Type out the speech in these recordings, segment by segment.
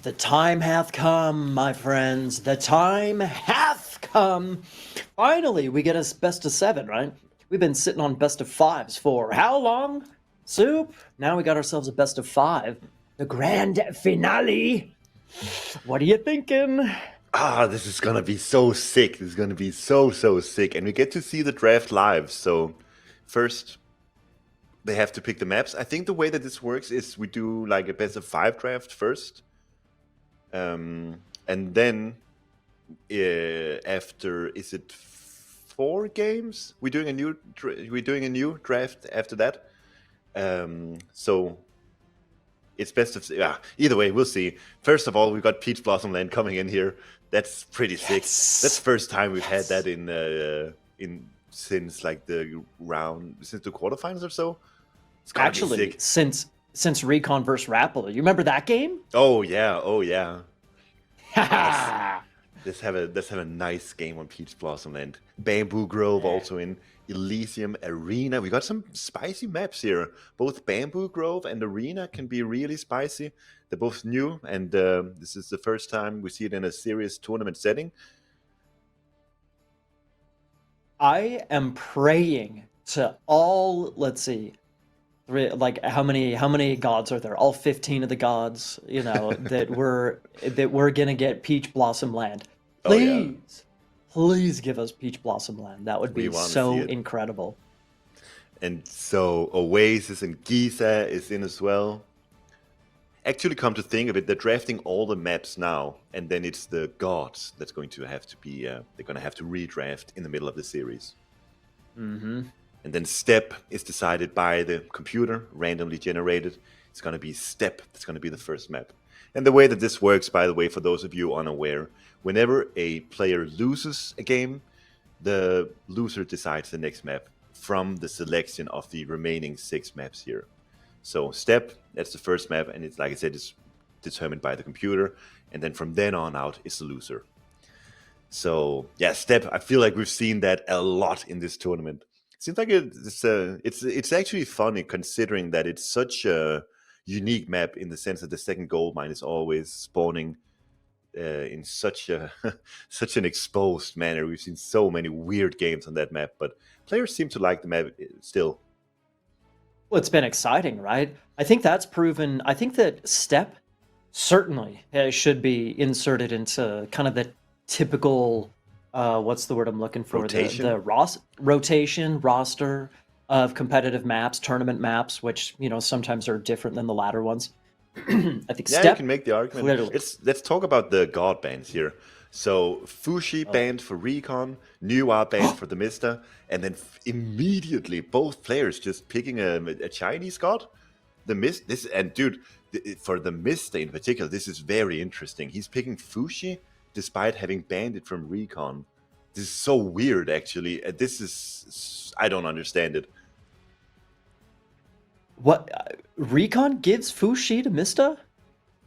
The time hath come, my friends. The time hath come. Finally, we get a best of seven, right? We've been sitting on best of fives for how long? Soup? Now we got ourselves a best of five. The grand finale. What are you thinking? This is gonna be so sick. This is gonna be so sick. And we get to see the draft live. So first they have to pick the maps. I think the way that this works is we do like a best of five draft first. And then after is it 4 games? We're doing a new draft after that. So it's best of either way, we'll see. First of all, we've got Peach Blossom Land coming in here. That's pretty sick. That's the first time we've had that in since like the quarterfinals or so. It's gotta be Actually, sick. since RecoN versus Rapple, you remember that game? Oh yeah. Ha Let's have a nice game on Peach Blossom Land. Bamboo Grove also in Elysium Arena. We got some spicy maps here. Both Bamboo Grove and Arena can be really spicy. They're both new, and this is the first time we see it in a serious tournament setting. I am praying to all, let's see, like how many gods are there? All 15 of the gods, that we're gonna get Peach Blossom Land. Oh yeah, Please give us Peach Blossom Land. That would we be want to see so it. incredible. And so Oasis and Giza is in as well. Actually, come to think of it, they're drafting all the maps now, and then it's the gods that's going to have to be. They're going to have to redraft in the middle of the series. Mm-hmm. And then Steppe is decided by the computer, randomly generated. It's going to be Steppe. That's going to be the first map. And the way that this works, by the way, for those of you unaware, whenever a player loses a game, the loser decides the next map from the selection of the remaining 6 maps here. So Steppe, that's the first map, and it's like I said, it's determined by the computer. And then from then on out, it's the loser. So yeah, Steppe, I feel like we've seen that a lot in this tournament. Seems like it's actually funny considering that it's such a unique map in the sense that the second gold mine is always spawning in such a such an exposed manner. We've seen so many weird games on that map, but players seem to like the map still. Well, it's been exciting, right? I think that's proven. I think that Step certainly should be inserted into kind of the typical, what's the word I'm looking for? The Rotation. rotation roster of competitive maps, tournament maps, which sometimes are different than the latter ones. I think Yeah, you Step can make the argument. clearly. Let's talk about the god bands here. So Fushi Oh, banned for RecoN, Nuwa banned for TheMista, and then immediately both players just picking a Chinese god. The Mist, this and dude, for TheMista in particular, this is very interesting. He's picking Fushi despite having banned it from RecoN. This is so weird, actually. This is I don't understand it. what? RecoN gives Fushi to Mista?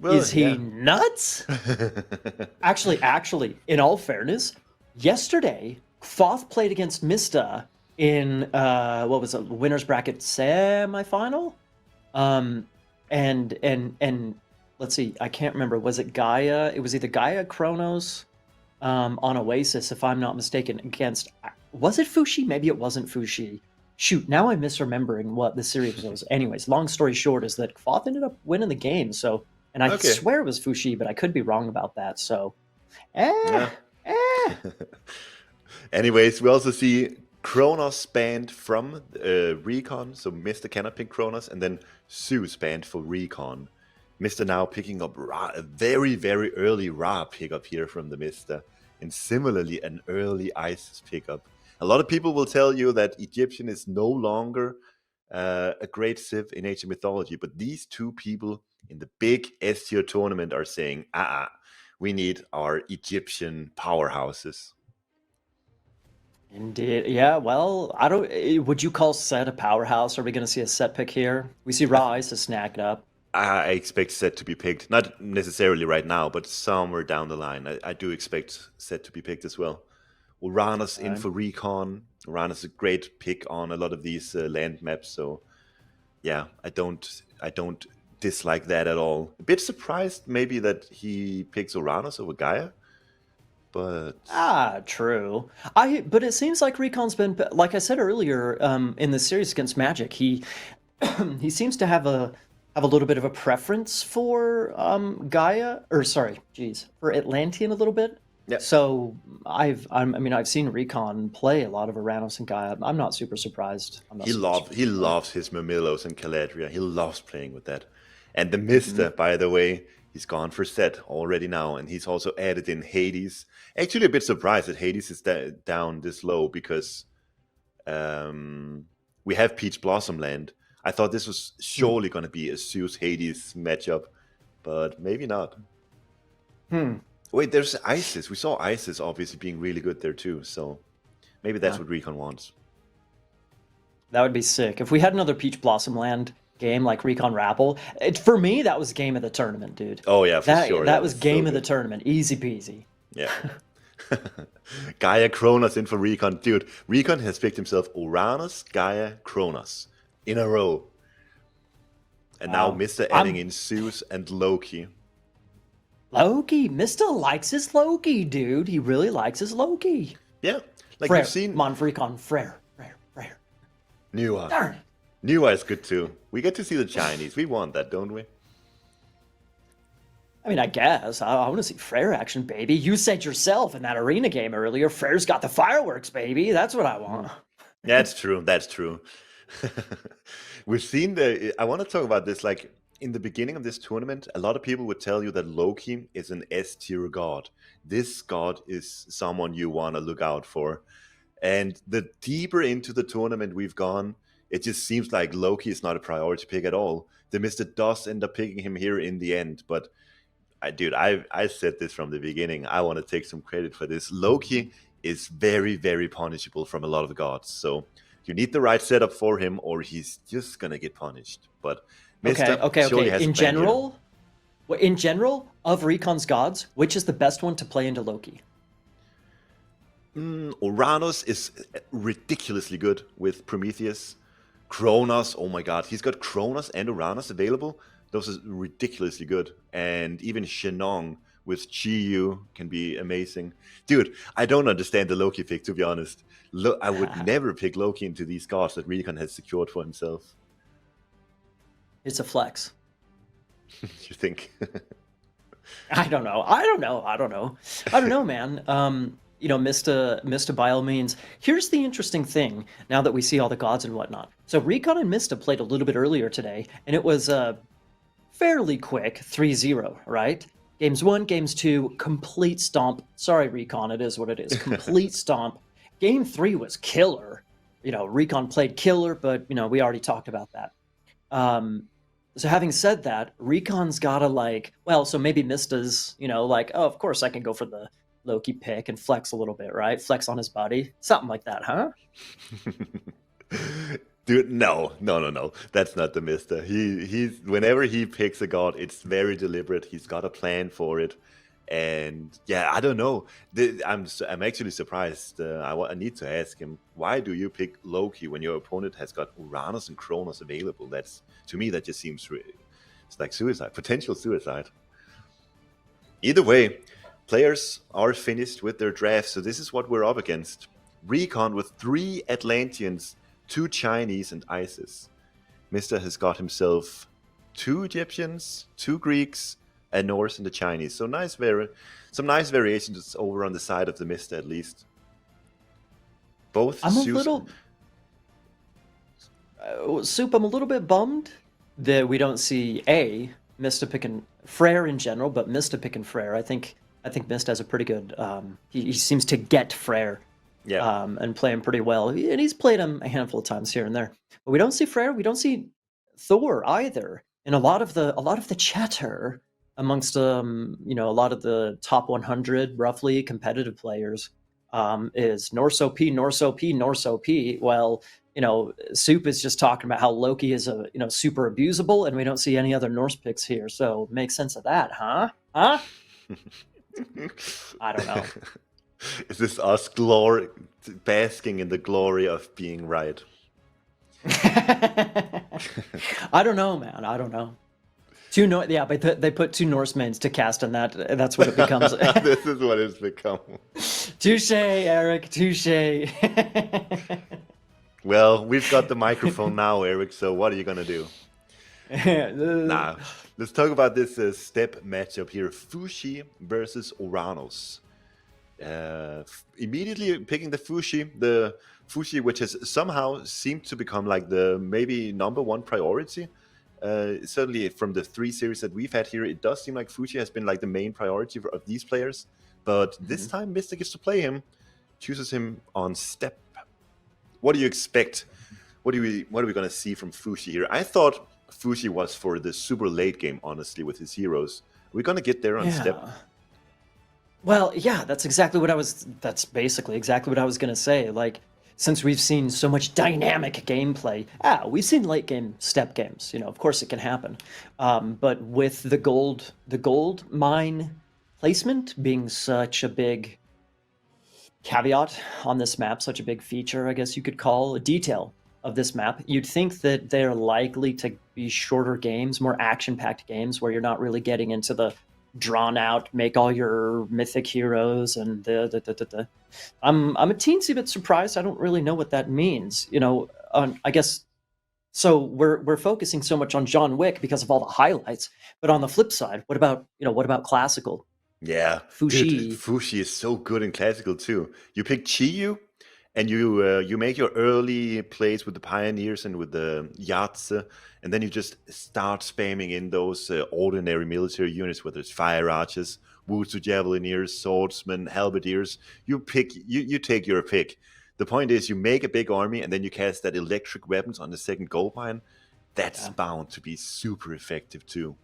Well, Is he yeah. nuts? Actually, in all fairness, yesterday Thoth played against Mista in what was it, winners bracket semifinal? Um, and let's see, I can't remember. Was it Gaia? It was either Gaia Chronos on Oasis, if I'm not mistaken. Against was it Fushi? Maybe it wasn't Fushi. Shoot, now I'm misremembering what the series was. Anyways, long story short is that Thoth ended up winning the game. So, and I Okay. swear it was Fushi, but I could be wrong about that. So, eh, Yeah. eh. Anyways, we also see Kronos banned from RecoN, so Mr. cannot pick Kronos, and then Zeus banned for RecoN. Mr. now picking up a very early Ra pickup here from the Mr. And similarly, an early Isis pickup. A lot of people will tell you that Egyptian is no longer a great civ in Age of Mythology, but these two people in the big S tier tournament are saying, we need our Egyptian powerhouses. Indeed. Yeah, well, I don't. Would you call Set a powerhouse? Are we going to see a Set pick here? We see I Raw Isis snagged up. I expect Set to be picked. Not necessarily right now, but somewhere down the line. I do expect Set to be picked as well. Uranus in Right. for RecoN. Uranus is a great pick on a lot of these land maps. So yeah, I don't dislike that at all. A bit surprised maybe that he picks Uranus over Gaia, but True. But it seems like RecoN's been, like I said earlier, in the series against Magic, he he seems to have a little bit of a preference for Gaia, or sorry, geez, for Atlantean a little bit. yeah, So I mean, I've seen RecoN play a lot of Uranus and Gaia. I'm not super surprised. I'm not super he surprised. loves his Mamilos and Caladria. He loves playing with that. And the Hmm. TheMista, by the way, he's gone for set already now, and he's also added in Hades. Actually, a bit surprised that Hades is down this low because um, we have Peach Blossom Land. I thought this was Hmm. surely going to be a Zeus Hades matchup, but maybe not. Hmm. Wait, there's Isis. We saw Isis obviously being really good there too, so maybe that's Huh. what RecoN wants. That would be sick. If we had another Peach Blossom Land game like RecoN Rapple, for me that was game of the tournament, dude. Oh yeah, for sure. That That was was so game of the good. tournament, easy peasy. Yeah. Gaia Kronos in for RecoN. Dude, RecoN has picked himself Uranus, Gaia, Kronos in a row. And now Wow. Mr. adding I'm in Zeus and Loki. Loki. Mister likes his Loki, dude. He really likes his Loki. Yeah, like we've Frere. Come seen on, RecoN. Frere. Frere. Frere. Nua. Darn it. Nua is good too. We get to see the Chinese. We want that, don't we? I mean, I guess. I want to see Frere action, baby. You said yourself in that arena game earlier, Frere's got the fireworks, baby. That's what I want. That's true. That's true. We've seen the. I want to talk about this. Like in the beginning of this tournament, a lot of people would tell you that Loki is an S tier god. This god is someone you want to look out for. And the deeper into the tournament we've gone, it just seems like Loki is not a priority pick at all. The Mister does end up picking him here in the end, but I said this from the beginning. I want to take some credit for this. Loki is very, very punishable from a lot of the gods. So you need the right setup for him, or he's just gonna get punished. But Okay, Mister okay, surely okay. has a plan here. In general, of RecoN's gods, which is the best one to play into Loki? Uranus is ridiculously good with Prometheus. Kronos, oh my god, he's got Kronos and Uranus available. Those are ridiculously good. And even Shenong with Chiyu can be amazing. Dude, I don't understand the Loki pick, to be honest. I would never pick Loki into these gods that RecoN has secured for himself. It's a flex. You think? I don't know. I don't know. I don't know. I don't know, man. Mista by all means. Here's the interesting thing now that we see all the gods and whatnot. So RecoN and Mista played a little bit earlier today, and it was fairly quick 3-0, right? Games 1, games 2, complete stomp. Sorry, RecoN, it is what it is. Complete stomp. Game 3 was killer. RecoN played killer, but, we already talked about that. So having said that, RecoN's gotta so maybe Mista's, oh, of course I can go for the Loki pick and flex a little bit, right? Flex on his body. Something like that, huh? Dude, no. That's not the Mister. He's whenever he picks a god, it's very deliberate. He's got a plan for it, and yeah, I don't know. I'm actually surprised. I need to ask him, why do you pick Loki when your opponent has got Uranus and Kronos available? That's, to me, that just seems it's like suicide, potential suicide. Either way, players are finished with their draft, so this is what we're up against. RecoN with 3 Atlanteans, 2 Chinese, and Isis. Mister has got himself 2 Egyptians, 2 Greeks, a Norse, and a Chinese. So some nice variations over on the side of the Mister at least. Both I'm a Zeus. little Soup. I'm a little bit bummed that we don't see Mista picking Frere in general, but Mista picking Frere. I think Mista has a pretty good. He seems to get Frere, Yeah. and play him pretty well. And he's played him a handful of times here and there. But we don't see Frere. We don't see Thor either. And a lot of the chatter amongst a lot of the top 100 roughly competitive players is Norse OP, Norse OP, Norse OP. Well, Soup is just talking about how Loki is super abusable, and we don't see any other Norse picks here. So make sense of that, huh? Huh? I don't know. Is this us basking in the glory of being right? I don't know, man. I don't know. Yeah, but they put two Norsemen to cast, and that's what it becomes. This is what it's become. Touche, Eric. Touche. Well, we've got the microphone now, Eric, so what are you going to do? Nah, let's talk about this step matchup here. Fushi versus Oranos. Immediately picking the Fushi, which has somehow seemed to become like the maybe number one priority. Certainly from the 3 series that we've had here, it does seem like Fushi has been like the main priority of these players. But this time, Mystic gets to play him, chooses him on Steppe. What do you expect? What are we going to see from Fushi here? I thought Fushi was for the super late game, honestly, with his heroes. Are we going to get there on Steppe? Well, yeah, that's basically exactly what I was going to say. Like, since we've seen so much dynamic gameplay, we've seen late game step games. Of course it can happen. But with the gold mine placement being such a big caveat on this map, such a big feature, I guess you could call a detail of this map, you'd think that they're likely to be shorter games, more action-packed games where you're not really getting into the drawn out, make all your mythic heroes and I'm a teensy bit surprised. I don't really know what that means. I guess so. We're focusing so much on John Wick because of all the highlights, but on the flip side, what about classical? Yeah, Fushi. dude, Fushi is so good in classical too. You pick Chiyu, and you make your early plays with the pioneers and with the Yatze, and then you just start spamming in those ordinary military units, whether it's fire archers, Wutsu javelineers, swordsmen, halberdiers. You take your pick. The point is, you make a big army, and then you cast that electric weapons on the second gold mine. That's bound to be super effective too.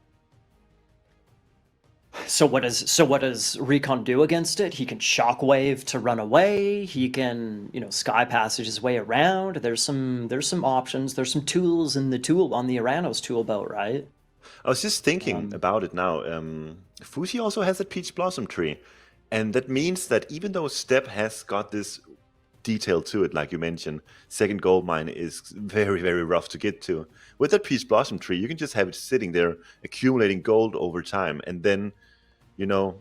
So what does RecoN do against it? He can shockwave to run away. He can, sky passage his way around. There's some options. There's some tools in the Aranos tool belt, right? I was just thinking about it now. Fushi also has a peach blossom tree, and that means that even though Steppe has got this detail to it, like you mentioned, second gold mine is very, very rough to get to. With that peach blossom tree, you can just have it sitting there accumulating gold over time, and then you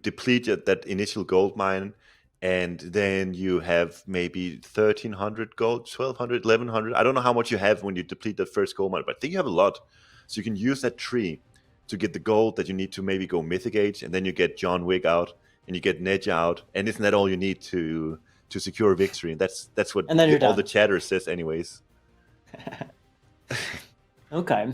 deplete that initial gold mine, and then you have maybe 1,300 gold, 1,200, 1,100. I don't know how much you have when you deplete that first gold mine, but I think you have a lot. So you can use that tree to get the gold that you need to maybe go Mythic Age, and then you get John Wick out, and you get Nedge out, and isn't that all you need to secure a victory? And that's what all the chatter says anyways. Okay.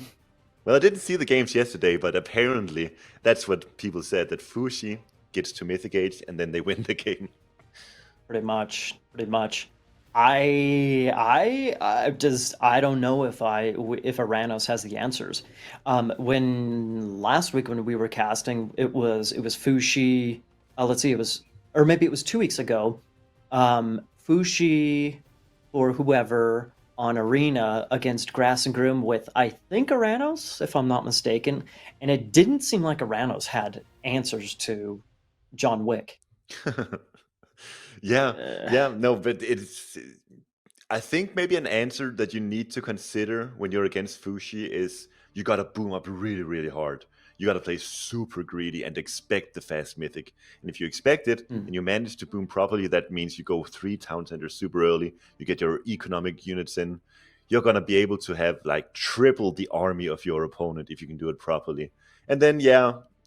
Well, I didn't see the games yesterday, but apparently that's what people said, that Fushi gets to Mythic Age and then they win the game. Pretty much. I don't know if Aranos has the answers. When last week when we were casting, it was Fushi. Let's see, or maybe it was 2 weeks ago. Fushi or whoever on Arena against Grass and Groom with, I think, Aranos, if I'm not mistaken. And it didn't seem like Aranos had answers to John Wick. No, but I think maybe an answer that you need to consider when you're against Fushi is you got to boom up really, really hard. You got to play super greedy and expect the fast mythic. And if you expect it and you manage to boom properly, that means you go 3 town centers super early. You get your economic units in. You're going to be able to have like triple the army of your opponent if you can do it properly. And then,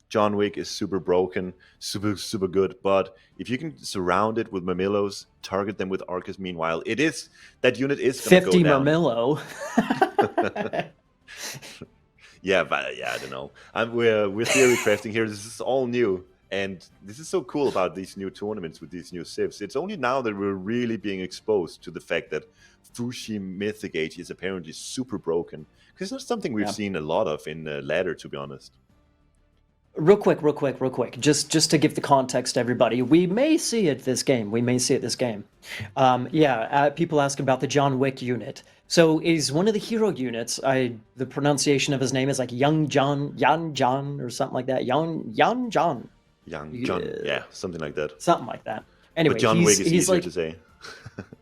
John Wick is super broken, super, super good. But if you can surround it with Murmillos, target them with Arcus, meanwhile, that unit is going to go down. 50 Murmillo. But I don't know. We're theory crafting here. This is all new, and this is so cool about these new tournaments with these new civs. It's only now that we're really being exposed to the fact that Fushi Mythic Age is apparently super broken, because it's not something we've seen a lot of in ladder, to be honest. Real quick. Just to give the context to everybody, we may see it this game. People ask about the John Wick unit. So is one of the hero units, the pronunciation of his name is like Yan John, or something like that. Yan John. Young John, something like that. Something like that. Anyway, but John Wick is easier to say.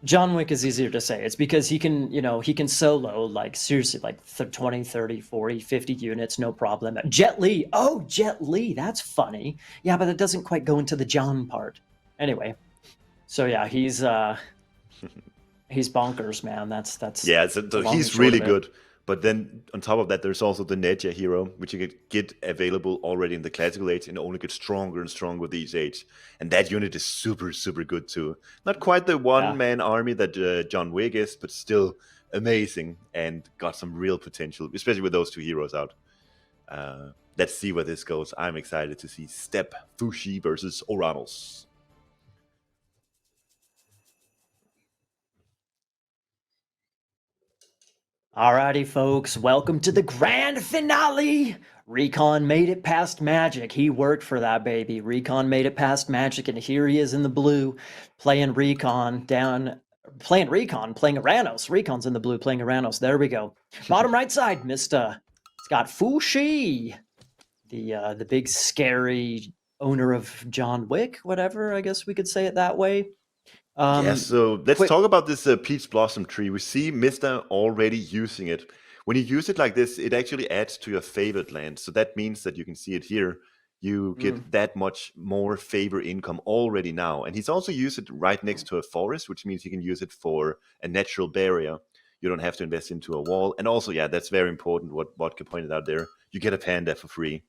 John Wick is easier to say. It's because he can solo, like, seriously, like 20, 30, 40, 50 units, no problem. Jet Li. Oh, Jet Li. That's funny. Yeah, but it doesn't quite go into the John part. Anyway, so yeah, he's bonkers, man. That's Yeah, the so long and he's short really of it. good. But then on top of that, there's also the Ninja hero, which you could get available already in the classical age and only get stronger and stronger with each age. And that unit is super, super good too. Not quite the one Yeah. man army that John Wick is, but still amazing and got some real potential, especially with those two heroes out. Let's see where this goes. I'm excited to see Steppe Fushi versus Oranos. Alrighty, folks, welcome to the grand finale. RecoN made it past Magic. He worked for that baby. RecoN made it past Magic, and here he is in the blue, playing RecoN down, playing RecoN, playing Aranos. RecoN's in the blue, playing Aranos. There we go. Bottom right side, Mista. It's got Fushi, the big scary owner of John Wick, whatever. I guess we could say it that way. Yeah, so let's Quick. talk about this peach blossom tree. We see Mister already using it. When you use it like this, it actually adds to your favored land. So that means that you can see it here. You Mm. get that much more favor income already now. And he's also used it right next to a forest, which means you can use it for a natural barrier. You don't have to invest into a wall. And also, yeah, that's very important what Vodka pointed out there. You get a panda for free.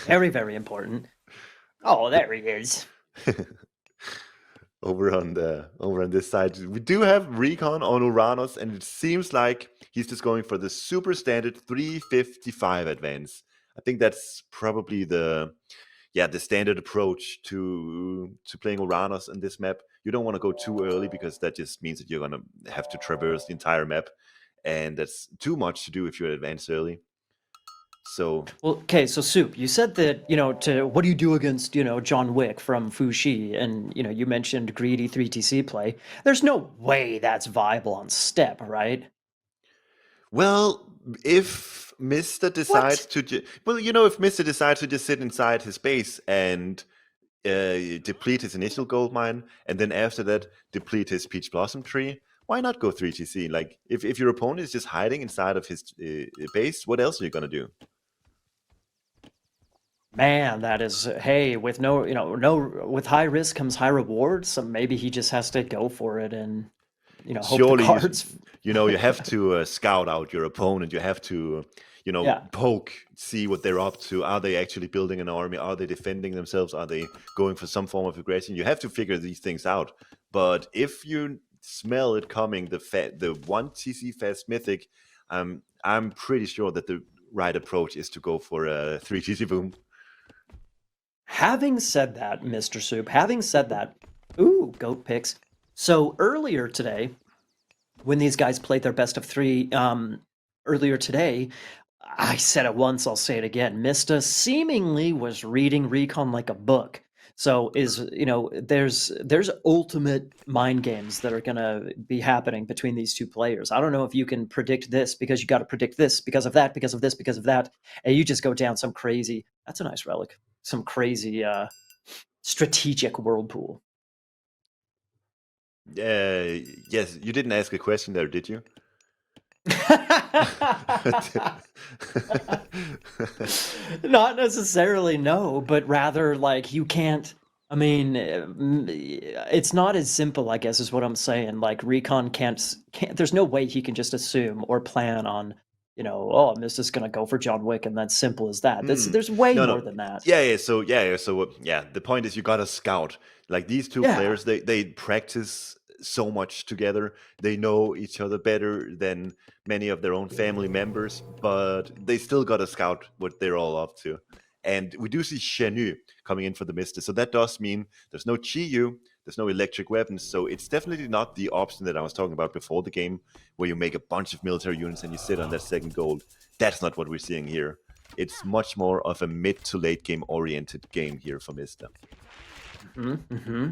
Very, very important. Oh, there he is. Over on this side, we do have RecoN on Uranus, and it seems like he's just going for the super standard 355 advance. I think that's probably the standard approach to playing Uranus in this map. You don't want to go too early because that just means that you're gonna have to traverse the entire map, and that's too much to do if you advance early. So Well, okay, so Soup, you said that, to what do you do against, John Wick from Fushi, and, you mentioned greedy 3TC play. There's no way that's viable on Steppe, right? well, if Mister decides What? to, if Mister decides to just sit inside his base and deplete his initial gold mine, and then after that deplete his peach blossom tree. Why not go 3TC? Like, if your opponent is just hiding inside of his base, what else are you gonna do? Man, that is, hey, with with high risk comes high reward, so maybe he just has to go for it and, hope the Surely cards. you have to scout out your opponent. You have to Yeah. poke, see what they're up to. Are they actually building an army? Are they defending themselves? Are they going for some form of aggression? You have to figure these things out. But if you smell it coming, the 1 TC fast mythic, I'm pretty sure that the right approach is to go for a 3 TC boom. Having said that, Mr. Soup, having said that, ooh, goat picks. So earlier today, when these guys played their best of three earlier today, I said it once, I'll say it again. Mista seemingly was reading RecoN like a book. So there's ultimate mind games that are gonna be happening between these two players. I don't know if you can predict this because you got to predict this because of that, because of this, because of that, and you just go down some crazy. That's a nice relic. Some crazy strategic whirlpool. Yes, you didn't ask a question there, did you? Not necessarily no, but rather like you can't. I mean, it's not as simple, I guess, is what I'm saying. Like RecoN can't. There's no way he can just assume or plan on, oh, I'm just gonna go for John Wick, and that's simple as that. Hmm. There's way No, more no. than that. Yeah. So the point is, you gotta scout. Like these two Yeah. players, they practice so much together. They know each other better than many of their own family members, but they still gotta scout what they're all up to. And we do see Shenu coming in for the Mister, so that does mean there's no Chiyu, there's no electric weapons, so it's definitely not the option that I was talking about before the game, where you make a bunch of military units and you sit on that second gold. That's not what we're seeing here. It's much more of a mid to late game oriented game here for Mista. Mm-hmm.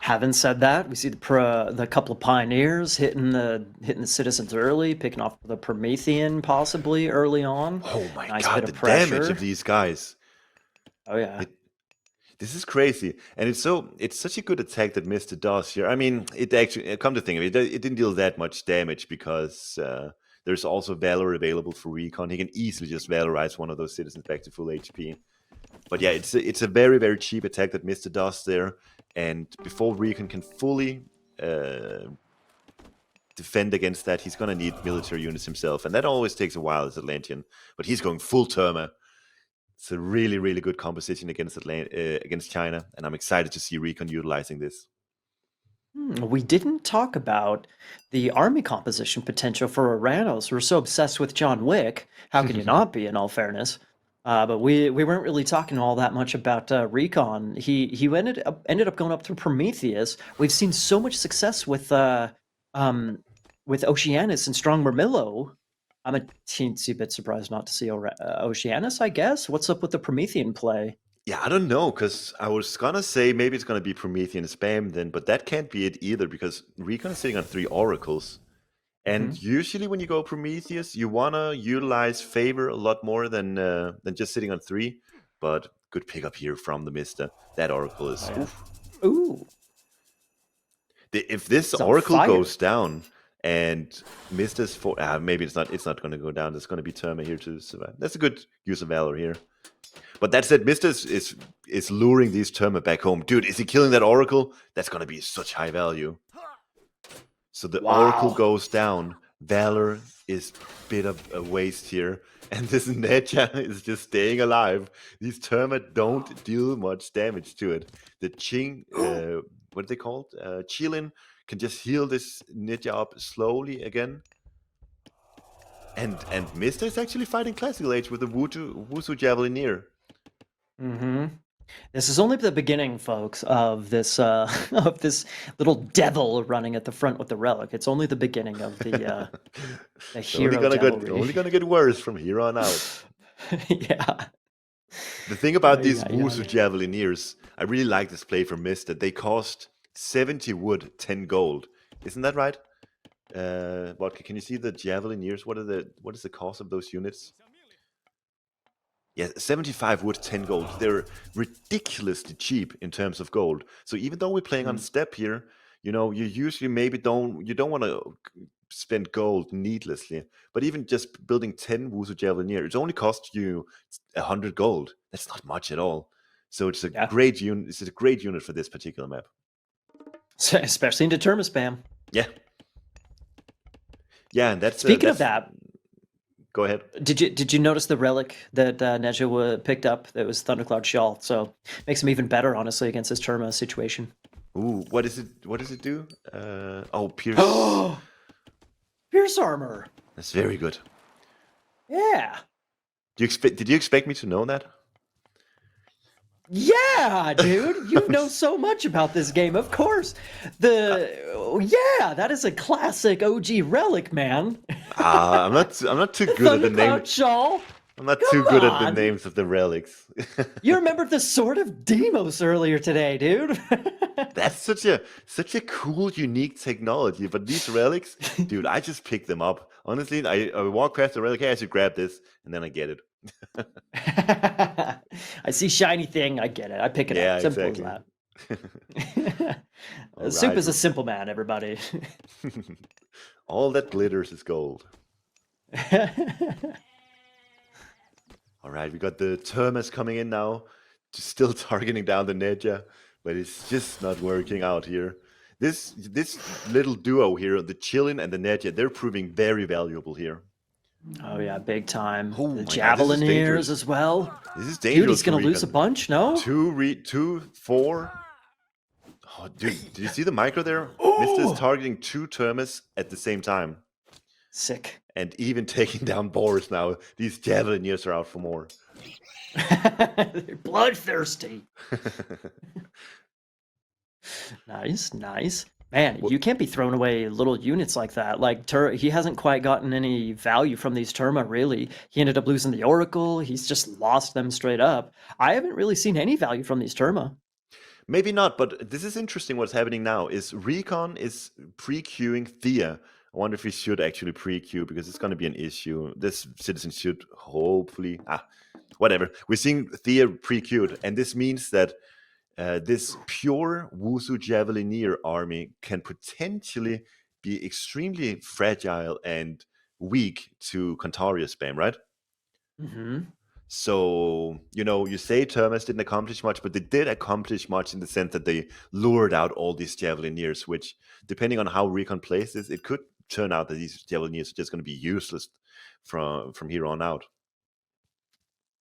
Having said that, we see the couple of pioneers hitting the citizens early, picking off the Promethean possibly early on. Oh my Nice bit god, of the damage pressure. of these guys. Oh yeah. It, This is crazy, and it's such a good attack that Mister does here. I mean, it actually come to think of it, it didn't deal that much damage because there's also Valor available for RecoN. He can easily just Valorize one of those citizens back to full HP. But yeah, it's a very very cheap attack that Mister does there, and before RecoN can fully defend against that, he's gonna need military units himself, and that always takes a while as Atlantean. But he's going full Terma. It's a really, really good composition against China, and I'm excited to see RecoN utilizing this. We didn't talk about the army composition potential for Oranos. We're so obsessed with John Wick. How can you not be, in all fairness? But we weren't really talking all that much about RecoN. He ended up going up through Prometheus. We've seen so much success with Oceanus and Strong Mermillo. I'm a teensy bit surprised not to see Oceanus, I guess. What's up with the Promethean play? Yeah, I don't know, because I was gonna say maybe it's gonna be Promethean spam then, but that can't be it either, because RecoN is sitting on 3 oracles. And usually when you go Prometheus, you wanna utilize favor a lot more than just sitting on 3. But good pickup here from TheMista. That oracle is Ooh. If this oracle goes down and Mista's maybe it's not going to go down. There's going to be Terma here to survive. That's a good use of Valor here. But that said, Mista is luring these Terma back home. Dude, is he killing that oracle? That's going to be such high value. So the oracle goes down. Valor is a bit of a waste here. And this Neja is just staying alive. These Terma don't deal much damage to it. The Ching, what are they called? Chilin can just heal this Ninja up slowly again. And Mista is actually fighting Classical Age with the Wusu Javelineer. This is only the beginning, folks, of this of this little devil running at the front with the relic. It's only the beginning of the hero only gonna get worse from here on out. Yeah. The thing about these Wusu Javelineers, I really like this play from Mista. They cost 70 wood, 10 gold. Isn't that right? Vodka, can you see the Javelineers? What is the cost of those units? Yeah, 75 wood, 10 gold. They're ridiculously cheap in terms of gold. So even though we're playing on Steppe here, you know, you usually maybe don't want to spend gold needlessly. But even just building 10 Wusu Javelineer, it only costs you 100 gold. That's not much at all. So it's a great unit. It's a great unit for this particular map. Especially into Terma spam. Yeah. Yeah, and that's speaking of that. Go ahead. Did you notice the relic that Neja picked up? That was Thundercloud Shawl. So makes him even better, honestly, against this Terma situation. Ooh, what does it do? Pierce. Pierce armor. That's very good. Yeah. Did you expect me to know that? Yeah, dude, you know so much about this game. Of course, that is a classic OG relic, man. I'm not too good at the names. Shawl. I'm not too good at the names of the relics. You remembered the Sword of Deimos earlier today, dude. That's such a cool, unique technology. But these relics, dude, I just pick them up. Honestly, I walk past the relic. Hey, I should grab this, and then I get it. I see shiny thing, I get it. I pick it up. Simple exactly. as that. Soup is a simple man, everybody. All that glitters is gold. All right, we got the Termas coming in now, just still targeting down the Neja, but it's just not working out here. This little duo here, the Chillin and the Neja, they're proving very valuable here. Oh yeah, big time. The Javelineers as well. This is dangerous. Dude, he's gonna lose a bunch, no? 2, 4. Oh, dude, did you see the micro there? Mista is targeting 2 Termas at the same time. Sick. And even taking down Boris now. These Javelineers are out for more. They're bloodthirsty. Nice. Man, you can't be throwing away little units like that. Like, he hasn't quite gotten any value from these Terma, really. He ended up losing the Oracle. He's just lost them straight up. I haven't really seen any value from these Terma. Maybe not, but this is interesting what's happening now. Is RecoN is pre-queuing Thea. I wonder if he should actually pre-queue, because it's going to be an issue. This citizen should hopefully... whatever. We're seeing Thea pre-queued, and this means that this pure Wusu Javelineer army can potentially be extremely fragile and weak to Cantaria spam, right? Mm-hmm. So, you say Termas didn't accomplish much, but they did accomplish much in the sense that they lured out all these Javelineers, which, depending on how RecoN plays this, it could turn out that these Javelineers are just going to be useless from here on out.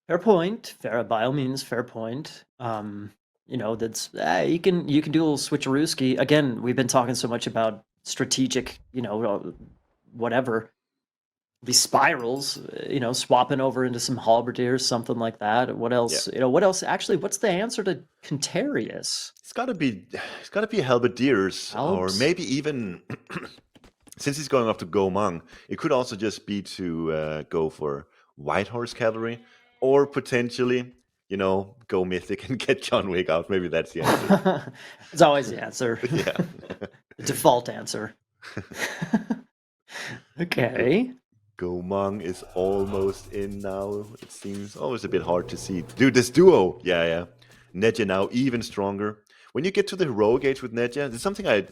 Fair point. Fair, by all means, fair point. That's you can do a little switcherooski. Again, we've been talking so much about strategic, whatever these spirals, swapping over into some halberdiers, something like that. What else? Yeah. What else? Actually, what's the answer to Contarius? It's got to be halberdiers, or Alps? maybe even since he's going off to Gomang, it could also just be to go for White Horse Cavalry, or potentially, go Mythic and get John Wick out. Maybe that's the answer. It's always the answer. Yeah. The default answer. Okay. Gomang is almost in now. It seems always a bit hard to see. Dude, this duo. Yeah. Nedja now even stronger. When you get to the heroic age with Nedja, there's something I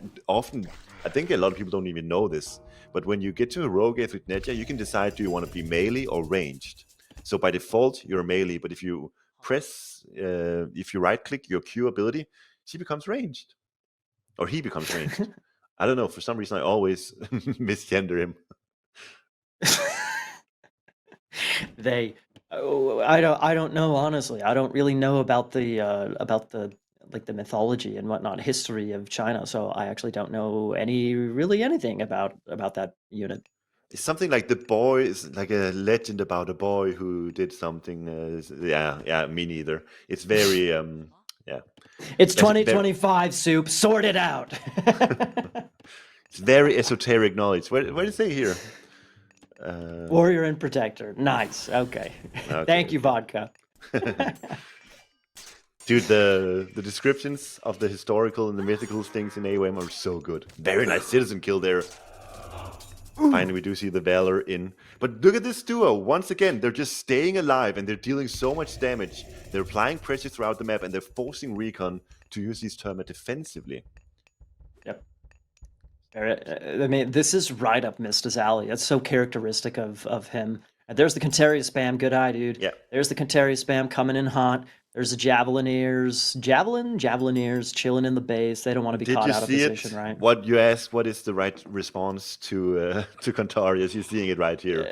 think a lot of people don't even know this, but when you get to heroic age with Nedja, you can decide, do you want to be melee or ranged? So by default, you're melee, but if you right click your Q ability, she becomes ranged. Or he becomes ranged. I don't know, for some reason I always misgender him. I don't know, honestly. I don't really know about the like the mythology and whatnot, history of China, so I actually don't know anything about that unit. It's something like the boy is like a legend about a boy who did something. Me neither. It's very yeah. It's 2025, Soup. Sort it out. It's very esoteric knowledge. What did it say here? Warrior and Protector. Nice. Okay. Thank you, Vodka. Dude, the descriptions of the historical and the mythical things in AOM are so good. Very nice citizen kill there. Finally, we do see the Valor in. But look at this duo. Once again, they're just staying alive and they're dealing so much damage. They're applying pressure throughout the map and they're forcing RecoN to use these Terma defensively. Yep. I mean, this is right up Mista's alley. It's so characteristic of him. And there's the Cantaria spam. Good eye, dude. Yeah. There's the Cantaria spam coming in hot. There's the Javelineers chilling in the base. They don't want to be caught out of position, right? What you asked, what is the right response to Cantarius? You're seeing it right here.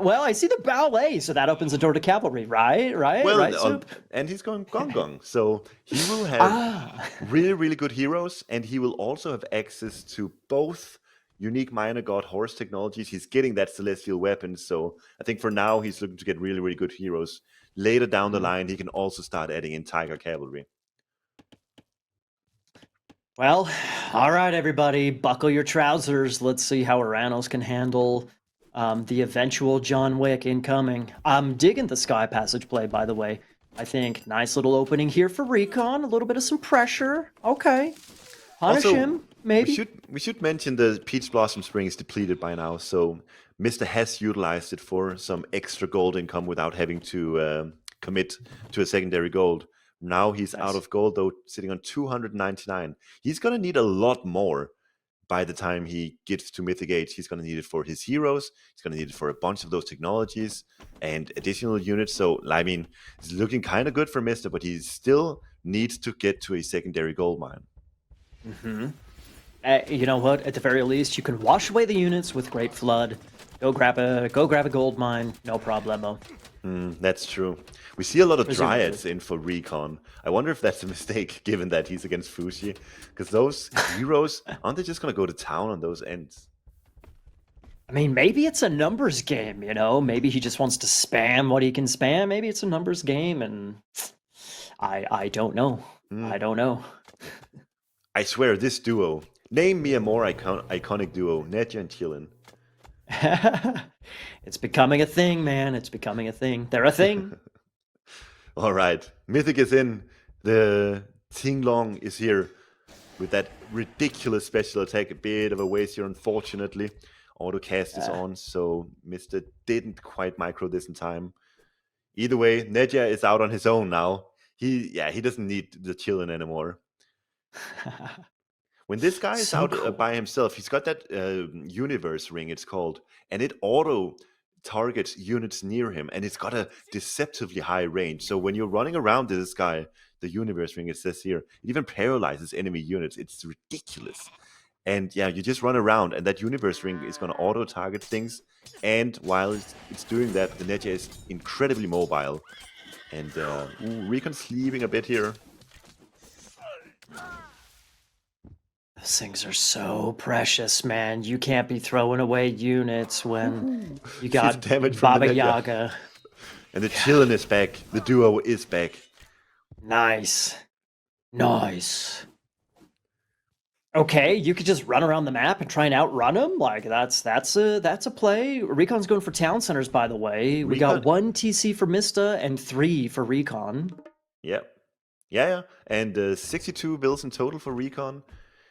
Well, I see the ballet, so that opens the door to cavalry, right? Well, right, and he's going gong, so he will have really, really good heroes, and he will also have access to both unique minor god horse technologies. He's getting that celestial weapon, so I think for now he's looking to get really, really good heroes. Later down the line, he can also start adding in Tiger Cavalry. Well, all right, everybody, buckle your trousers. Let's see how Aranos can handle the eventual John Wick incoming. I'm digging the Sky Passage play, by the way. I think nice little opening here for RecoN. A little bit of some pressure. Okay. Punish him, maybe. We should mention the Peach Blossom Spring is depleted by now, so Mr. has utilized it for some extra gold income without having to commit to a secondary gold. Now he's out of gold, though, sitting on 299. He's going to need a lot more by the time he gets to Mythic Age. He's going to need it for his heroes. He's going to need it for a bunch of those technologies and additional units. So, I mean, it's looking kind of good for Mr., but he still needs to get to a secondary gold mine. Mm-hmm. You know what? At the very least, you can wash away the units with Great Flood. Go grab a gold mine, no problemo. That's true. We see a lot of Dryads in for RecoN. I wonder if that's a mistake, given that he's against Fushi. Because those heroes, aren't they just going to go to town on those ends? I mean, maybe it's a numbers game, you know? Maybe he just wants to spam what he can spam. Maybe it's a numbers game, and I don't know. I don't know. I swear, this duo. Name me a more iconic duo, Nedja and Chillin. It's becoming a thing, man. It's becoming a thing. They're a thing. All right. Mythic is in. The Tinglong is here with that ridiculous special attack. A bit of a waste here, unfortunately. Autocast is on, so Mr. didn't quite micro this in time. Either way, Nedja is out on his own now. he doesn't need the chilling anymore. When this guy is So out cool. by himself, he's got that universe ring, it's called, and it auto targets units near him, and it's got a deceptively high range. So when you're running around this guy, the universe ring, it says here, it even paralyzes enemy units. It's ridiculous. And yeah, you just run around, and that universe ring is going to auto target things. And while it's doing that, the Neja is incredibly mobile. And RecoN sleeping a bit here. Those things are so precious, man. You can't be throwing away units when you got damage from Baba the Neja. Yaga. And the chillin is back. The duo is back. Nice. Nice. Okay, you could just run around the map and try and outrun them. Like that's a play. RecoN's going for town centers, by the way. We got RecoN. 1 TC for Mista and 3 for RecoN. Yep. Yeah. And 62 bills in total for RecoN.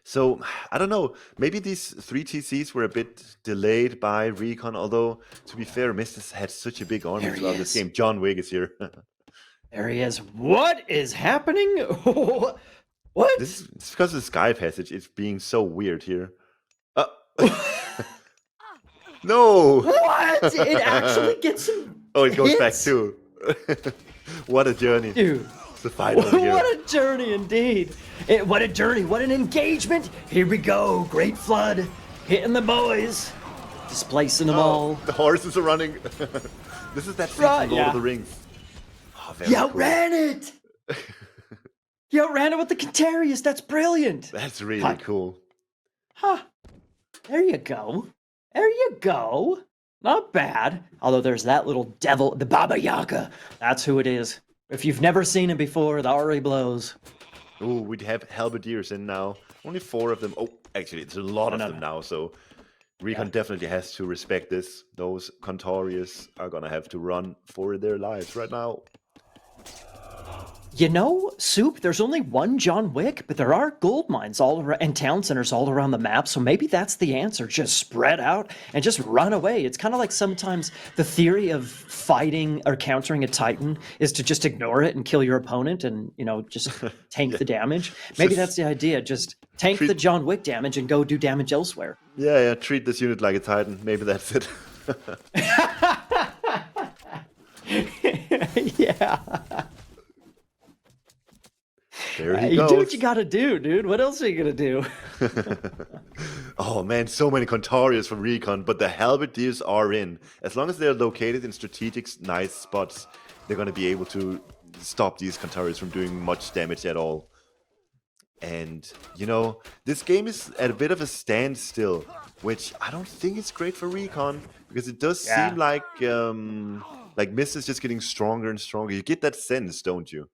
So, I don't know. Maybe these 3 TCs were a bit delayed by RecoN, although, to be fair, Mista's had such a big army There he throughout this is. game. John Wick is here. There he is. What is happening? What? It's because of the Sky Passage. It's being so weird here. No! What? It actually gets him. Oh, it goes hits? back too. What a journey. Dude. The fight over here. What a journey indeed. What a journey. What an engagement. Here we go. Great Flood. Hitting the boys. Displacing them all. The horses are running. This is that scene Right, from Lord of yeah. the Rings. Oh, very He cool. outran it. He outran it with the Cantarius. That's brilliant. That's really Huh. cool. Huh. There you go. There you go. Not bad. Although there's that little devil, the Baba Yaga. That's who it is. If you've never seen him before, the already blows. Ooh, we have halberdiers in now. Only 4 of them. Oh, actually, it's a lot No, of no, them no. now, so RecoN definitely has to respect this. Those Cantarius are gonna have to run for their lives right now. You know, Soup, there's only 1 John Wick, but there are gold mines all around and town centers all around the map, so maybe that's the answer. Just spread out and just run away. It's kind of like sometimes the theory of fighting or countering a Titan is to just ignore it and kill your opponent and, you know, just tank the damage. Maybe Just that's the idea. Just tank treat- the John Wick damage and go do damage elsewhere. Yeah, treat this unit like a Titan. Maybe that's it. Yeah. There he You goes. do what you gotta do, dude. What else are you gonna do? Oh man, so many Cantarius from RecoN, but the halberdiers are in. As long as they're located in strategic, nice spots, they're going to be able to stop these Cantarius from doing much damage at all. And, you know, this game is at a bit of a standstill, which I don't think is great for RecoN, because it does seem like Mist is just getting stronger and stronger. You get that sense, don't you?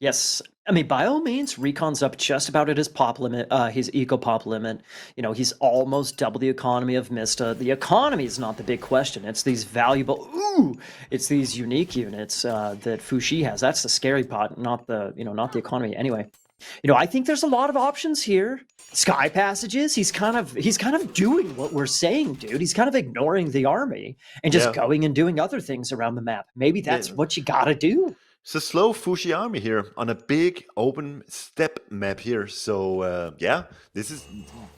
Yes, I mean, by all means, RecoN's up just about at his pop limit, his eco pop limit. You know, he's almost double the economy of Mista. The economy is not the big question. It's these valuable, it's these unique units that Fushi has. That's the scary part, not the economy. Anyway, you know, I think there's a lot of options here. Sky passages. He's kind of doing what we're saying, dude. He's kind of ignoring the army and just going and doing other things around the map. Maybe that's what you gotta do. It's a slow Fushi army here on a big open steppe map here. So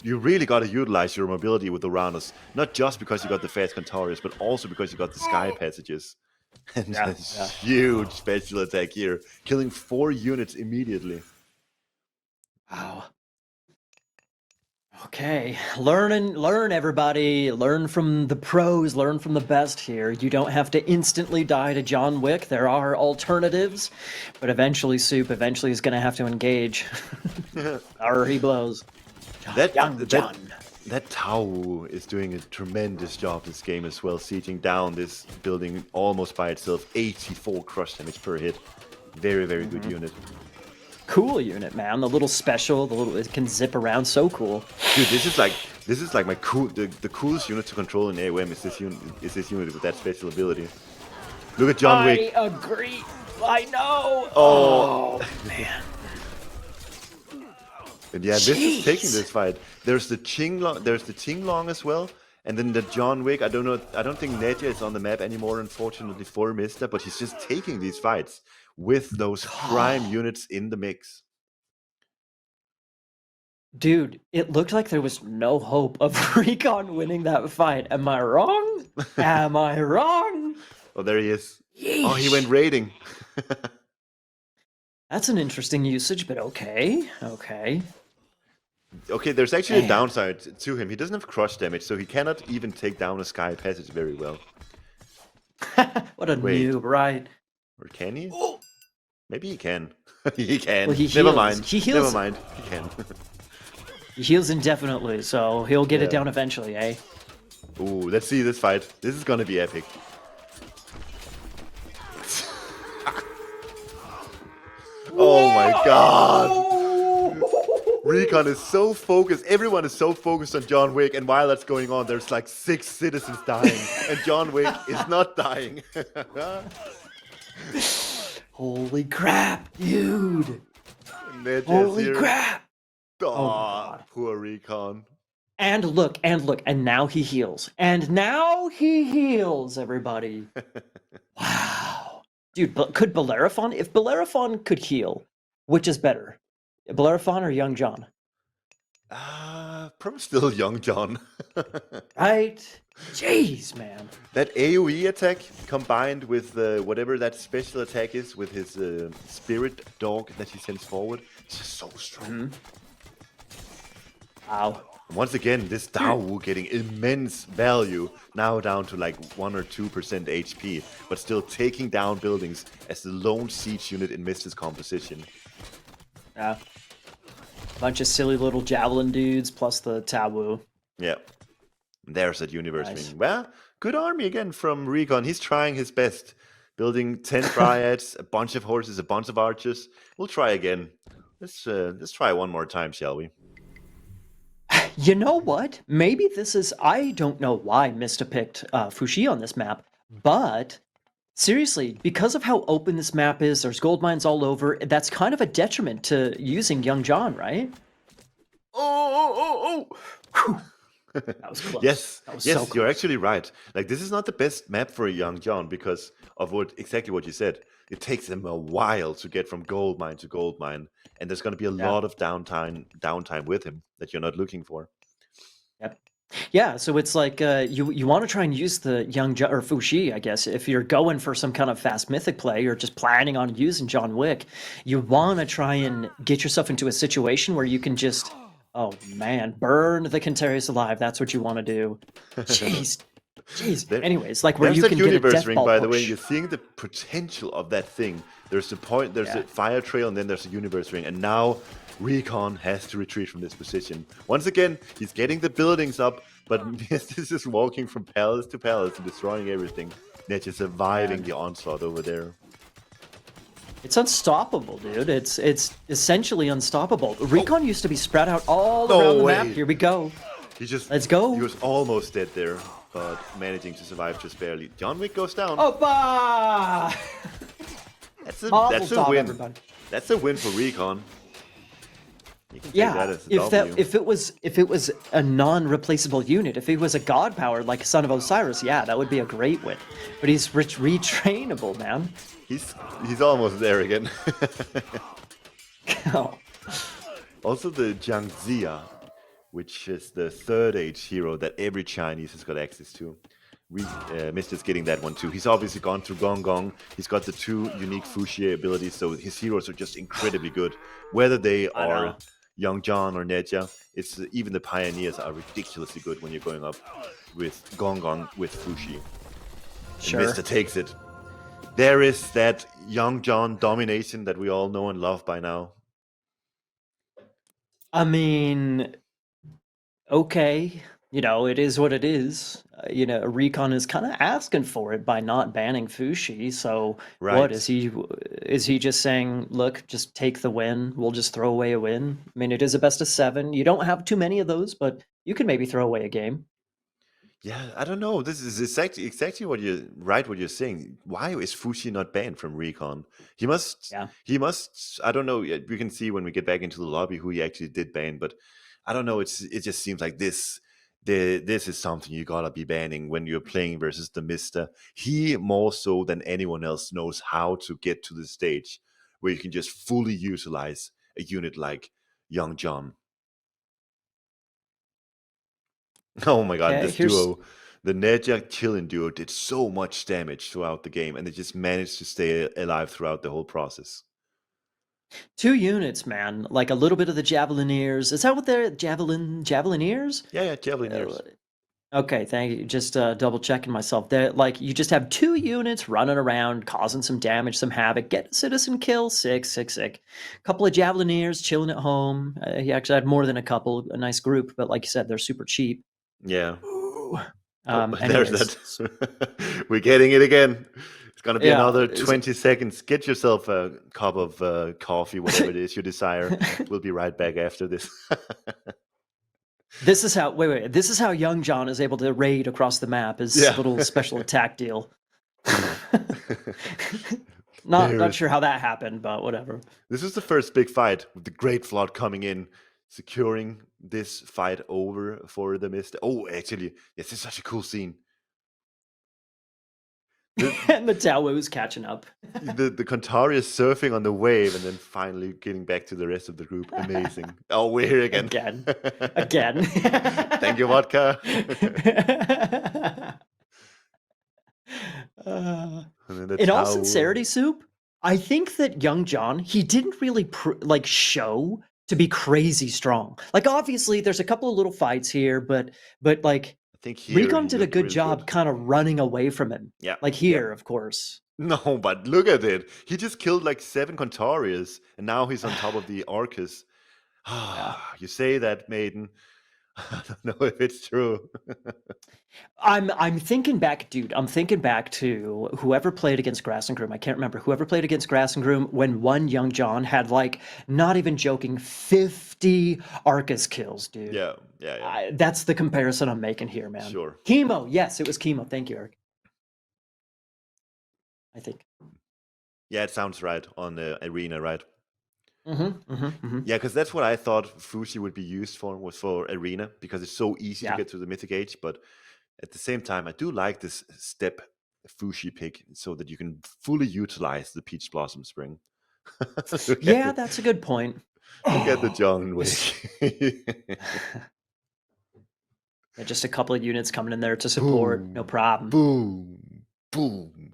you really got to utilize your mobility with the rounders. Not just because you got the fast Cantarius, but also because you got the Sky passages. And a huge special attack here, killing 4 units immediately. Wow. Okay, learn everybody. Learn from the pros, learn from the best here. You don't have to instantly die to John Wick. There are alternatives, but eventually Soup is going to have to engage. Or he blows. That John. That Tau is doing a tremendous job this game as well, sieging down this building almost by itself. 84 crush damage per hit. Very, very good unit. Cool unit, man. The little special, it can zip around, so cool. Dude, this is like my the coolest unit to control in AOM is this unit with that special ability. Look at John Wick. I agree. I know. Oh man. And yeah, this is taking this fight. There's the Qinglong as well, and then the John Wick. I don't know. I don't think Neja is on the map anymore, unfortunately for Mista, but he's just taking these fights with those prime units in the mix. Dude, it looked like there was no hope of RecoN winning that fight. Am I wrong? Am I wrong? Oh, there he is. Yeesh. Oh, he went raiding. That's an interesting usage, but okay. Okay. Okay, there's actually a Man. downside to him. He doesn't have crush damage, so he cannot even take down a Sky Passage very well. What a Wait. noob, right? Or can he? Oh. Maybe he can. He can. Well, he Never heals. mind. He heals. Never mind. He can. He heals indefinitely, so he'll get Yeah. it down eventually, eh? Ooh, let's see this fight. This is gonna be epic. Oh my god! RecoN is so focused. Everyone is so focused on John Wick, and while that's going on, there's like 6 citizens dying, and John Wick is not dying. Holy crap, dude! Holy Crap! Oh, God. poor RecoN. And look, and now he heals. And now he heals, everybody. Wow. Dude, but could Bellerophon, if Bellerophon could heal, which is better? Bellerophon or Young John? Probably still young John. Right? Jeez, man. That AoE attack combined with whatever that special attack is with his spirit dog that he sends forward, it's just so strong. Wow. Once again, this Dawu getting immense value, now down to like 1 or 2% HP, but still taking down buildings as the lone siege unit in Mista's composition. Yeah. Bunch of silly little javelin dudes plus the Tawu. Yeah. There's that universe Nice. ring. Well, good army again from RecoN. He's trying his best. Building 10 dryads, a bunch of horses, a bunch of archers. We'll try again. Let's try one more time, shall we? You know what? Maybe this is... I don't know why Mista picked Fushi on this map, but seriously, because of how open this map is, there's gold mines all over, that's kind of a detriment to using Young John, right? Oh! That was close. Yes, That was yes, so close. you're actually right. Like, this is not the best map for a Young John because of exactly what you said. It takes him a while to get from gold mine to gold mine, and there's going to be a lot of downtime with him that you're not looking for. Yep. Yeah, so it's like you want to try and use the Young John, or Fushi, I guess, if you're going for some kind of fast mythic play or just planning on using John Wick, you want to try and get yourself into a situation where you can just, oh man, burn the Cantarius alive. That's what you want to do. Jeez. Anyways, like where you can get a death ring, ball by push. the way, you're seeing the potential of that thing. There's a fire trail, and then there's a universe ring, and now RecoN has to retreat from this position. Once again, he's getting the buildings up, but this is walking from palace to palace and destroying everything. They're just surviving the onslaught over there. It's unstoppable, dude. It's essentially unstoppable. RecoN used to be spread out all around the map. Here we go. Let's go. He was almost dead there, but managing to survive just barely. John Wick goes down. Opa! That's a win. Everybody. That's a win for RecoN. You can take Yeah, that as a W. if it was a non-replaceable unit, if it was a god power like Son of Osiris, yeah, that would be a great win. But he's retrainable, man. He's almost there again. Oh. Also the Jiangxia, which is the third age hero that every Chinese has got access to. Mista's getting that one too. He's obviously gone through Gong Gong. He's got the 2 unique Fuxie abilities, so his heroes are just incredibly good. Whether they are Young John or Neja, even the pioneers are ridiculously good when you're going up with Gong Gong with Fuxie. Sure. And Mista takes it. There is that Young John domination that we all know and love by now. I mean, okay, it is what it is. RecoN is kind of asking for it by not banning Fushi. So what is he? Is he just saying, look, just take the win? We'll just throw away a win. I mean, it is a best of 7. You don't have too many of those, but you can maybe throw away a game. Yeah, I don't know. This is exactly what you're saying. Why is Fushi not banned from RecoN? He must. I don't know. We can see when we get back into the lobby who he actually did ban, but I don't know. It just seems like this This is something you gotta be banning when you're playing versus TheMista. He more so than anyone else knows how to get to the stage where you can just fully utilize a unit like Young John. Oh my god, Okay, this here's duo, the Neja Chillin duo, did so much damage throughout the game, and they just managed to stay alive throughout the whole process. 2 units, man. Like a little bit of the Javelineers. Is that what they're Javelineers? Yeah, Javelineers. Okay, thank you. Just double checking myself. There, like you just have 2 units running around, causing some damage, some havoc. Get a citizen kill, sick. Couple of Javelineers chilling at home. He actually had more than a couple, a nice group, but like you said, they're super cheap. Yeah. Ooh. Oh, there's Anyways, that. We're getting it again. It's gonna be yeah. another 20 seconds. Get yourself a cup of coffee, whatever it is you desire. We'll be right back after this. This is how. Wait. This is how Young John is able to raid across the map. His Yeah. little special attack deal. There Not is. sure how that happened, but whatever. This is the first big fight with the Great Flood coming in, securing this fight over for TheMista. Oh, actually, yes, it's such a cool scene. And the Tao's catching up. The Kantari is surfing on the wave and then finally getting back to the rest of the group. Amazing. Oh, we're here again. Again. Thank you, vodka. In all sincerity, Soup, I think that Young John, he didn't really show to be crazy strong. Like obviously there's a couple of little fights here, but like I think here RecoN did a good job kind of running away from him. Yeah. Like here, of course. No, but look at it. He just killed like 7 Contarius, and now he's on top of the Arcus. You say that, Maiden. I don't know if it's true. I'm thinking back, dude. I'm thinking back to whoever played against Grass and Groom. I can't remember whoever played against Grass and Groom when one Young John had like, not even joking, 50 Arcus kills, dude. Yeah. That's the comparison I'm making here, man. Sure. Chemo, yes, it was Chemo. Thank you, Eric. I think. Yeah, it sounds right on the arena, right? Mm-hmm. Yeah, because that's what I thought Fushi would be used for, was for arena, because it's so easy to get to the mythic age. But at the same time, I do like this Steppe Fushi pick so that you can fully utilize the Peach Blossom Spring. Yeah, that's a good point. Look at the John Wick. Yeah, just a couple of units coming in there to support, no problem. Boom.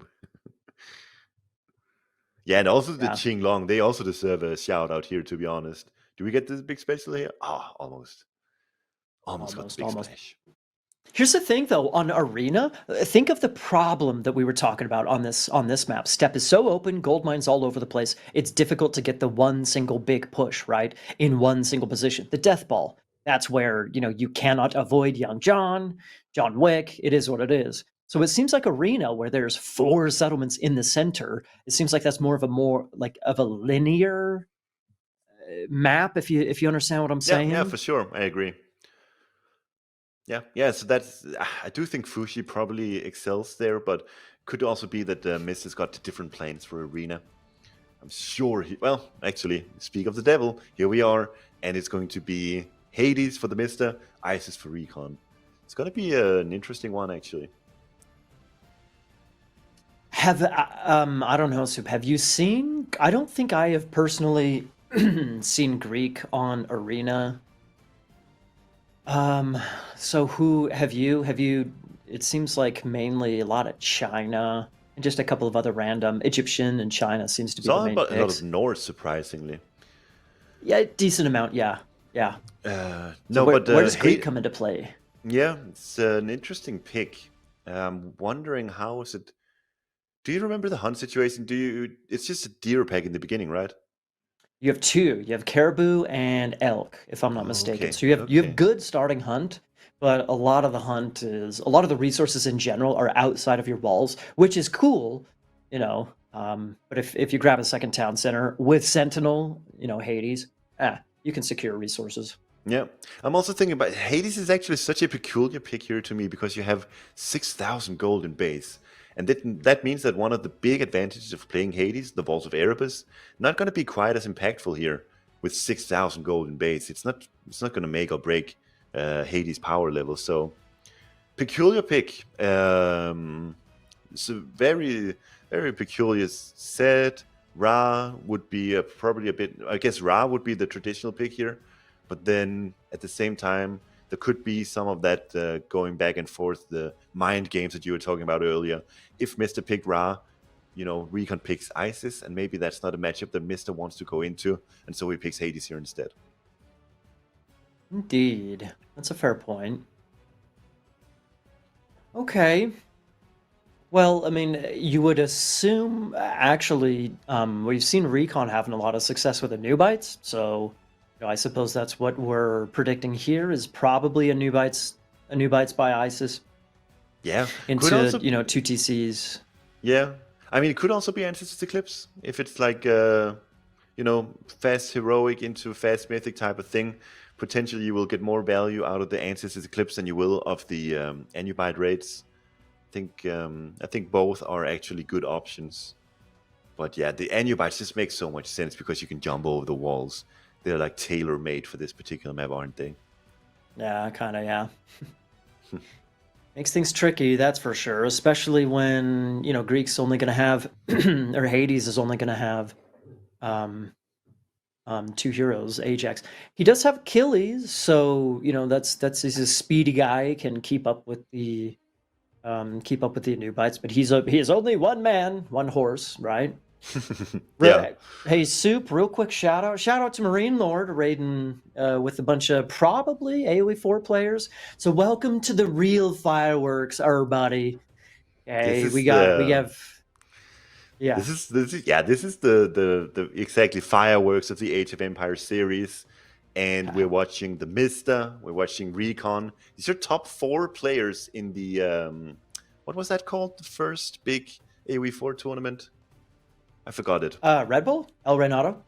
Yeah, and also the Qinglong, they also deserve a shout out here, to be honest. Do we get this big special here? Almost. Almost got the big splash. Here's the thing, though, on Arena, think of the problem that we were talking about on this map. Steppe is so open, gold mines all over the place. It's difficult to get the one single big push, right, in one single position. The Death Ball, that's where, you cannot avoid Young John, John Wick. It is what it is. So it seems like Arena, where there's 4 settlements in the center, it seems like that's more of a linear map, if you understand what I'm saying. Yeah, for sure. I agree. Yeah. So that's, I do think Fushi probably excels there, but could also be that Mist has got different plans for Arena. I'm sure well, actually, speak of the devil, here we are, and it's going to be Hades for TheMista, Isis for RecoN. It's going to be an interesting one, actually. I don't know, Soup. Have you seen? I don't think I have personally seen Greek on Arena. So who have you? It seems like mainly a lot of China and just a couple of other random. Egyptian and China seems to be the main picks. A lot of Norse, surprisingly. Yeah, decent amount. Yeah. No, where but where does Greek come into play? Yeah, it's an interesting pick. I'm wondering how is it. Do you remember the hunt situation? It's just a deer pack in the beginning, right? You have 2. You have caribou and elk, if I'm not mistaken. So you have good starting hunt, but a lot of the resources in general are outside of your walls, which is cool, But if you grab a second town center with Sentinel, Hades, you can secure resources. Yeah, I'm also thinking about Hades is actually such a peculiar pick here to me because you have 6,000 gold in base. And that means that one of the big advantages of playing Hades, the Vaults of Erebus, not going to be quite as impactful here with 6,000 gold in base. It's not going to make or break Hades power level. So peculiar pick. It's a very very peculiar set. Ra would be probably a bit. I guess Ra would be the traditional pick here, but then at the same time there could be some of that going back and forth, the mind games that you were talking about earlier. If Mister picked Ra, RecoN picks Isis, and maybe that's not a matchup that Mister wants to go into, and so he picks Hades here instead. Indeed. That's a fair point. Okay. Well, I mean, you would assume actually, we've seen RecoN having a lot of success with the Nubites, so I suppose that's what we're predicting here is probably a Nubites by Isis. Yeah, into also, 2 TCs. Yeah, I mean, it could also be Ancestors Eclipse if it's like fast heroic into fast mythic type of thing. Potentially, you will get more value out of the Ancestors Eclipse than you will of the Anubite raids. I think both are actually good options. But yeah, the Anubites just make so much sense because you can jump over the walls. They're like tailor made for this particular map, aren't they? Yeah, kind of, yeah. Makes things tricky, that's for sure, especially when, Greek's only going to have, or Hades is only going to have 2 heroes, Ajax. He does have Achilles, so, that's he's a speedy guy, can keep up with the Nubites, but he is only one man, one horse, right? Yeah. Hey, Soup, real quick shout out to Marine Lord raiding with a bunch of probably AoE4 players. So welcome to the real fireworks, everybody. This Okay, is we the have yeah. this is the exactly fireworks of the Age of Empires series, and we're watching TheMista, we're watching RecoN. These are top 4 players in the what was that called? The first big AoE4 tournament. I forgot it. Red Bull? El Renato?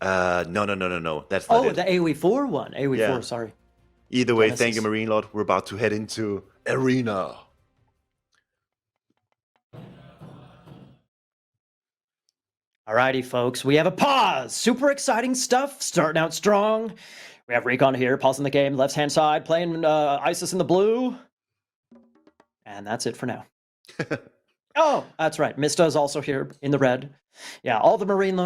No. That's not it. The AoE4 one. AoE4, Yeah. sorry. Either way, thank you, Genesis. Marine Lord. We're about to head into Arena. Alrighty, folks, we have a pause. Super exciting stuff, starting out strong. We have RecoN here, pausing the game, left-hand side, playing Isis in the blue. And that's it for now. Oh, that's right. Mista is also here in the red. Yeah, all the Marine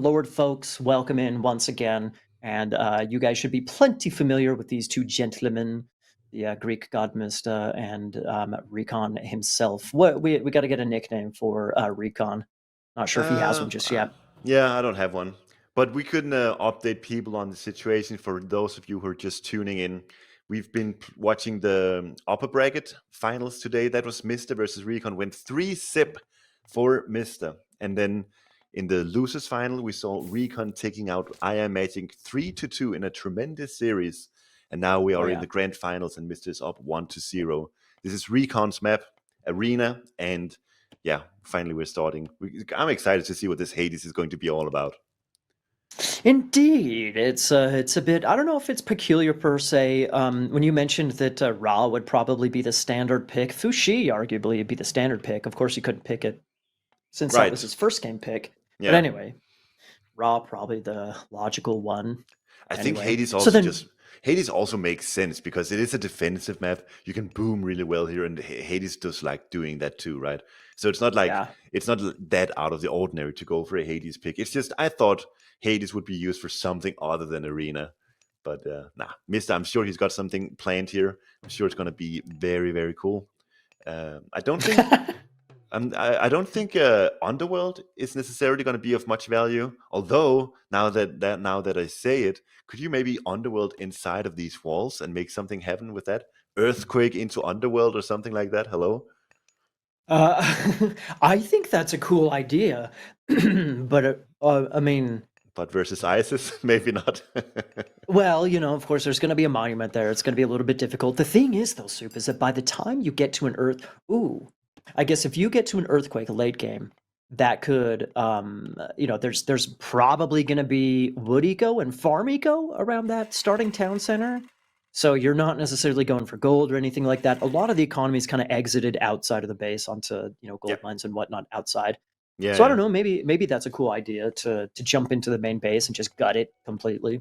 Lord folks, welcome in once again. And you guys should be plenty familiar with these 2 gentlemen, the Greek god Mista and RecoN himself. We got to get a nickname for RecoN. Not sure if he has one just yet. Yeah, I don't have one. But we couldn't update people on the situation for those of you who are just tuning in. We've been watching the upper bracket finals today. That was Mista versus RecoN. Went 3-zip for Mista. And then in the losers final, we saw RecoN taking out IM Magic 3-2 in a tremendous series. And now we are in the grand finals, and Mista is up 1-0. This is RecoN's map, Arena, and yeah, finally we're starting. I'm excited to see what this Hades is going to be all about. Indeed, it's a bit. I don't know if it's peculiar per se. When you mentioned that Ra would probably be the standard pick, Fushi arguably would be the standard pick. Of course, he couldn't pick it since that was his first game pick. Yeah. But anyway, Ra probably the logical one. I think Hades also Hades also makes sense because it is a defensive map. You can boom really well here, and Hades does like doing that too, right? So it's not like it's not that out of the ordinary to go for a Hades pick. It's just I thought Hades would be used for something other than Arena. But Mista, I'm sure he's got something planned here. I'm sure it's going to be very, very cool. I don't think I don't think Underworld is necessarily going to be of much value. Although now that I say it, could you maybe Underworld inside of these walls and make something happen with that? Earthquake into Underworld or something like that? Hello? I think that's a cool idea, but I mean, but versus Isis, maybe not. Well, of course, there's going to be a monument there. It's going to be a little bit difficult. The thing is, though, Soup, is that by the time you get to an I guess if you get to an earthquake late game, that could, there's probably going to be wood eco and farm eco around that starting town center. So you're not necessarily going for gold or anything like that. A lot of the economy's kind of exited outside of the base onto, gold mines and whatnot outside. Yeah. So I don't know, maybe that's a cool idea to jump into the main base and just gut it completely.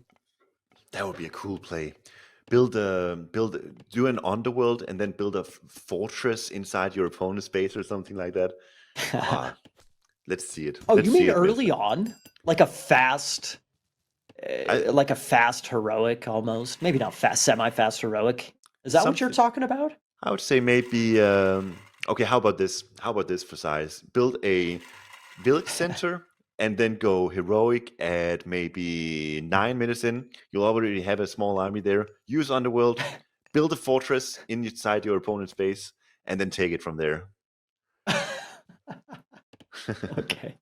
That would be a cool play. do an underworld and then build a fortress inside your opponent's base or something like that. Ah, let's see it. Oh, Let's you mean see it, early Mister. on? Like a fast, I like a fast heroic almost? Maybe not fast, semi-fast heroic. Is that what you're something. talking about? I would say maybe. Okay, how about this? How about this for size? Build a village center and then go heroic at maybe 9 minutes in. You'll already have a small army there. Use underworld, build a fortress inside your opponent's base, and then take it from there. Okay.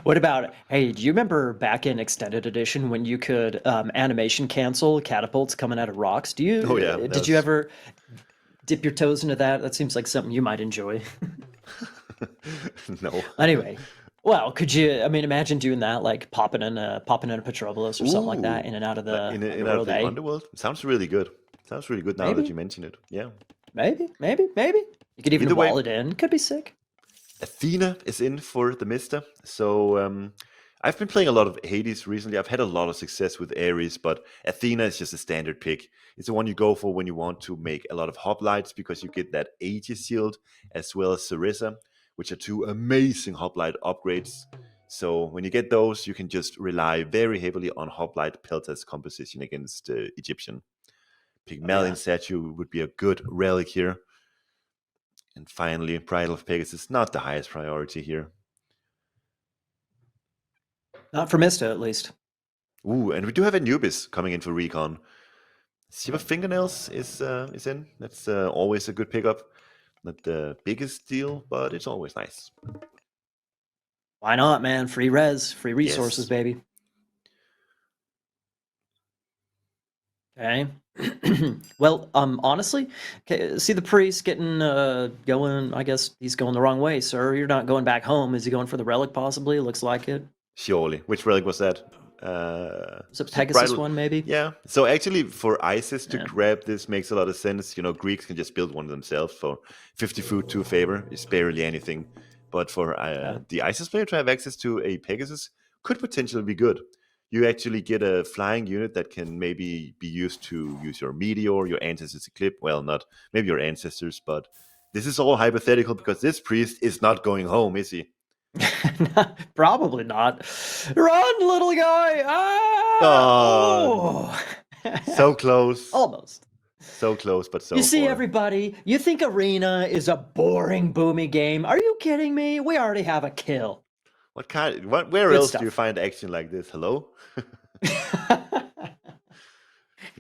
What about, hey, do you remember back in Extended Edition when you could animation cancel catapults coming out of rocks? Oh yeah, Did you that's ever dip your toes into that? That seems like something you might enjoy. no. Anyway, well, could you, I mean, imagine doing that, like popping in a Petropolis or something like that, Ooh, in and out of like the in and out of underworld, the eh? underworld. Sounds really good. Sounds really good now that you Maybe, mention it. Yeah. maybe. You could Either even way, wall it in. Could be sick. Athena is in for TheMista. So I've been playing a lot of Hades recently. I've had a lot of success with Ares, but Athena is just a standard pick. It's the one you go for when you want to make a lot of hoplites because you get that Aegis shield as well as Sarissa, which are two amazing hoplite upgrades. So when you get those, you can just rely very heavily on hoplite Peltas composition against Egyptian. Oh yeah. Pygmalion statue would be a good relic here. And finally, Bridal of Pegasus, not the highest priority here. Not for Mista, at least. Ooh, and we do have Anubis coming in for RecoN. Silver Fingernails is in. That's always a good pickup. Not the biggest deal, but it's always nice. Why not, man? Free res, free resources, Yes. baby. Okay. Well, honestly, see the priest getting going. I guess he's going the wrong way, sir. You're not going back home. Is he going for the relic? Possibly. Looks like it. Surely. Which relic was that? Was it Was it Pegasus Bridal? one, maybe? Yeah. So actually, for ISIS to Yeah. grab this makes a lot of sense. You know, Greeks can just build one themselves for 50 food to a favor. It's barely anything. But for Yeah. the ISIS player to have access to a Pegasus could potentially be good. You actually get a flying unit that can maybe be used to use your meteor, your ancestors' eclipse. Well, not maybe your ancestors, but this is all hypothetical because this priest is not going home, is he? Probably not. Run, little guy! Ah! Oh, Oh! so close. Almost. So close, but You so see, far. everybody, you think Arena is a boring, boomy game. Are you kidding me? We already have a kill. What kind? What? Where Good else do you stuff. find action like this? Hello?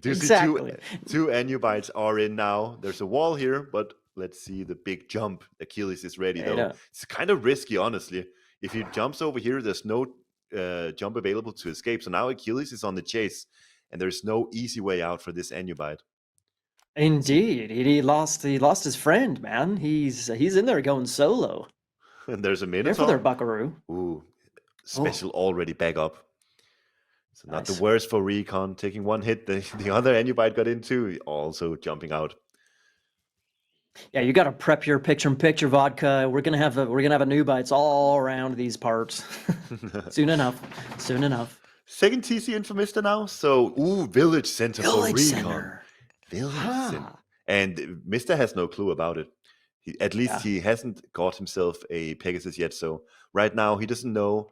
Do you see Exactly. two Anubites are in now? There's a wall here, but let's see the big jump. Achilles is ready Hey, though. no. It's kind of risky, honestly. If he jumps over here, there's no jump available to escape. So now Achilles is on the chase, and there's no easy way out for this Anubite. Indeed, he lost his friend, man. He's in there going solo. And there's a Careful there, Minotaur. Buckaroo. Ooh, Oh, special already back up. So not the nice. worst for RecoN. Taking one hit, the other Anubite got into, also jumping out. Yeah, you got to prep your picture-in-picture vodka. We're gonna have a new bites all around these parts. Soon enough. Soon enough. Second TC in for Mister now. So, ooh, Village Center for Village RecoN. Center. Village Center. Ha. And Mister has no clue about it. At least Yeah. he hasn't got himself a Pegasus yet. So, right now, he doesn't know.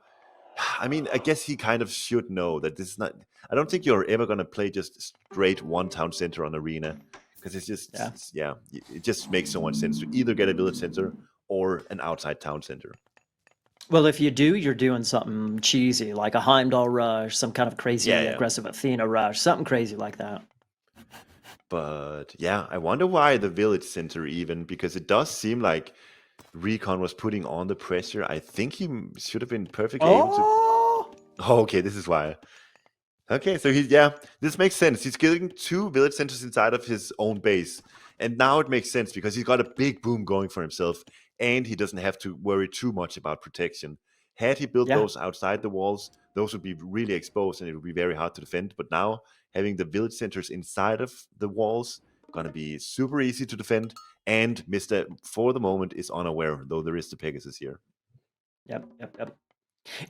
I mean, I guess he kind of should know that this is not. I don't think you're ever going to play just straight one town center on Arena. Because Yeah. yeah, it just makes so much sense to either get a village center or an outside town center. Well, if you do, you're doing something cheesy, like a Heimdall rush, some kind of Yeah, crazy yeah. aggressive Athena rush, something crazy like that. But yeah, I wonder why the village center even, because it does seem like RecoN was putting on the pressure. I think he should have been perfectly able to. Oh, Oh, okay, this is why. Okay, so this makes sense. He's getting two village centers inside of his own base. And now it makes sense because he's got a big boom going for himself and he doesn't have to worry too much about protection. Had he built yeah. those outside the walls, those would be really exposed and it would be very hard to defend. But now having the village centers inside of the walls gonna be super easy to defend. And Mister for the moment is unaware, though there is the Pegasus here. Yep. Yep. Yep.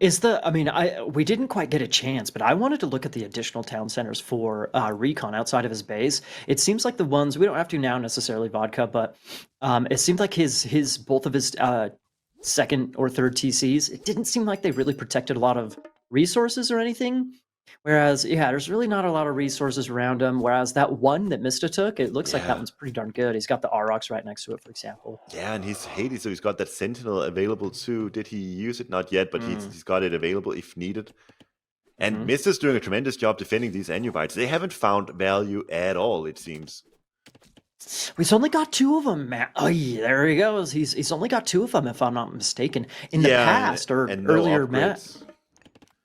I mean, we didn't quite get a chance, but I wanted to look at the additional town centers for RecoN outside of his base. It seems like the ones we don't have to now necessarily vodka, but it seemed like his both of his second or third TCs. It didn't seem like they really protected a lot of resources or anything. Whereas, yeah, there's really not a lot of resources around him. Whereas that one that Mista took, it looks like that Yeah. one's pretty darn good. He's got the Aurochs right next to it, for example. Yeah, and he's Hades, so he's got that Sentinel available too. Did he use it? Not yet, but Mm. he's got it available if needed. And Mhm. Mister's doing a tremendous job defending these Anubites. They haven't found value at all, it seems. He's only got two of them, man. Oh, yeah, there he goes. He's only got two of them, if I'm not mistaken. In the Yeah, past or and no earlier, Matt, upgrades.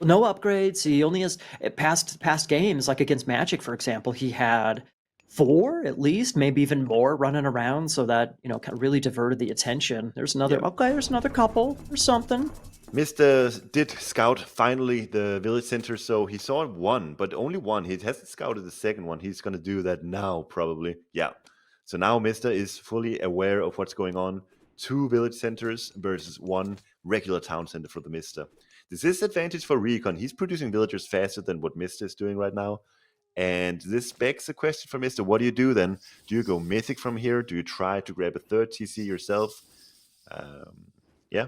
no upgrades. He only has past games, like against Magic, for example. He had four at least, maybe even more, running around, so that kind of really diverted the attention. There's another. Yep. Okay, there's another couple or something. Mister did scout finally the village center, so he saw one, but only one. He hasn't scouted the second one. He's going to do that now, probably. Yeah. So now Mister is fully aware of what's going on. Two village centers versus one regular town center for the Mister. This is advantage for RecoN. He's producing villagers faster than what Mister is doing right now. And this begs a question for Mister. What do you do then? Do you go Mythic from here? Do you try to grab a third TC yourself? Yeah.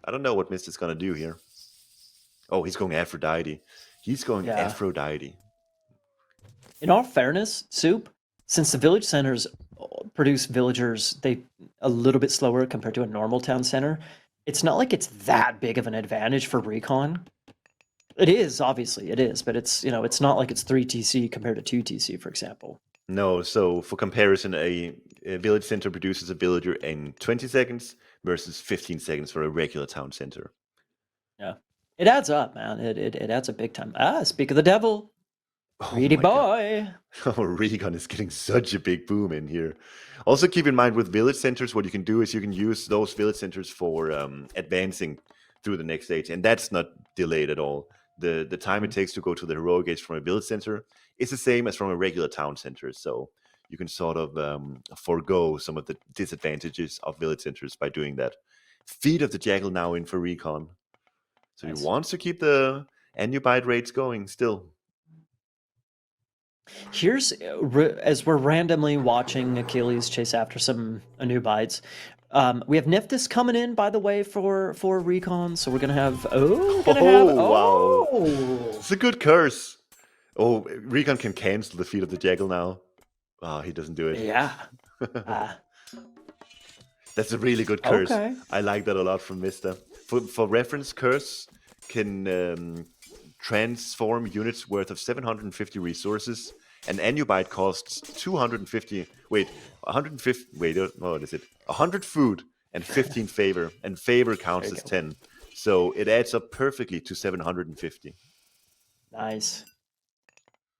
I don't know what Mister's going to do here. Oh, he's going Aphrodite. He's going Yeah. Aphrodite. In all fairness, Soup, since the village centers produce villagers they a little bit slower compared to a normal town center, it's not like it's that big of an advantage for RecoN. It is, obviously, it is, but it's not like it's 3 TC compared to 2 TC, for example. No, so for comparison, a village center produces a villager in 20 seconds versus 15 seconds for a regular town center. Yeah. It adds up, man. It adds up big time. Speak of the devil. Oh Greedy my God. boy. Oh, RecoN is getting such a big boom in here. Also, keep in mind with village centers, what you can do is you can use those village centers for advancing through the next stage, and that's not delayed at all. The time it takes to go to the heroic age from a village center is the same as from a regular town center, so you can sort of forego some of the disadvantages of village centers by doing that. Feet of the Jackal now in for RecoN. So Nice. he wants to keep the Anubite rates going still. Here's as we're randomly watching Achilles chase after some Anubites. We have Nephthys coming in, by the way, for RecoN. So we're gonna have Wow. It's a good curse. Oh, RecoN can cancel the Feet of the Jackal now. Oh, he doesn't do it. Yeah. That's a really good curse. Okay. I like that a lot from Mister. For reference, curse can transform units worth of 750 resources. An Anubite costs 250. Wait, 150. Wait, what is it? 100 food and 15 favor, and favor counts as 10. So it adds up perfectly to 750. Nice.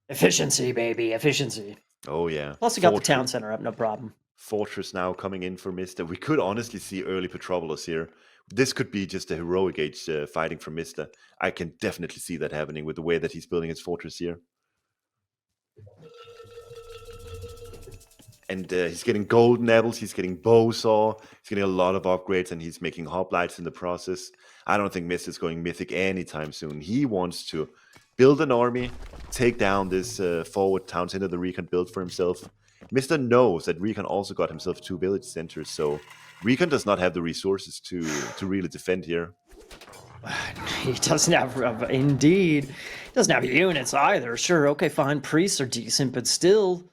Efficiency, baby, efficiency. Oh yeah. Plus, we got the town center up, no problem. Fortress now coming in for Mister. We could honestly see early Petropolis here. This could be just a heroic age fighting for Mister. I can definitely see that happening with the way that he's building his fortress here. And he's getting golden apples, he's getting bow saw, he's getting a lot of upgrades, and he's making hoplites in the process. I don't think Mister's going mythic anytime soon. He wants to build an army, take down this forward town center that RecoN built for himself. Mister knows that RecoN also got himself 2 village centers, so RecoN does not have the resources to really defend here. He doesn't have, indeed. He doesn't have units either. Sure, okay, fine. Priests are decent, but still.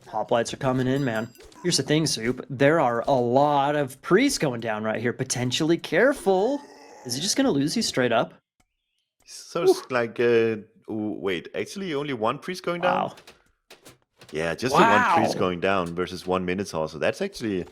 Hoplites are coming in, man. Here's the thing, Soup. There are a lot of priests going down right here. Potentially careful. Is he just going to lose you straight up? So it's like, wait, actually only one priest going down? Wow. Yeah, just the one priest going down versus 1 Minotaur. So that's actually a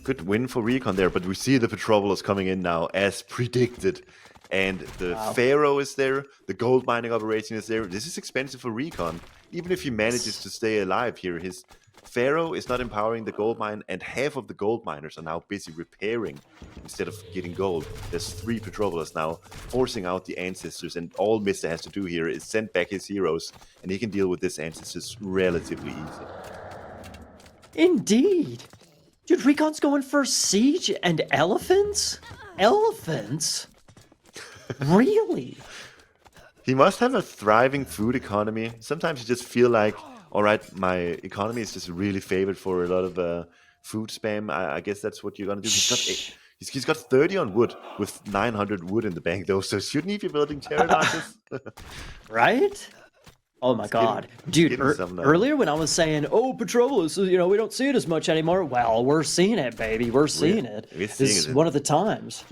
good win for RecoN there. But we see the Petropolis coming in now as predicted. And the Pharaoh is there. The gold mining operation is there. This is expensive for RecoN. Even if he manages to stay alive here, his Pharaoh is not empowering the gold mine, and half of the gold miners are now busy repairing instead of getting gold. There's 3 Petropolis now, forcing out the ancestors, and all Mister has to do here is send back his heroes, and he can deal with this ancestors relatively easy. Indeed. Dude, RecoN's going for siege and elephants? Elephants? Really? He must have a thriving food economy. Sometimes you just feel like, all right, my economy is just really favored for a lot of food spam. I guess that's what you're gonna do. Shh. He's got 30 on wood with 900 wood in the bank though. So shouldn't he be building chariot archers? Right? Oh my God, He's dude! getting some now. Earlier when I was saying, "Oh, Petropolis, we don't see it as much anymore." Well, we're seeing it, baby. We're seeing it. We're This seeing is it. one of the times.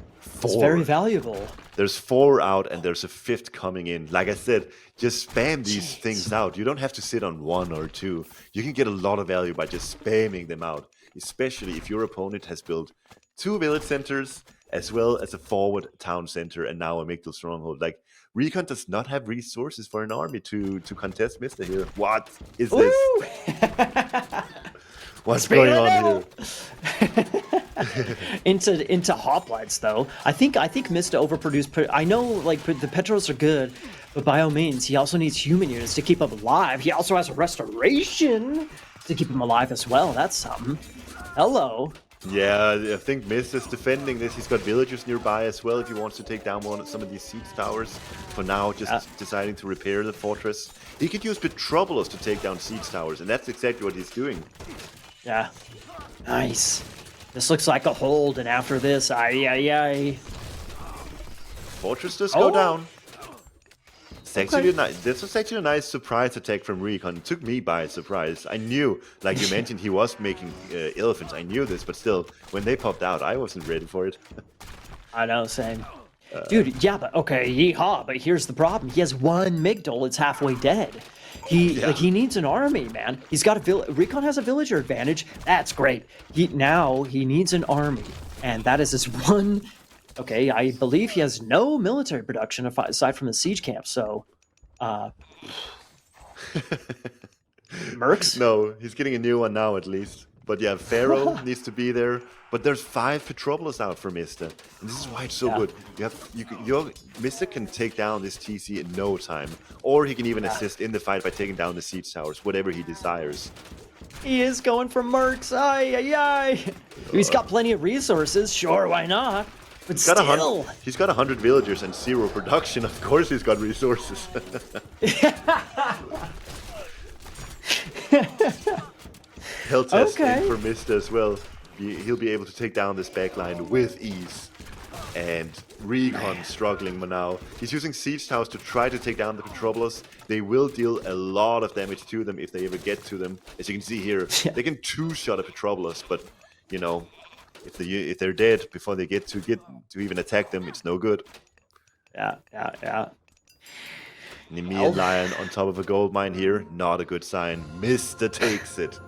It's very Four. valuable. There's 4 out and there's a 5th coming in. Like I said, just spam these Jeez. things out. You don't have to sit on 1 or 2. You can get a lot of value by just spamming them out, especially if your opponent has built 2 village centers as well as a forward town center and now a Migdal stronghold. Like, RecoN does not have resources for an army to contest Mr. here. What is this? Woo! What's Speed going of the on devil! here? into hoplites though. I think Mista overproduced. I know like the Petros are good, but by all means, he also needs human units to keep him alive. He also has a restoration to keep him alive as well. That's something. Hello. Yeah, I think Mist is defending this. He's got villagers nearby as well if he wants to take down some of these siege towers. For now, just deciding to repair the fortress. He could use Petropolis to take down siege towers, and that's exactly what he's doing. Yeah. Nice. This looks like a hold, and after this, Fortress does go down. Okay. This was actually a nice surprise attack from RecoN. It took me by surprise. I knew, like you mentioned, he was making elephants. I knew this, but still, when they popped out, I wasn't ready for it. I know, same. Dude, yeah, but okay, yeehaw. But here's the problem: he has 1 Migdal. It's halfway dead. He needs an army, man. He's got a RecoN has a villager advantage. That's great. He needs an army, and that is his one. Okay, I believe he has no military production aside from the siege camp. So, Mercs. No, he's getting a new one now at least. But yeah, Pharaoh needs to be there. But there's 5 Petropolis out for Mista, and this is why it's so good. Your Mista can take down this TC in no time, or he can even assist in the fight by taking down the siege towers, whatever he desires. He is going for Mercs. He's got plenty of resources. Sure, why not? But still, He's got 100 villagers and 0 production. Of course, he's got resources. He'll test in for Mista as well. He'll be able to take down this backline with ease. And RecoN struggling now. He's using siege towers to try to take down the Petropolis. They will deal a lot of damage to them if they ever get to them. As you can see here, they can 2-shot a Petropolis, but you know, if they're dead before they get to even attack them, it's no good. Yeah. Nemean Lion on top of a gold mine here, not a good sign. Mista takes it.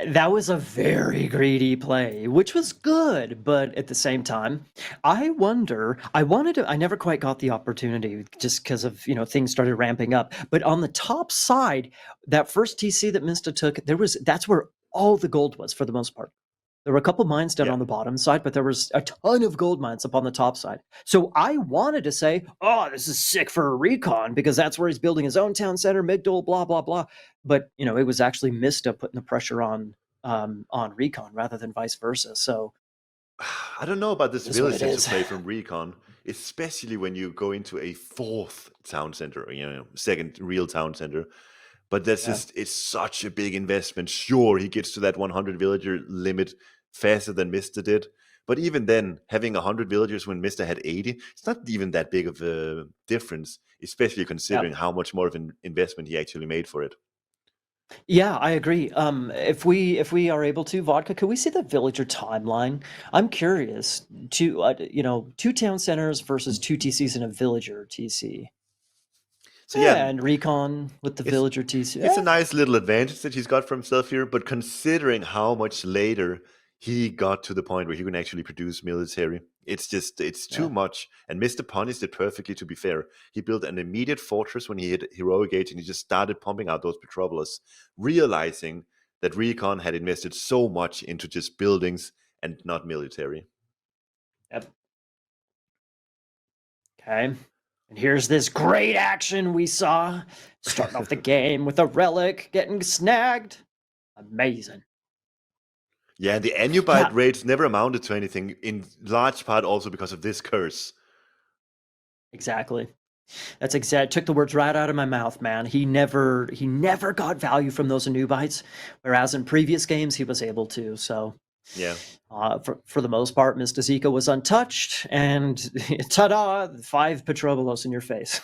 That was a very greedy play, which was good, but at the same time, I never quite got the opportunity just because of, things started ramping up. But on the top side, that first TC that Mista took, that's where all the gold was for the most part. There were a couple mines down on the bottom side, but there was a ton of gold mines up on the top side. So I wanted to say, oh, this is sick for a RecoN because that's where he's building his own town center, Migdal, blah, blah, blah. But, it was actually Mista putting the pressure on RecoN rather than vice versa. So I don't know about this village center play from RecoN, especially when you go into a 4th town center, 2nd real town center. But it's such a big investment. Sure, he gets to that 100 villager limit faster than Mista did. But even then, having 100 villagers when Mista had 80, it's not even that big of a difference, especially considering how much more of an investment he actually made for it. Yeah, I agree. If we are able to, Vodka, could we see the villager timeline? I'm curious. 2 town centers versus 2 TCs and a villager TC. So and RecoN with the villager TC. It's a nice little advantage that he's got for himself here, but considering how much later he got to the point where he can actually produce military, it's too much. And Mr. punished it perfectly, to be fair. He built an immediate fortress when he hit heroic age, and he just started pumping out those Petropolis, realizing that RecoN had invested so much into just buildings and not military. Yep. Okay. And here's this great action we saw. Starting off the game with a relic getting snagged. Amazing. Yeah, and the Yeah, Anubite raids never amounted to anything, in large part also because of this curse. exactly. That's exact. Took the words right out of my mouth, man. He never got value from those Anubites, whereas in previous games he was able to. So, Yeah. for the most part, Mistazika was untouched, and ta-da, 5 Petrobolos in your face.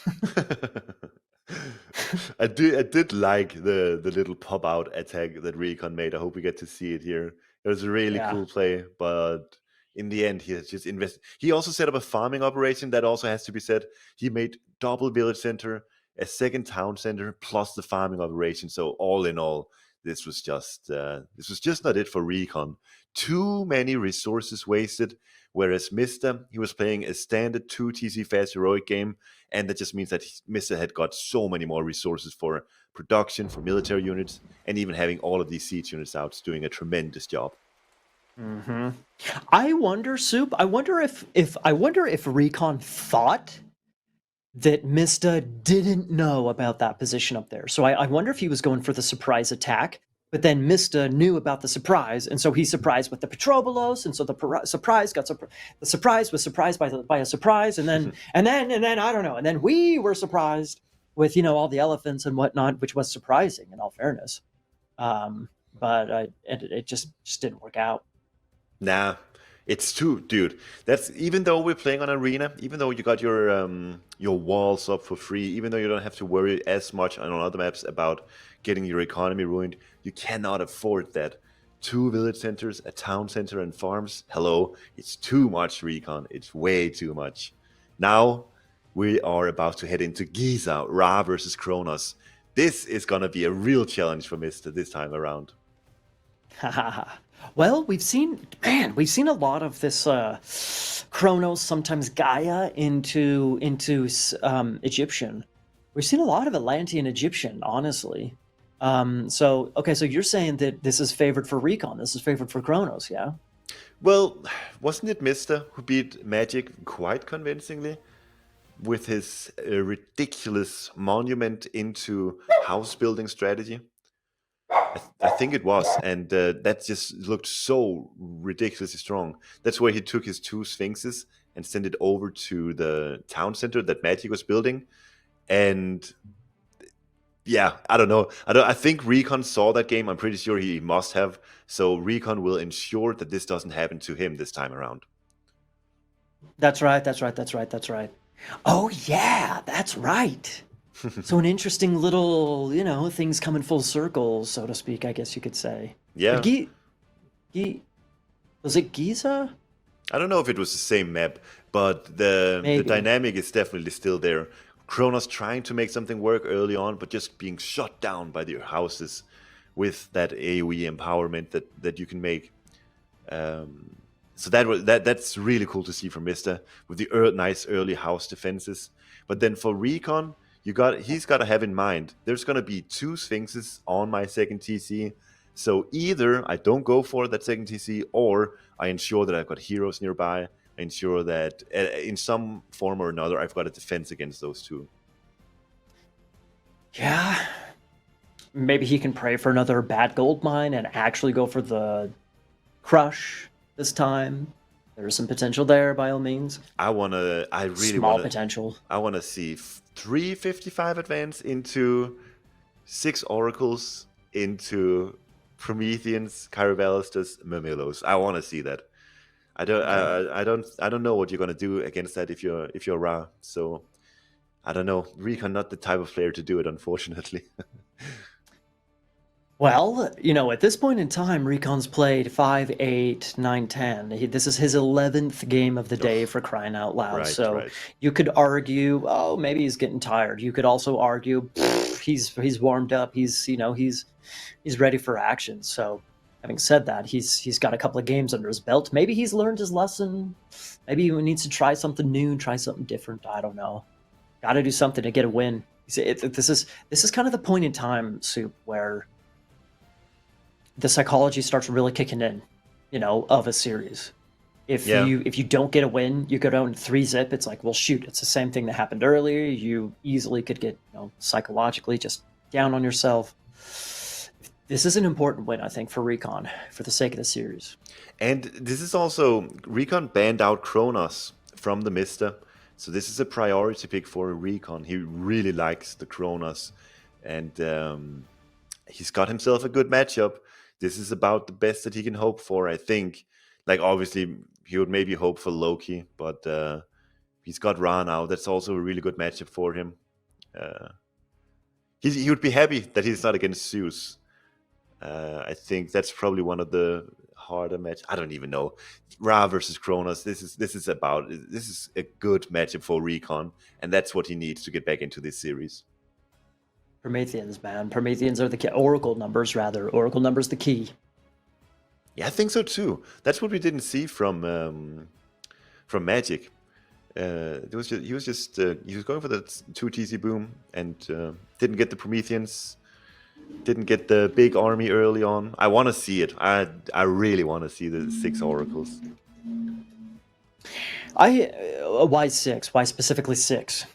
I did like the little pop out attack that RecoN made. I hope we get to see it here. It was a really Yeah. cool play, but in the end, he has just invested. He also set up a farming operation that also has to be said. He made double village center, a second town center, plus the farming operation. So all in all, this was just not it for RecoN. Too many resources wasted. Whereas Mista, he was playing a standard 2 TC fast heroic game, and that just means that Mista had got so many more resources for production, for military units, and even having all of these siege units out is doing a tremendous job. Hmm. I wonder, Soup. I wonder if RecoN thought that Mista didn't know about that position up there. So I wonder if he was going for the surprise attack, but then Mista knew about the surprise, and so he surprised with the Petrobolos, and so the surprise was surprised by a surprise, and then I don't know, and then we were surprised with all the elephants and whatnot, which was surprising in all fairness. But it just didn't work out. Nah, it's too, dude. That's even though we're playing on arena, even though you got your walls up for free, even though you don't have to worry as much on other maps about getting your economy ruined, you cannot afford that. 2 village centers, a town center, and farms. Hello, it's too much recon. It's way too much. Now we are about to head into Giza, Ra versus Kronos. This is gonna be a real challenge for Mister this time around. Well, we've seen a lot of this Chronos, sometimes Gaia, into Egyptian. We've seen a lot of Atlantean Egyptian, honestly. So okay, so you're saying that this is favored for RecoN, this is favored for Chronos, yeah? Well, wasn't it Mister who beat Magic quite convincingly with his ridiculous monument into house building strategy? I think it was, and that just looked so ridiculously strong. That's why he took his 2 Sphinxes and sent it over to the town center that Magic was building. And yeah, I don't know. I think RecoN saw that game. I'm pretty sure he must have. So RecoN will ensure that this doesn't happen to him this time around. That's right, that's right, that's right, that's right. Oh yeah, that's right. So an interesting little, things coming full circle, so to speak, I guess you could say. But Yeah, Gi was it Giza? I don't know if it was the same map, but the Maybe. dynamic is definitely still there. Kronos trying to make something work early on, but just being shut down by the houses with that AOE empowerment that you can make. Um, so that's really cool to see from Mister with the nice early house defenses. But then for RecoN, he's got to have in mind there's going to be 2 Sphinxes on my second TC. So either I don't go for that second TC, or I ensure that I've got heroes nearby. I ensure that in some form or another I've got a defense against those two. Yeah. Maybe he can pray for another bad gold mine and actually go for the crush this time. There's some potential there, by all means. I really Small wanna, potential. I wanna see 355 advance into 6 oracles into Prometheans, Caraballistas, Mamilos. I want to see that. Okay. I don't know what you're gonna do against that if you're Ra. So I don't know. RecoN not the type of player to do it, unfortunately. Well, at this point in time, RecoN's played 5, 8, 9, 10. This is his 11th game of the day, Oh, for crying out loud. right, So right. you could argue, oh, maybe he's getting tired. You could also argue, he's warmed up. He's ready for action. So having said that, he's got a couple of games under his belt. Maybe he's learned his lesson. Maybe he needs to try something new, try something different. I don't know. Got to do something to get a win. This is kind of the point in time, Soup, where the psychology starts really kicking in, of a series. If Yeah. you don't get a win, you go down 3-zip. It's like, well, shoot, it's the same thing that happened earlier. You easily could get, psychologically just down on yourself. This is an important win, I think, for RecoN for the sake of the series. And this is also RecoN banned out Kronos from the Mista, so this is a priority pick for RecoN. He really likes the Kronos, and he's got himself a good matchup. This is about the best that he can hope for, I think. Like obviously, he would maybe hope for Loki, but he's got Ra now. That's also a really good matchup for him. Uh, he would be happy that he's not against Zeus. I think that's probably one of the harder match. I don't even know. Ra versus Kronos. This is a good matchup for RecoN, and that's what he needs to get back into this series. Prometheans, man. Prometheans are the key. Oracle numbers, rather. Oracle numbers the key. Yeah, I think so too. That's what we didn't see from Magic. He was going for the 2 TC boom and didn't get the Prometheans. Didn't get the big army early on. I want to see it. I really want to see the 6 oracles. Why 6? Why specifically 6?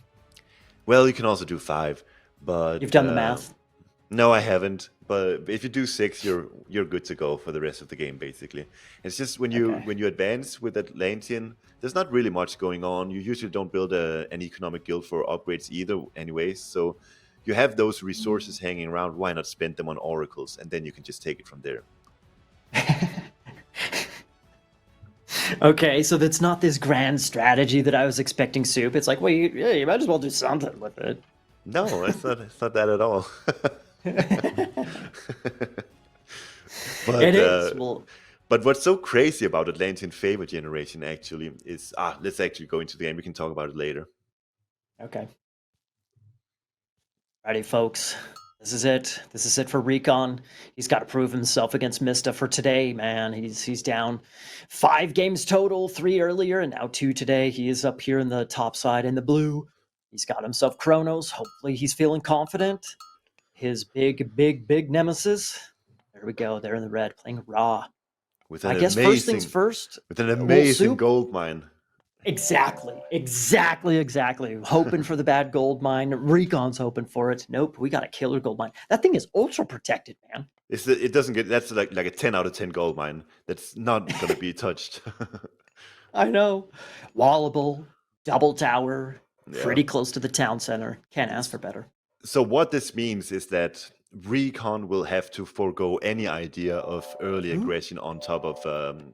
Well, you can also do 5, but You've done the math. No, I haven't. But if you do 6, you're good to go for the rest of the game. Basically, it's just when you advance with Atlantean, there's not really much going on. You usually don't build an economic guild for upgrades either, anyways. So you have those resources hanging around. Why not spend them on oracles, and then you can just take it from there. Okay, so that's not this grand strategy that I was expecting, Soup. It's like, well, you might as well do something with it. No, it's not that at all. But, it is. Well, but what's so crazy about Atlantean Favor Generation actually is let's actually go into the game. We can talk about it later. Okay. Ready, folks. This is it. This is it for RecoN. He's got to prove himself against Mista for today, man. He's down 5 games total, 3 earlier, and now 2 today. He is up here in the top side in the blue. He's got himself Kronos. Hopefully he's feeling confident. His big nemesis. There we go. They're in the red, playing Ra. I guess first things first. With an amazing gold mine. Exactly. Hoping for the bad gold mine. RecoN's hoping for it. Nope, we got a killer gold mine. That thing is ultra protected, man. It doesn't get. That's like a 10 out of 10 gold mine. That's not gonna be touched. I know. Wallable, double tower, pretty close to the town center. Can't ask for better. So what this means is that RecoN will have to forego any idea of early aggression on top of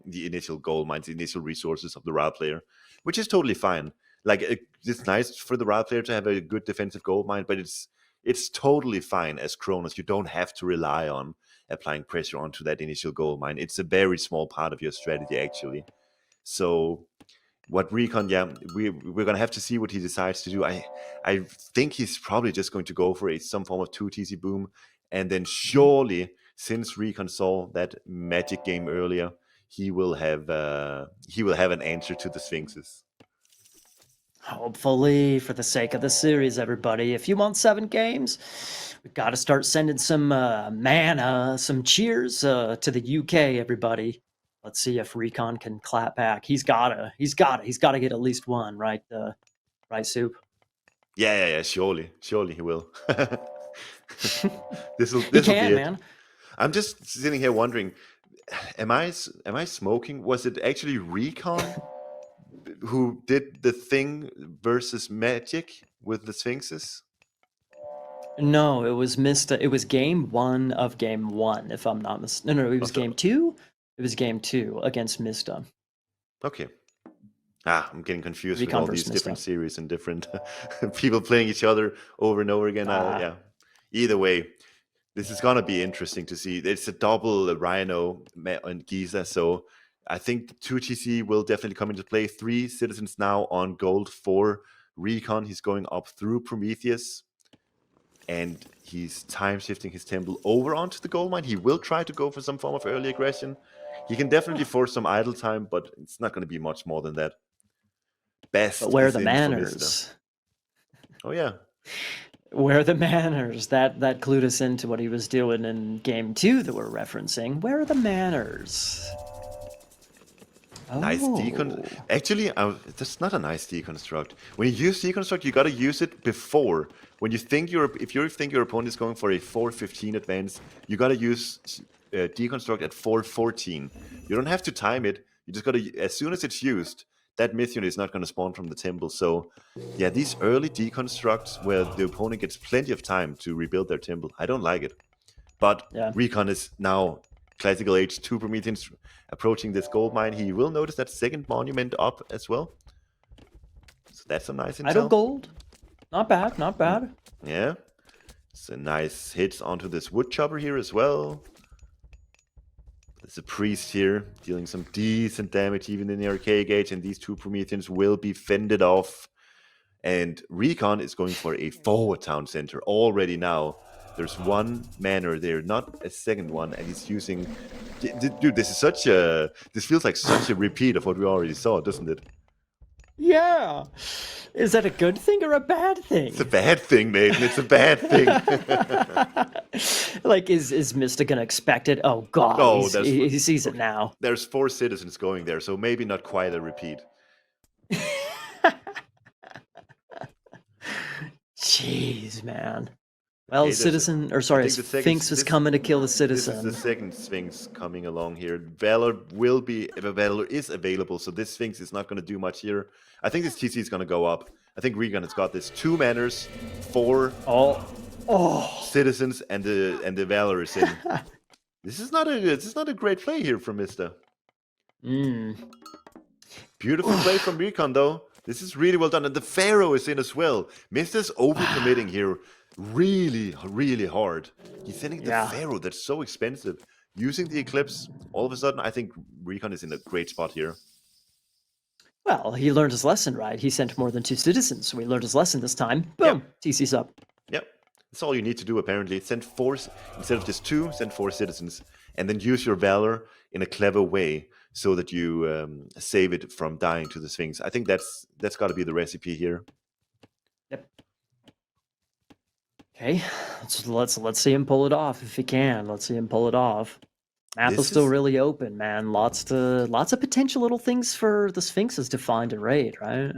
the initial gold mines, the initial resources of the Ra player, which is totally fine. Like it's nice for the Ra player to have a good defensive gold mine, but it's totally fine as Kronos. You don't have to rely on applying pressure onto that initial gold mine. It's a very small part of your strategy actually. So what RecoN, we're gonna have to see what he decides to do. I think he's probably just going to go for some form of 2 TC boom, and then surely, since RecoN saw that Magic game earlier, he will have an answer to the Sphinxes. Hopefully, for the sake of the series, everybody. If you want 7 games, we've got to start sending some mana, some cheers to the UK, everybody. Let's see if RecoN can clap back. He's gotta get at least one, right? Right, Soup? Yeah. Surely he will. This will He be can, it. man. I'm just sitting here wondering, am I smoking? Was it actually RecoN who did the thing versus Magic with the Sphinxes? No, it was Mista. It was game 1 of game 1, if I'm not mistaken. No, it was game 2. It was game 2 against Mista. Okay. I'm getting confused with RecoN all versus these different Mista. series and different people playing each other over and over again. Yeah. Either way, this is gonna be interesting to see. It's a double Rhino and Giza, so I think 2 TC will definitely come into play. 3 citizens now on gold for RecoN. He's going up through Prometheus, and he's time shifting his temple over onto the gold mine. He will try to go for some form of early aggression. He can definitely force some idle time, but it's not going to be much more than that. Best But where are is the in manners? for Mista. Oh yeah. Where are the manners? That clued us into what he was doing in game 2 that we're referencing. Where are the manners? Nice decon. Oh. Actually, that's not a nice deconstruct. When you use deconstruct, you gotta use it before. When you think if you think your opponent is going for a 4:15 advance, you gotta use deconstruct at 4:14. You don't have to time it. You just gotta, as soon as it's used, that myth unit is not gonna spawn from the temple. So, yeah, these early deconstructs where the opponent gets plenty of time to rebuild their temple, I don't like it. But Yeah. RecoN is now classical age 2 Prometheans approaching this gold mine. He will notice that second monument up as well. So that's some nice Idle intel. gold. Not bad, not bad. Yeah. It's a nice hits onto this wood chopper here as well. There's a priest here dealing some decent damage even in the arcade gauge, and these two Prometheans will be fended off. And RecoN is going for a forward town center already now. There's one manor there, not a second one, and he's using. Dude, this feels like such a repeat of what we already saw, doesn't it? Yeah. Is that a good thing or a bad thing? It's a bad thing, Nathan. It's a bad thing. Like, is Mista gonna expect it? Oh God, Oh, he sees it now. There's 4 citizens going there, so maybe not quite a repeat. Jeez, man. Well, Okay, citizen, or sorry, Sphinx is coming to kill the citizen. This is the second Sphinx coming along here. Valor is available, so this Sphinx is not going to do much here. I think this TC is going to go up. I think RecoN has got this 2 manners, 4 citizens, and the Valor is in. This is not a great play here from Mista. Beautiful play from RecoN though. This is really well done, and the Pharaoh is in as well. Mista's overcommitting here. Really, really hard. He's sending the Pharaoh that's so expensive. Using the Eclipse, all of a sudden, I think RecoN is in a great spot here. Well, he learned his lesson, right? He sent more than 2 citizens, so he learned his lesson this time. Boom! Yep. TC's up. Yep. That's all you need to do, apparently. Send 4, instead of just 2, send 4 citizens. And then use your Valor in a clever way so that you save it from dying to the Sphinx. I think that's got to be the recipe here. Yep. Okay, let's see him pull it off if he can. Let's see him pull it off. Map is still really open, man. Lots of potential little things for the Sphinxes to find and raid, right?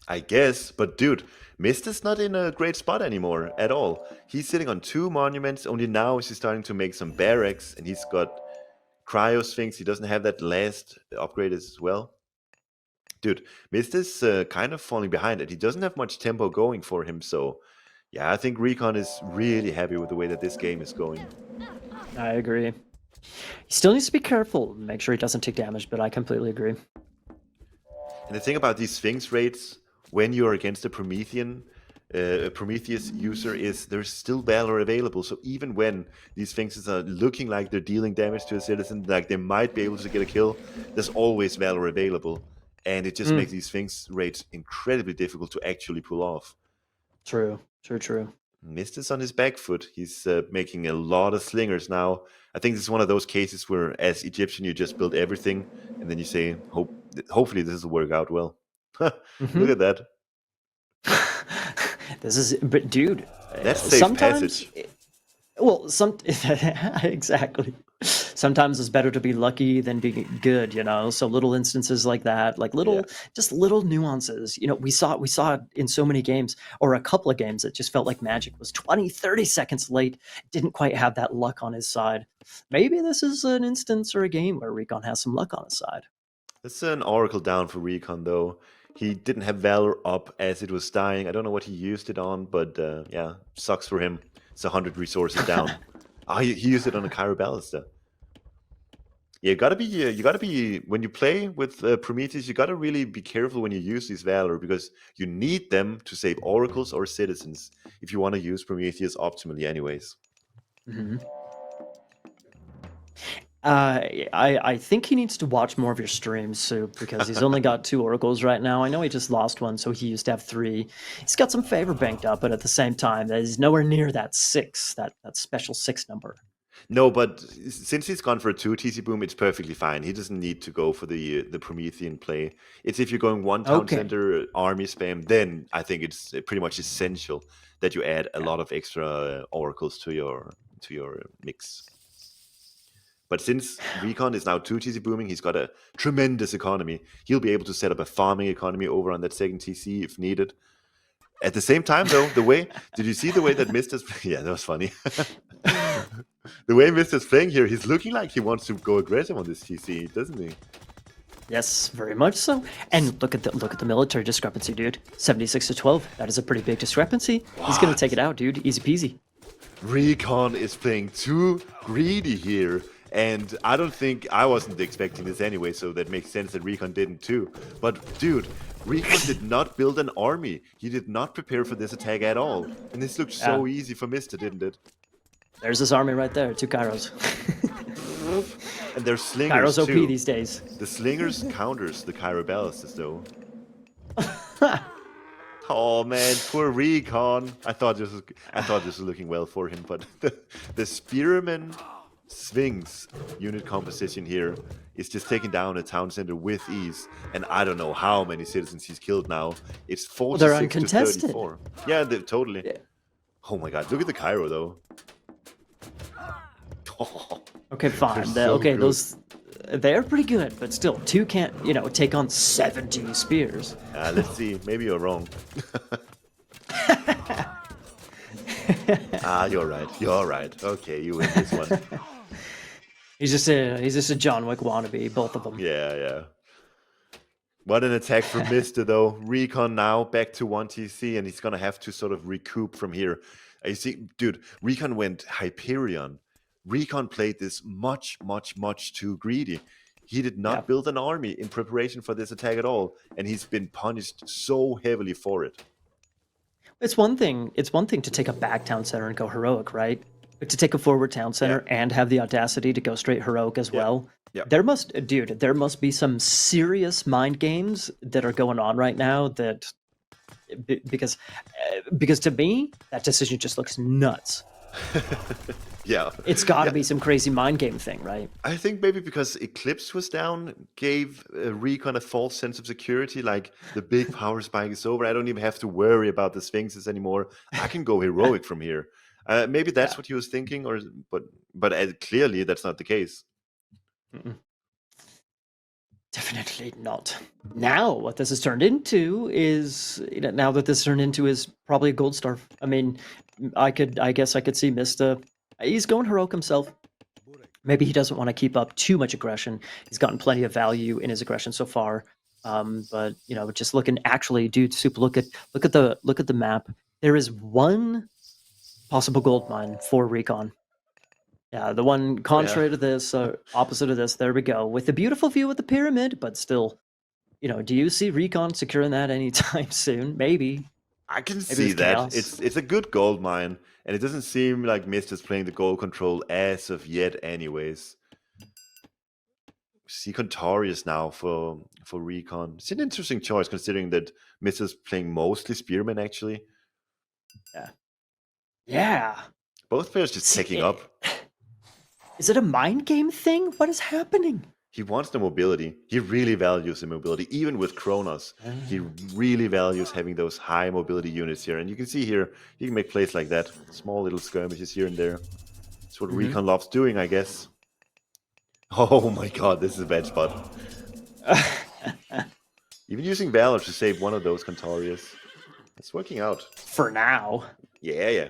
I guess, but dude, Mista's not in a great spot anymore at all. He's sitting on 2 monuments. Only now is he starting to make some barracks, and he's got Cryo Sphinx. He doesn't have that last upgrade as well. Dude, Mista's kind of falling behind, and he doesn't have much tempo going for him, so yeah, I think RecoN is really happy with the way that this game is going. I agree. He still needs to be careful, make sure he doesn't take damage, but I completely agree. And the thing about these Sphinx raids, when you're against a Prometheus user, is there's still Valor available. So even when these Sphinxes are looking like they're dealing damage to a citizen, like they might be able to get a kill, there's always Valor available. And it just makes these Sphinx raids incredibly difficult to actually pull off. True. Mista's on his back foot. He's making a lot of slingers now. I think this is one of those cases where, as Egyptian, you just build everything, and then you say, hopefully this will work out well. Look at that. But dude, that's safe passage. Well, exactly. Sometimes it's better to be lucky than be good, you know. So little instances like that, like just little nuances. You know, we saw it in so many games, or a couple of games. It just felt like Magic was 20, 30 seconds late. Didn't quite have that luck on his side. Maybe this is an instance or a game where RecoN has some luck on his side. That's an Oracle down for RecoN, though. He didn't have Valor up as it was dying. I don't know what he used it on, but yeah, sucks for him. It's 100 resources down. He used it on a Cairo Ballista. Yeah, you gotta be when you play with Prometheus, you gotta really be careful when you use these Valor, because you need them to save oracles or citizens if you want to use Prometheus optimally, anyways. I think he needs to watch more of your streams, Sue, because he's only got 2 oracles right now. I know he just lost one, so he used to have 3. He's got some favor banked up, but at the same time, he's nowhere near that 6, that special 6 number. No, but since he's gone for a 2 TC boom, it's perfectly fine. He doesn't need to go for the Promethean play. It's if you're going 1 town center army spam, then I think it's pretty much essential that you add a lot of extra oracles to your mix. But since RecoN is now 2 TC booming, he's got a tremendous economy. He'll be able to set up a farming economy over on that second TC if needed. At the same time, though, did you see the way that Mister's yeah, that was funny. The way Mister's playing here, he's looking like he wants to go aggressive on this TC, doesn't he? Yes, very much so. And look at the military discrepancy, dude. 76 to 12. That is a pretty big discrepancy. He's gonna take it out, dude. Easy peasy. RecoN is playing too greedy here. And I wasn't expecting this anyway, so that makes sense that RecoN didn't too. But dude, RecoN did not build an army. He did not prepare for this attack at all. And this looked so easy for Mister, didn't it? There's his army right there, 2 Kairos. And there's slingers Kairos OP too. these days. The slingers counters the Cairo ballists though. Oh man, poor RecoN. I thought this was looking well for him, but the Spearman Sphinx unit composition here is just taking down a town center with ease, and I don't know how many citizens he's killed now. It's 46 to 34. Yeah, totally. Yeah. Oh my god, look at the Cairo though. Oh, okay, fine. Those they're pretty good, but still, 2 can't, take on 70 spears. Let's see. Maybe you're wrong. You're right. You're right. Okay, you win this one. He's just a John Wick wannabe, both of them. Yeah. What an attack from Mister though. RecoN now back to 1 TC, and he's gonna have to sort of recoup from here. You see, dude, RecoN went Hyperion. RecoN played this much too greedy. He did not build an army in preparation for this attack at all, and he's been punished so heavily for it. It's one thing to take a back town center and go heroic, right? But to take a forward town center and have the audacity to go straight heroic as well. There must be some serious mind games that are going on right now that because to me that decision just looks nuts. Yeah. It's got to be some crazy mind game thing, right? I think maybe because Eclipse was down, gave RecoN a false sense of security, like the big power spike is over. I don't even have to worry about the Sphinxes anymore. I can go heroic from here. Maybe that's what he was thinking, but clearly that's not the case. Definitely not. Now, what this has turned into is probably a gold star. I mean, I guess I could see Mista. He's going heroic himself. Maybe he doesn't want to keep up too much aggression. He's gotten plenty of value in his aggression so far. But just looking, actually, dude, Soup, look at the map. There is one possible gold mine for RecoN. Yeah, the one contrary to this, opposite of this. There we go, with the beautiful view of the pyramid. But still, do you see RecoN securing that anytime soon? Maybe. I can see that. It's a good gold mine, and it doesn't seem like Mister's playing the gold control as of yet anyways. See Contarius now for RecoN. It's an interesting choice considering that Mister's playing mostly Spearmen actually. Yeah. Both players just taking up. Is it a mind game thing? What is happening? He wants the mobility. He really values the mobility. Even with Kronos, he really values having those high mobility units here. And you can see here, he can make plays like that. Small little skirmishes here and there. That's what RecoN loves doing, I guess. Oh my god, this is a bad spot. Even using Valor to save one of those Contarius. It's working out. For now. Yeah.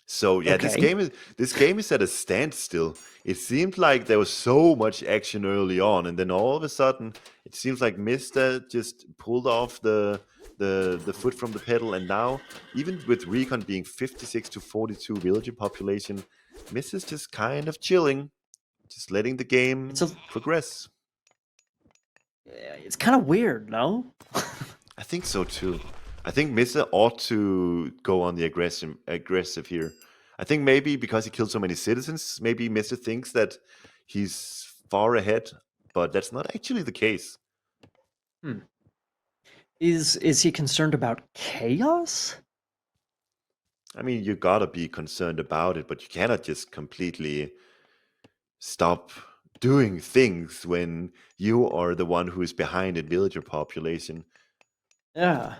So yeah, this game is at a standstill. It seemed like there was so much action early on, and then all of a sudden, it seems like Mister just pulled off the foot from the pedal, and now even with RecoN being 56 to 42 villager population, Mister's just kind of chilling, just letting the game progress. It's kind of weird, no? I think so too. I think Mister ought to go on the aggressive here. I think maybe because he killed so many citizens, maybe Mister thinks that he's far ahead, but that's not actually the case. Is he concerned about chaos? I mean, you gotta be concerned about it, but you cannot just completely stop doing things when you are the one who is behind in villager population. Yeah.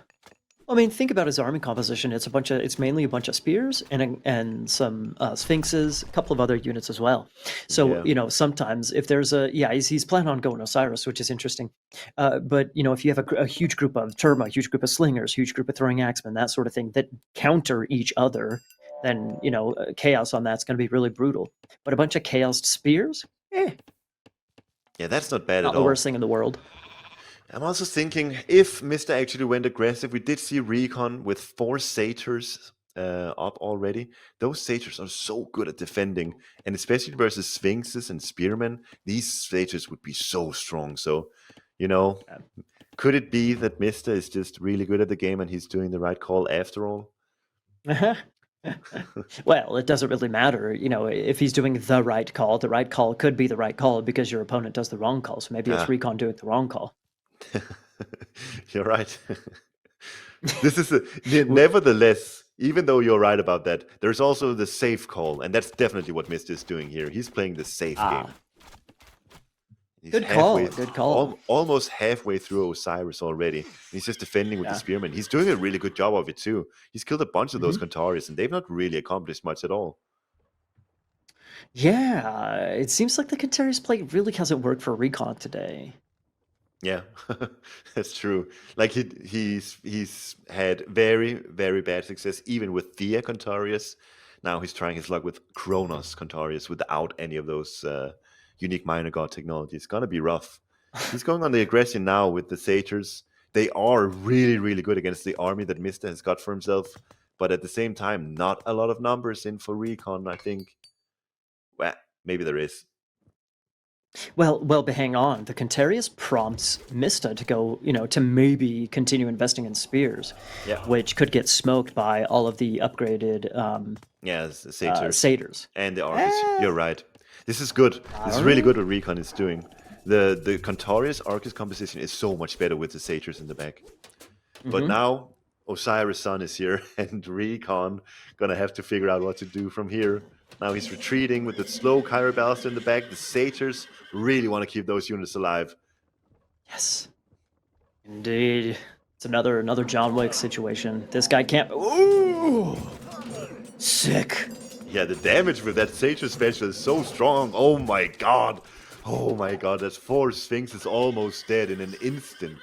I mean, think about his army composition. It's mainly a bunch of spears and some sphinxes, a couple of other units as well. So Yeah. sometimes if there's he's planning on going Osiris, which is interesting. But if you have a huge group of Turma, huge group of slingers, huge group of throwing axemen, that sort of thing that counter each other, then chaos on that's going to be really brutal. But a bunch of chaos spears, Yeah, that's not bad not at the worst all. thing in the world. I'm also thinking if Mr. actually went aggressive, we did see RecoN with 4 satyrs up already. Those satyrs are so good at defending, and especially versus sphinxes and spearmen, these satyrs would be so strong. So, you know, could it be that Mr. is just really good at the game and he's doing the right call after all? Well, it doesn't really matter. If he's doing the right call could be the right call because your opponent does the wrong call. So maybe it's Ah, RecoN doing the wrong call. you're right. This is nevertheless, even though you're right about that, there's also the safe call, and that's definitely what Mr. is doing here. He's playing the safe game. Ah, He's good halfway, call. Good call. almost halfway through Osiris already. He's just defending with the Yeah. spearman. He's doing a really good job of it too. He's killed a bunch of those Mhm. Centaurians, and they've not really accomplished much at all. Yeah, it seems like the Cantarius play really hasn't worked for RecoN today. Yeah, that's true. Like he's had very very bad success even with Thea Contarius. Now he's trying his luck with Kronos Contarius without any of those unique minor god technology. It's gonna be rough. He's going on the aggression now with the satyrs. They are really really good against the army that Mista has got for himself, but at the same time, not a lot of numbers in for RecoN. I think. Well, maybe there is. But hang on. The Cantarius prompts Mista to go, to maybe continue investing in spears, Yeah, which could get smoked by all of the upgraded yeah, the satyrs. satyrs. And the Arcus. Eh, You're right. This is good. I This is don't really know. good what RecoN is doing. The Contorius Arcus composition is so much better with the satyrs in the back. But Hmm. now Osiris Sun is here, and RecoN gonna have to figure out what to do from here. Now he's retreating with the slow Kyra Ballista in the back. The satyrs really want to keep those units alive. Yes, indeed. It's another John Wick situation. This guy can't. Ooh, sick. Yeah, the damage with that satyr special is so strong. Oh my god. Oh my god, that's 4 Sphinxes almost dead in an instant.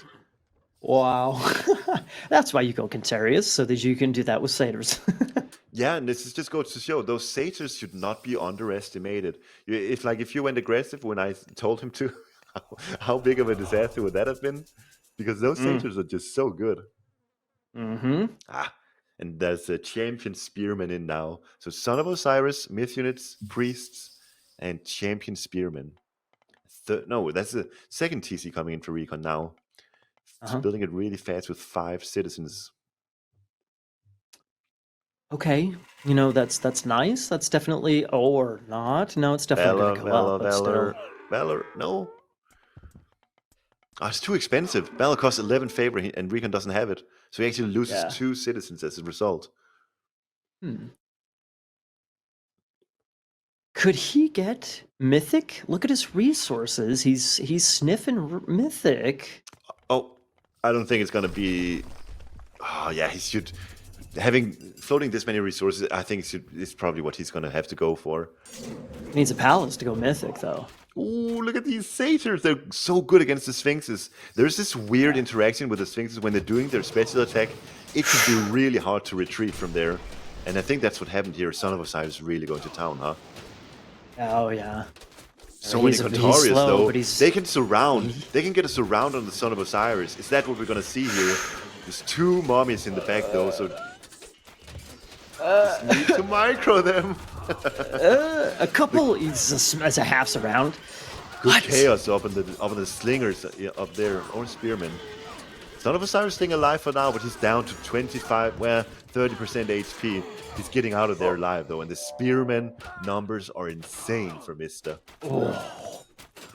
Wow. That's why you go Cantarius, so that you can do that with satyrs. Yeah, and this is just goes to show those satyrs should not be underestimated. If you went aggressive when I told him to, how big of a disaster would that have been? Because those Mm. satyrs are just so good. Mm-hmm. Ah, and there's a champion spearman in now. So Son of Osiris, myth units, priests, and champion spearman. No, that's the second TC coming in for RecoN now. It's Uh-huh. building it really fast with 5 citizens. Okay. That's nice. That's definitely or not. No, it's definitely gonna go up, but still. Valor. No, it's too expensive. Valor costs 11 favor, and RecoN doesn't have it, so he actually loses Yeah. 2 citizens as a result. Hmm. Could he get mythic? Look at his resources. He's sniffing mythic. Oh, I don't think it's gonna be. Oh yeah, he should. Having floating this many resources, I think it's probably what he's gonna have to go for. He needs a palace to go mythic, though. Ooh, look at these satyrs. They're so good against the sphinxes. There's this weird interaction with the sphinxes when they're doing their special attack. It can be really hard to retreat from there. And I think that's what happened here. Son of Osiris really going to town, huh? Oh yeah. So many He's Contarius, slow, though. but he's They can surround. They can get a surround on the Son of Osiris. Is that what we're gonna see here? There's 2 mummies in the back, though, so just need to micro them. a couple. He's as a half surround. Good What? chaos up in the slingers up there, or spearmen. Son of Osiris staying alive for now, but he's down to 25, 30% HP. He's getting out of there alive, though, and the spearmen numbers are insane for Mista. Oh,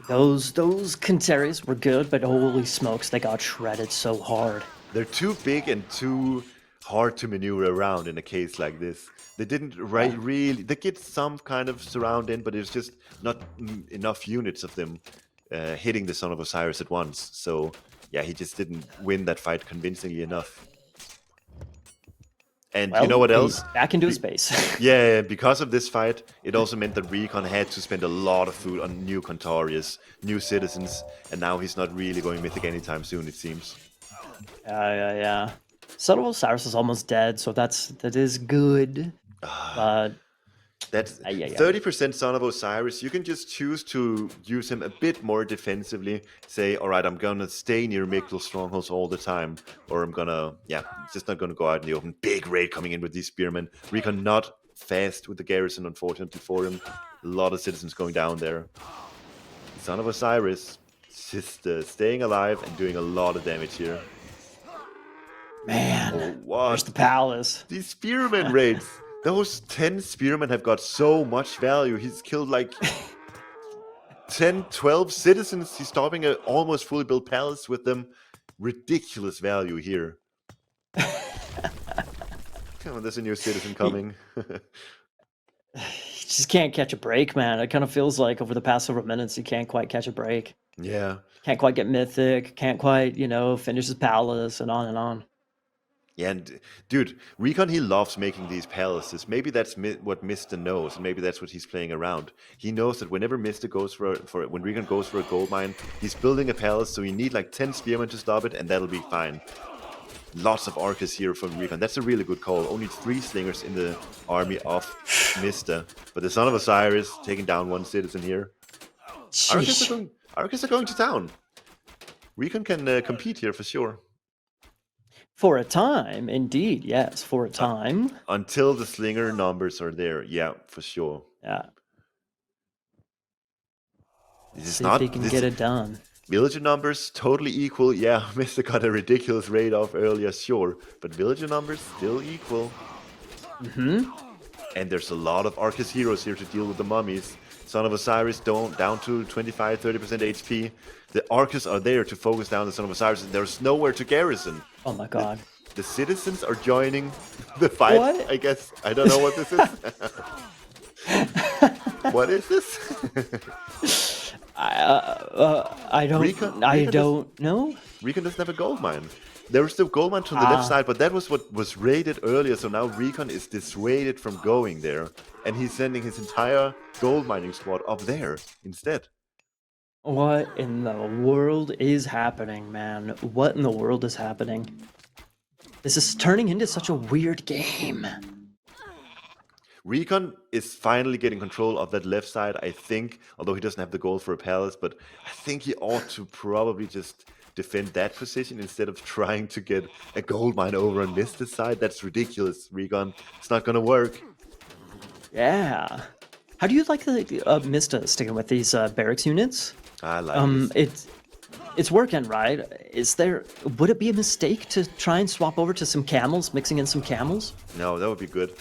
those Cantarius were good, but holy smokes, they got shredded so hard. They're too big and too hard to maneuver around in a case like this. They didn't really. They get some kind of surround in, but it's just not enough units of them hitting the Son of Osiris at once. So yeah, he just didn't win that fight convincingly enough. And you know Well, what he's else? back into Be- space. yeah, because of this fight, it also meant that RecoN had to spend a lot of food on new Contarius, new citizens, and now he's not really going mythic anytime soon, it seems. Yeah. Son of Osiris is almost dead, so that is good. But That's yeah. 30% Son of Osiris. You can just choose to use him a bit more defensively. Say, all right, I'm going to stay near Mikkel strongholds all the time. Or I'm going to, just not going to go out in the open. Big raid coming in with these spearmen. RecoN not fast with the garrison, unfortunately for him. A lot of citizens going down there. Son of Osiris just staying alive and doing a lot of damage here. Man, Oh, there's the what? palace. These spearmen raids. Those 10 spearmen have got so much value. He's killed like 10, 12 citizens. He's stopping an almost fully built palace with them. Ridiculous value here. Oh, there's a new citizen coming. He just can't catch a break, man. It kind of feels like over the past several minutes, he can't quite catch a break. Yeah. Can't quite get mythic. Can't quite, finish his palace and on and on. Yeah, and dude, RecoN, he loves making these palaces. Maybe that's what Mista knows, and maybe that's what he's playing around. He knows that whenever Mista goes for when RecoN goes for a gold mine, he's building a palace, so you need like 10 spearmen to stop it, and that'll be fine. Lots of archers here from RecoN. That's a really good call. Only 3 slingers in the army of Mista, but the Son of Osiris taking down one citizen here. Archers are going to town. RecoN can compete here for sure. For a time, indeed, yes, for a time. Until the slinger numbers are there, yeah, for sure. Yeah. This is See if he can get it done. Villager numbers totally equal. Yeah, Mr. got a ridiculous raid off earlier, sure, but villager numbers still equal. And there's a lot of Arcus heroes here to deal with the mummies. Son of Osiris down to 25-30% HP. The Arcus are there to focus down the Son of Osiris, and there's nowhere to garrison. Oh my god. The citizens are joining the fight, What? I guess. I don't know what this is. What is this? I don't know. RecoN doesn't have a gold mine. There's the gold mine to the left side, but that was what was raided earlier, so now RecoN is dissuaded from going there, and he's sending his entire gold mining squad up there instead. What in the world is happening, man? What in the world is happening? This is turning into such a weird game. RecoN is finally getting control of that left side, I think, although he doesn't have the gold for a palace, but I think he ought to probably just defend that position instead of trying to get a gold mine over on Mista's side. That's ridiculous, RecoN. It's not gonna work. Yeah. How do you like the Mista sticking with these barracks units? I like this. It's working, right? Would it be a mistake to try and swap over to some camels, mixing in some camels? No, that would be good.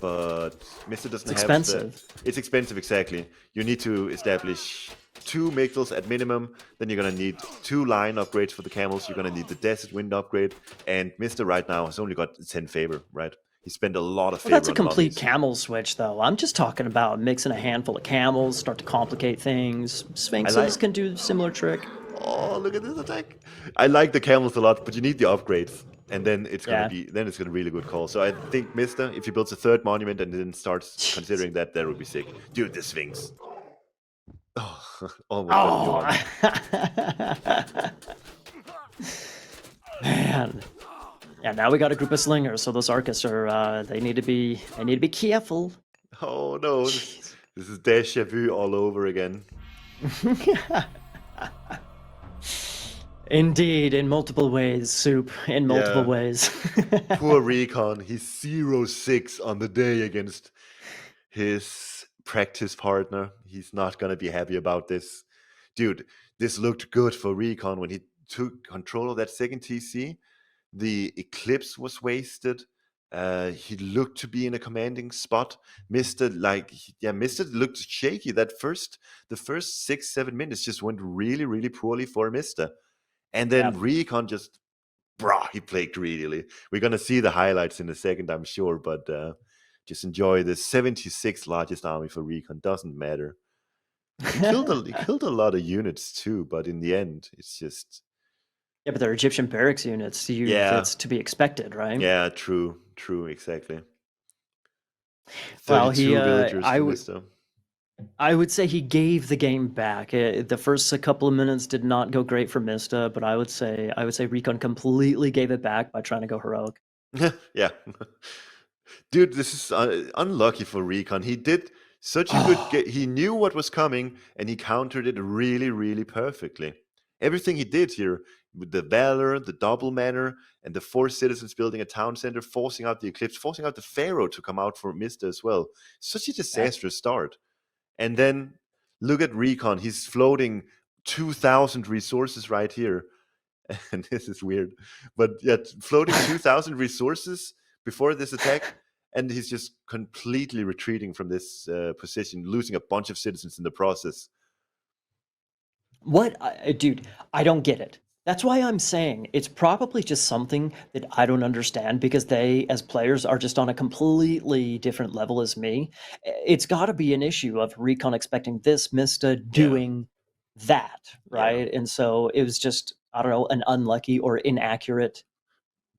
But Mista doesn't have expensive. It's expensive, exactly. You need to establish 2 Migdals at minimum, then you're gonna need 2 line upgrades for the camels, you're gonna need the Desert Wind upgrade, and Mista right now has only got 10 favor, right? He spent a lot of favor That's a on complete mummies. camel switch, though. I'm just talking about mixing a handful of camels, start to complicate things. Sphinxes can do a similar trick. Oh, look at this attack! I like the camels a lot, but you need the upgrades, and then it's gonna be a really good call. So I think Mista, if he builds a 3rd monument and then starts considering that would be sick. Dude, the Sphinx. Oh, almost Man. Yeah, now we got a group of slingers, so those Arcus are they need to be careful. Oh no, this is deja vu all over again. Indeed, in multiple ways, Soup. In multiple ways. Poor RecoN, he's 0-6 on the day against his practice partner. He's not gonna be happy about this. Dude, this looked good for RecoN when he took control of that second TC. The Eclipse was wasted. He looked to be in a commanding spot. Mista looked shaky. The first 6-7 minutes just went really, really poorly for Mista. And then RecoN just, he played greedily. We're going to see the highlights in a second, I'm sure, but just enjoy the 76th largest army for RecoN. Doesn't matter. He killed a lot of units too, but in the end, it's just... Yeah, but they're Egyptian barracks units. That's to be expected, right? Yeah, true. True, exactly. Well, 32 villagers for Mister. I would say he gave the game back. The first couple of minutes did not go great for Mista, but I would say RecoN completely gave it back by trying to go heroic. Yeah. Dude, this is unlucky for RecoN. He did such a good Oh, he knew what was coming and he countered it really, really perfectly. Everything he did here with the Valor, the double manor, and the 4 citizens building a town center, forcing out the Eclipse, forcing out the Pharaoh to come out for Mista as well. Such a yeah. disastrous start. And then look at RecoN. He's floating 2,000 resources right here. And this is weird. But yet, floating 2,000 resources before this attack. And he's just completely retreating from this position, losing a bunch of citizens in the process. Dude, I don't get it. That's why I'm saying it's probably just something that I don't understand because they, as players, are just on a completely different level as me. It's got to be an issue of RecoN expecting this, Mista Yeah. doing that, Yeah. right? And so it was just, I don't know, an unlucky or inaccurate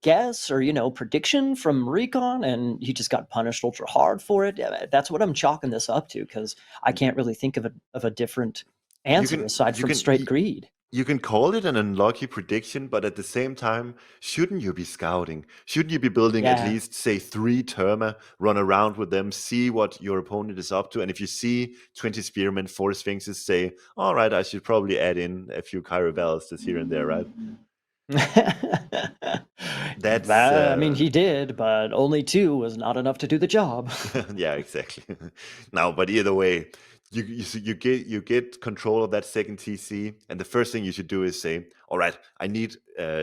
guess or, prediction from RecoN, and he just got punished ultra hard for it. Yeah, that's what I'm chalking this up to because I can't really think of a different You answer can aside you from can straight greed. you can call it an unlucky prediction, but at the same time, shouldn't you be scouting? Shouldn't you be building at Yeah. least, say, 3 Terma, run around with them, see what your opponent is up to? And if you see 20 Spearmen, 4 Sphinxes, say, all right, I should probably add in a few Chiroballistas here and there, right? That's I mean, he did, but only two was not enough to do the job. yeah, exactly. No, but either way, you get control of that second TC, and the first thing you should do is say, "All right, I need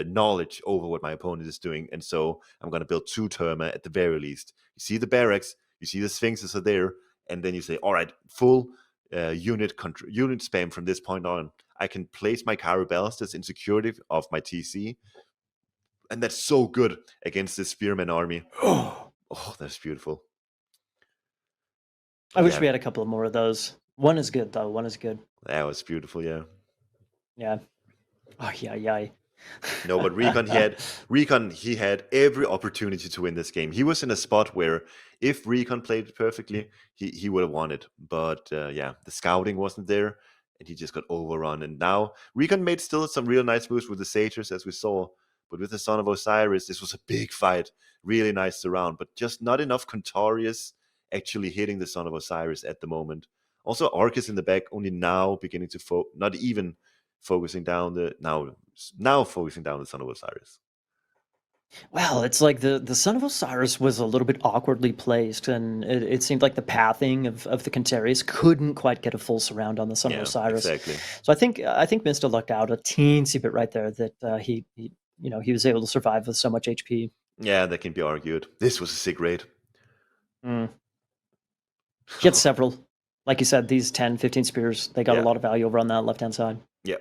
knowledge over what my opponent is doing, and so I'm going to build 2 Terma at the very least." You see the barracks, you see the Sphinxes are there, and then you say, "All right, full unit spam from this point on. I can place my Cairo Ballistas in security of my TC, and that's so good against this Spearman army. Oh, that's beautiful." I But wish yeah, we had a couple of more of those. One is good though. One is good. that was beautiful. Yeah. Yeah. Oh yeah, yeah. No, but RecoN he had every opportunity to win this game. He was in a spot where if RecoN played it perfectly, he would have won it. But yeah, the scouting wasn't there, and he just got overrun. And now RecoN made still some real nice moves with the Satyrs, as we saw. But with the Son of Osiris, this was a big fight. Really nice surround, but just not enough Contarius actually hitting the Son of Osiris at the moment. Also, Arcus in the back only now beginning to not even focusing down the now focusing down the Son of Osiris. Well, it's like the Son of Osiris was a little bit awkwardly placed, and it seemed like the pathing of the Cantarius couldn't quite get a full surround on the Son of Yeah, Osiris. exactly. So I think Mista lucked out a teensy bit right there that he was able to survive with so much HP. Yeah, that can be argued. This was a sick raid. Mm. He had several, like you said, these 10, 15 spears. They got a Yeah, lot of value over on that left hand side. yeah.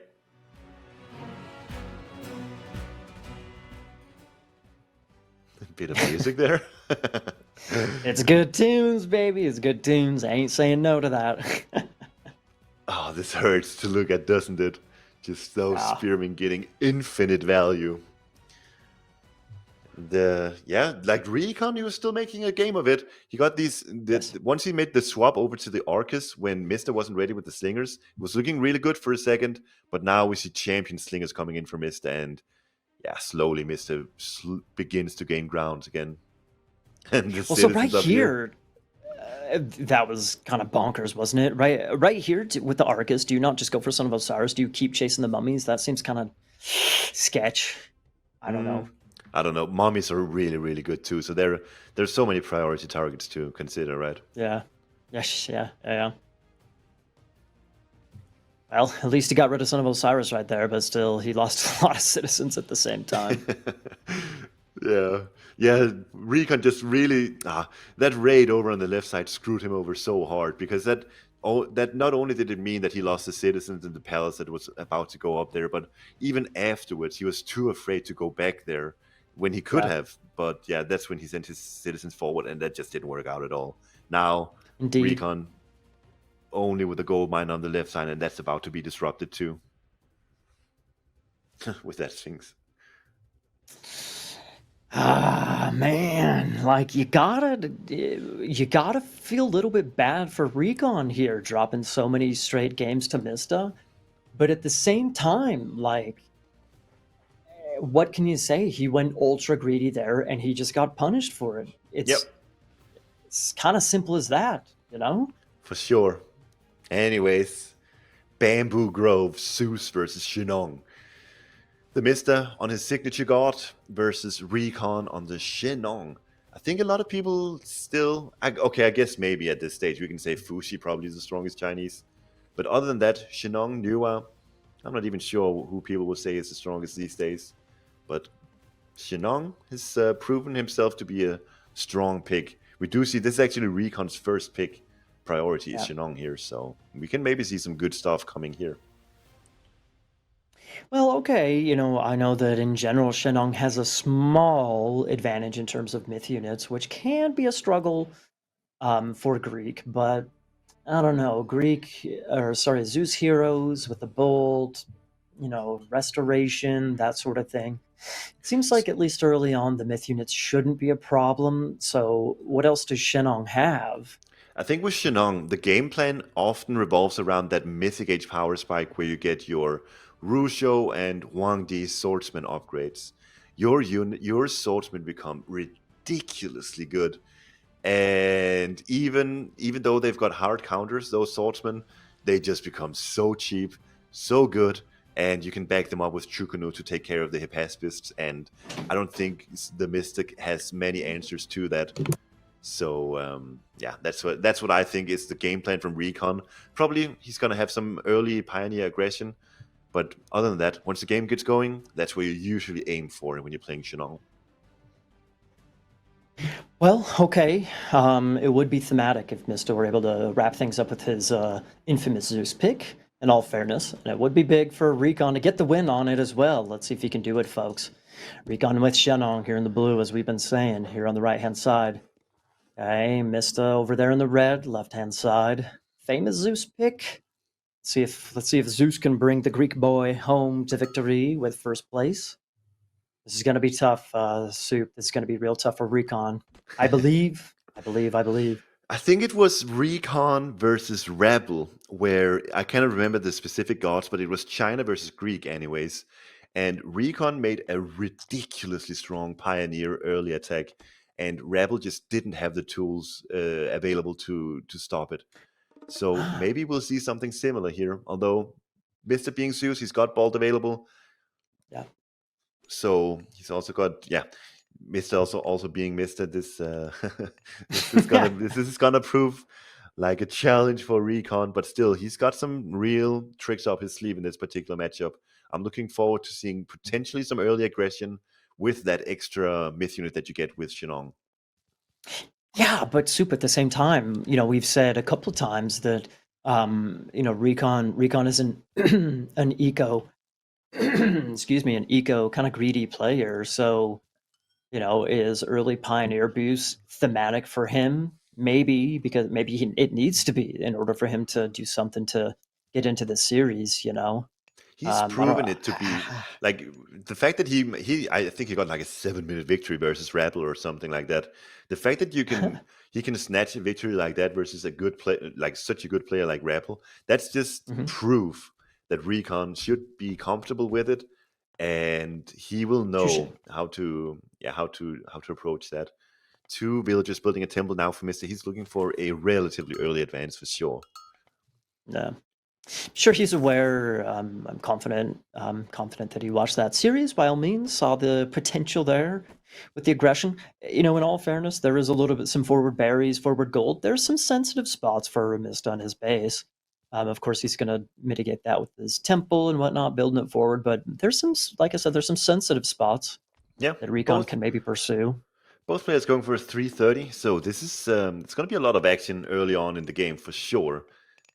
Bit of music there. It's good tunes, baby. It's good tunes. I ain't saying no to that. Oh, this hurts to look at, doesn't it? Just those Yeah. spearmen getting infinite value. Like RecoN, he was still making a game of it. He got Yes. once he made the swap over to the Arcus when Mista wasn't ready with the Slingers, it was looking really good for a second. But now we see champion Slingers coming in for Mista, and yeah, slowly Mista begins to gain ground again. And the Well, so right citizens up here. here, that was kind of bonkers, wasn't it? Right here with the Arcus, do you not just go for Son of Osiris? Do you keep chasing the mummies? That seems kind of sketch. I don't know. I don't know. Mummies are really, really good too. So there's so many priority targets to consider, right? Yeah. Yes. Yeah. Yeah. Yeah. Well, at least he got rid of Son of Osiris right there, but still, he lost a lot of citizens at the same time. Yeah, yeah. RecoN just really that raid over on the left side screwed him over so hard because that not only did it mean that he lost the citizens in the palace that was about to go up there, but even afterwards he was too afraid to go back there when he could Yeah. have. But yeah, that's when he sent his citizens forward, and that just didn't work out at all. Now Indeed. RecoN only with the gold mine on the left side, and that's about to be disrupted too with that Sphinx. Man, like you gotta feel a little bit bad for RecoN here, dropping so many straight games to Mista. But at the same time, like, what can you say? He went ultra greedy there, and he just got punished for it. Yep, It's kind of simple as that, you know? for sure. Anyways, Bamboo Grove, Zeus versus Shinong. TheMista on his signature god versus RecoN on the Shinong. I think a lot of people still. Okay, I guess maybe at this stage we can say Fushi probably is the strongest Chinese. But other than that, Shinong, Nuwa, I'm not even sure who people would say is the strongest these days. But Shinong has proven himself to be a strong pick. We do see this is actually RecoN's first pick priority is Yeah. Shinong here, so we can maybe see some good stuff coming here. Well, okay, I know that in general Shenong has a small advantage in terms of myth units, which can be a struggle for Greek, but I don't know, Zeus heroes with the bolt, restoration, that sort of thing. It seems like at least early on the myth units shouldn't be a problem. So what else does Shenong have? I think with Shinong, the game plan often revolves around that Mythic Age power spike where you get your Rusho and Wang Di swordsman upgrades. Your swordsmen become ridiculously good. And even though they've got hard counters, those swordsmen, they just become so cheap, so good, and you can back them up with Chukunu to take care of the Hephaespists. And I don't think the Mystic has many answers to that. So yeah, that's what I think is the game plan from RecoN. Probably he's gonna have some early pioneer aggression, but other than that, once the game gets going, that's where you usually aim for when you're playing Shinong. Well, okay. It would be thematic if Misto were able to wrap things up with his infamous Zeus pick, in all fairness. And it would be big for RecoN to get the win on it as well. Let's see if he can do it, folks. RecoN with Shenong here in the blue, as we've been saying, here on the right-hand side. Okay, Mista over there in the red, left-hand side. Famous Zeus pick. Let's see if Zeus can bring the Greek boy home to victory with first place. This is going to be tough, Soup. This is going to be real tough for RecoN. I believe. I believe. I believe. I think it was RecoN versus Rebel, where I cannot remember the specific gods, but it was China versus Greek, anyways. And RecoN made a ridiculously strong Pioneer early attack, and Rebel just didn't have the tools available to stop it. So maybe we'll see something similar here. Although Mr. being Zeus, he's got Bolt available, Yeah. so he's also got Mr. also being Mr. This is gonna prove like a challenge for RecoN, but still he's got some real tricks up his sleeve in this particular matchup. I'm looking forward to seeing potentially some early aggression with that extra myth unit that you get with Shinong. Yeah, but Soup at the same time, we've said a couple of times that, RecoN isn't an eco, excuse me, an eco kind of greedy player. So, is early Pioneer boost thematic for him? Maybe because it needs to be in order for him to do something to get into the series. He's I don't. proven it to be like the fact that he I think he got like a 7 minute victory versus Rattle or something like that. The fact that he can snatch a victory like that versus a good play like such a good player like Rappel, that's just Mhm. proof that RecoN should be comfortable with it, and he will Touche. know how to approach that. Two villagers building a temple now for Mister. He's looking for a relatively early advance for sure. Yeah. Sure, he's aware. I'm confident that he watched that series. By all means, saw the potential there with the aggression. In all fairness, there is a little bit some forward berries, forward gold. There's some sensitive spots for Mist on his base. Of course, he's going to mitigate that with his temple and whatnot, building it forward. But there's like I said, there's some sensitive spots Yeah, that RecoN both can maybe pursue. Both players going for a 330, so this is it's going to be a lot of action early on in the game for sure.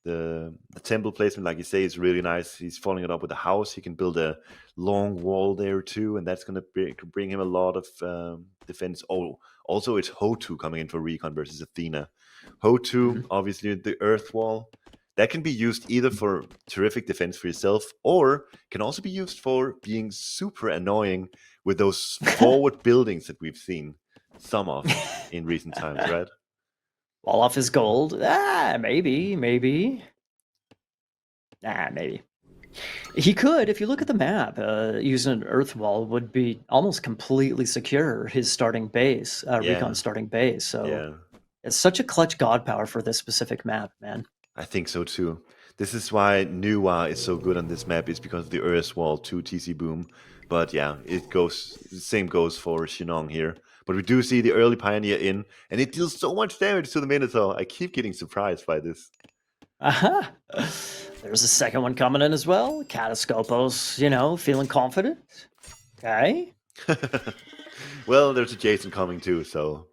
The temple placement, like you say, is really nice. He's following it up with a house. He can build a long wall there too, and that's going to bring him a lot of defense. Oh, also it's Hotu coming in for RecoN versus Athena. Hotu, Mhm. obviously the Earth Wall, that can be used either for terrific defense for yourself, or can also be used for being super annoying with those forward buildings that we've seen. some of in recent times, right? Wall off his gold. Maybe, maybe. Maybe. He could, if you look at the map, using an earth wall would be almost completely secure his starting base, Yeah, RecoN starting base. So yeah. it's such a clutch god power for this specific map, man. I think so too. This is why Nuwa is so good on this map, is because of the Earth Wall 2 TC Boom. But yeah, it goes same goes for Shinong here. But we do see the early Pioneer in, and it deals so much damage to the Minotaur. I keep getting surprised by this. Aha! There's a second one coming in as well. Catascopos, feeling confident. Okay. Well, there's a Jason coming too, so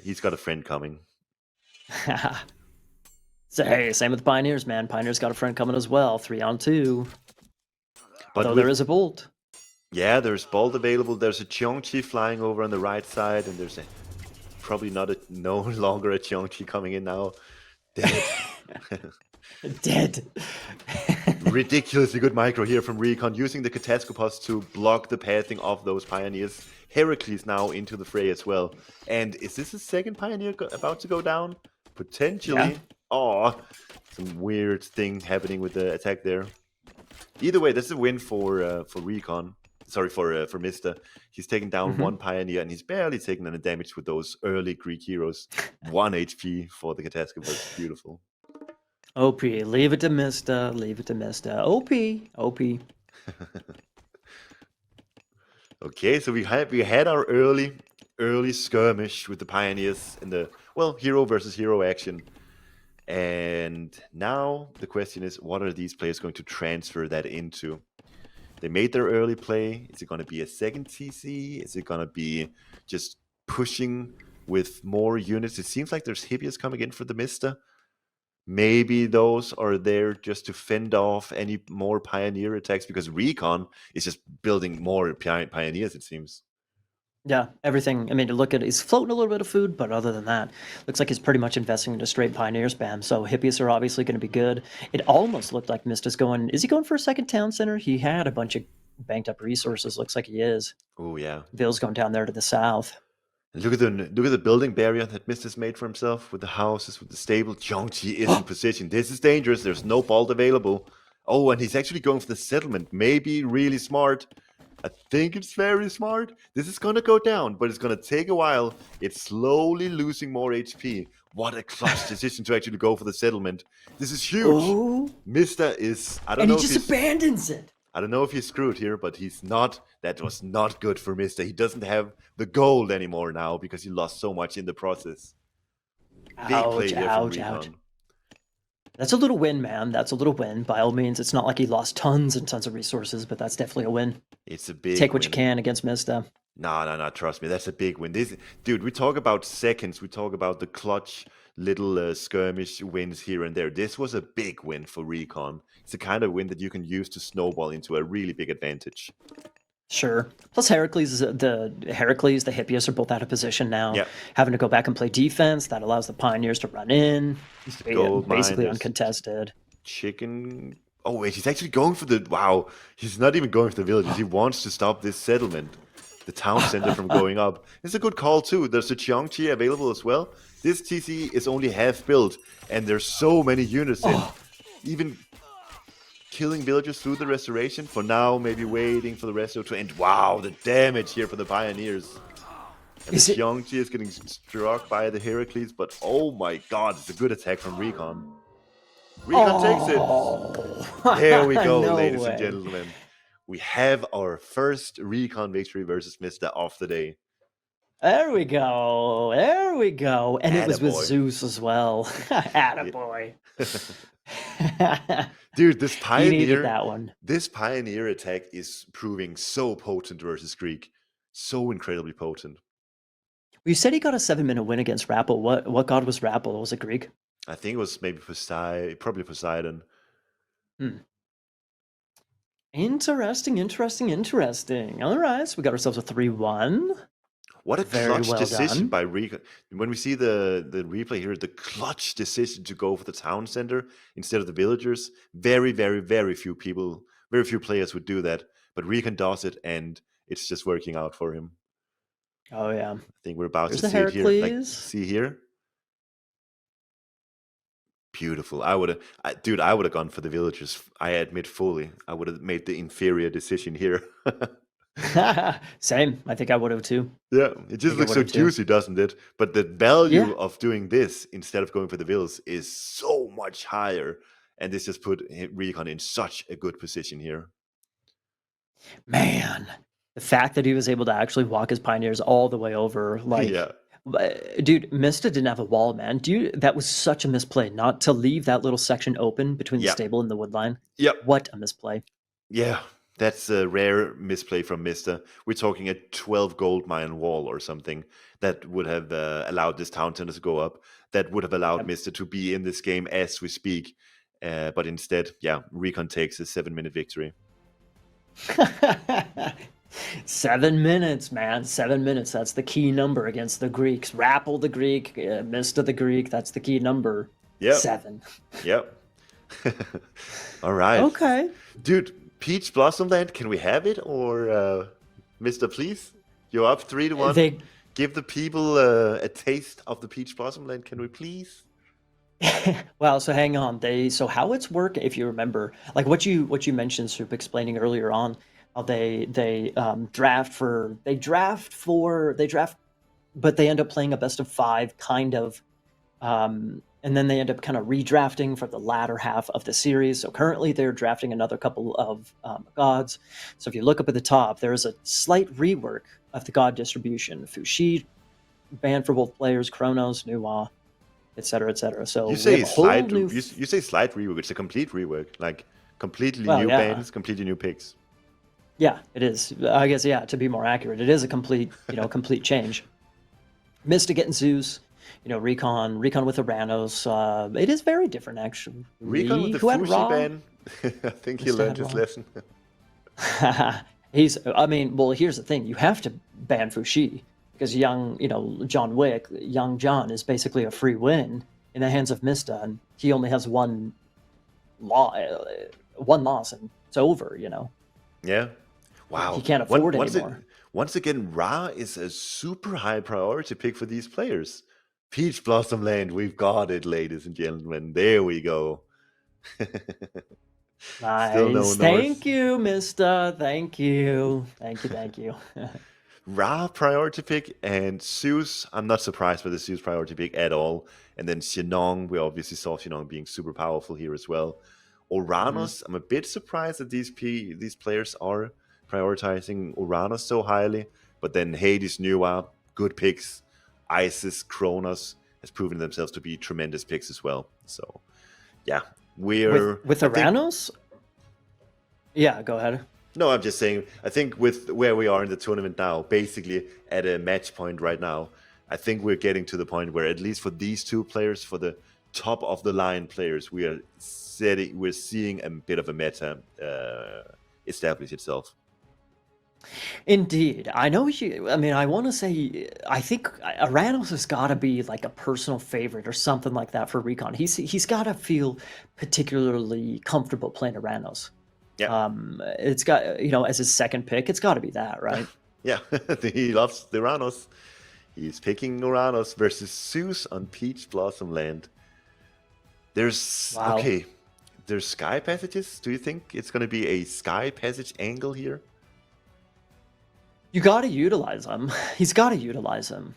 he's got a friend coming. So hey, same with the Pioneers, man. Pioneers got a friend coming as well. 3-on-2. But Although there is a bolt. yeah, there's Bolt available. There's a Cheongchi flying over on the right side, and there's probably no longer a Cheongchi coming in now. Dead. Dead. Ridiculously good micro here from RecoN, using the Catascopus to block the passing of those Pioneers. Heracles now into the fray as well. And is this the second Pioneer about to go down? Potentially. Yeah. Oh, some weird thing happening with the attack there. Either way, this is a win for RecoN. Sorry, for Mista. He's taking down one Pioneer, and he's barely taking any damage with those early Greek heroes. 1 HP for the Catascopus. Beautiful. OP, leave it to Mista, leave it to Mista. OP, OP. Okay, so we had our early skirmish with the Pioneers in the hero versus hero action. And now the question is, what are these players going to transfer that into? They made their early play. Is it going to be a second TC? Is it going to be just pushing with more units? It seems like there's Hippias coming in for the Mista. Maybe those are there just to fend off any more Pioneer attacks, because RecoN is just building more Pioneers, it seems. Yeah, everything. I mean, to look at it, he's floating a little bit of food, but other than that, looks like he's pretty much investing into straight Pioneer spam. So Hippias are obviously going to be good. It almost looked like Mista's going. Is he going for a second town center? He had a bunch of banked up resources. Looks like he is. Oh yeah. Ville's going down there to the south. And look at the building barrier that Mista's made for himself, with the houses, with the stable. Jiangxi is in position. This is dangerous. There's no bolt available. Oh, and he's actually going for the settlement. Maybe really smart. I think it's very smart. This is going to go down, but it's going to take a while. It's slowly losing more HP. What a clutch decision to actually go for the settlement. This is huge. Oh, Mista is, I don't and know he if just abandons it. I don't know if he's screwed here, but he's not. That was not good for Mista. He doesn't have the gold anymore now because he lost so much in the process. Big play Ouch, here from ouch, ouch. RecoN. That's a little win, man. That's a little win. By all means, it's not like he lost tons and tons of resources, but that's definitely a win. It's a big Take what you win. can against Mista. No, trust me, that's a big win. Dude, we talk about seconds. We talk about the clutch little skirmish wins here and there. This was a big win for RecoN. It's the kind of win that you can use to snowball into a really big advantage. Sure. Plus Heracles, the Hippias are both out of position now. Yeah. Having to go back and play defense, that allows the Pioneers to run in. Gold mine, Basically there's uncontested. Chicken. Oh wait, he's actually going for the. Wow, he's not even going for the villages. He wants to stop this settlement, the town center, from going up. It's a good call too. There's a Cheongchi available as well. This TC is only half built, and there's so many units in. Even killing villagers through the restoration. For now, maybe waiting for the resto to end. Wow, the damage here for the Pioneers. And the Cheongchi is getting struck by the Heracles, but oh my god, it's a good attack from RecoN. RecoN takes it. There we go, No ladies way. and gentlemen. We have our first RecoN victory versus Mista of the day. There we go. There we go. And it was with Attaboy. Zeus as well. Attaboy. Dude, this You needed Pioneer, that one. this Pioneer attack is proving so potent versus Greek. So incredibly potent. You said he got a 7-minute win against Rappel. What god was Rappel? Was it Greek? I think it was maybe probably Poseidon. Interesting. All right, so we got ourselves a 3-1. What a Very clutch well decision done. by RecoN. When we see the replay here, the clutch decision to go for the town center instead of the villagers. Very, very, very few players would do that. But RecoN does it, and it's just working out for him. Oh yeah. I think we're about There's to the see it here. Like, Heracles. see here, beautiful. Dude, I would have gone for the villagers. I admit fully, I would have made the inferior decision here. Same. I think I would have too. Yeah, it I just think I looks would so have too. juicy, doesn't it? But the value Yeah. of doing this instead of going for the villas is so much higher. And this just put Recon in such a good position here. Man, the fact that he was able to actually walk his pioneers all the way over, Yeah. dude, Mista didn't have a wall, man. That was such a misplay, not to leave that little section open between the Yeah. stable and the wood line. Yep. What a misplay. Yeah. That's a rare misplay from Mister. We're talking a 12 gold mine wall or something that would have allowed this town center to go up. That would have allowed Yep. Mister to be in this game as we speak. But instead, yeah, Recon takes a 7-minute victory. 7 minutes, man. 7 minutes. That's the key number against the Greeks. Rapple the Greek, Mista the Greek. That's the key number. Yep. 7. Yep. All right. Okay. Dude, Peach Blossom Land, can we have it? Or, Mr. Please? You're up 3-1. They Give the people a taste of the Peach Blossom Land, can we please? Well, so hang on. So how it's work, if you remember, like what you mentioned, Soup, explaining earlier on, how they draft, but they end up playing a best of 5 kind of, and then they end up kind of redrafting for the latter half of the series. So currently they're drafting another couple of gods. So if you look up at the top, there is a slight rework of the god distribution. Fushi banned for both players, Chronos, Nuwa, etc., etc. So You we have say a whole slight, new. you say slight rework. It's a complete rework. Like, completely Well, new yeah, bands, completely new picks. yeah, it is. I guess, yeah. To be more accurate, it is a complete, complete change. Mista getting Zeus, RecoN with Aranos. It is very different, actually. Recon with the Who had Fushi Ra? ban. I think he Mista learned had his Ra. lesson. Well, here's the thing: you have to ban Fushi because John Wick, young John, is basically a free win in the hands of Mista, and he only has one loss, and it's over. Yeah. Wow. He can't afford anymore. Once again, Ra is a super high priority pick for these players. Peach Blossom Land, we've got it, ladies and gentlemen. There we go. Still no Nice. North. Thank you, Mista. Thank you. Thank you. Ra priority pick and Zeus. I'm not surprised by the Zeus priority pick at all. And then Xinong, we obviously saw Xinong being super powerful here as well. Oranos, I'm a bit surprised that these players are prioritizing Oranos so highly. But then Hades, Nuwa, good picks. Isis, Kronos has proven themselves to be tremendous picks as well. So, yeah, with Aranos? Yeah, go ahead. No, I'm just saying, I think with where we are in the tournament now, basically at a match point right now, I think we're getting to the point where, at least for these two players, for the top of the line players, we're seeing a bit of a meta establish itself. Indeed. I know I want to say, I think Aranos has got to be like a personal favorite or something like that for RecoN. He's got to feel particularly comfortable playing Aranos. Yeah. It's got, as his second pick, it's got to be that, right? Yeah, he loves the Uranos. He's picking Uranos versus Zeus on Peach Blossom Land. There's sky passages. Do you think it's going to be a sky passage angle here? You got to utilize him. He's got to utilize him.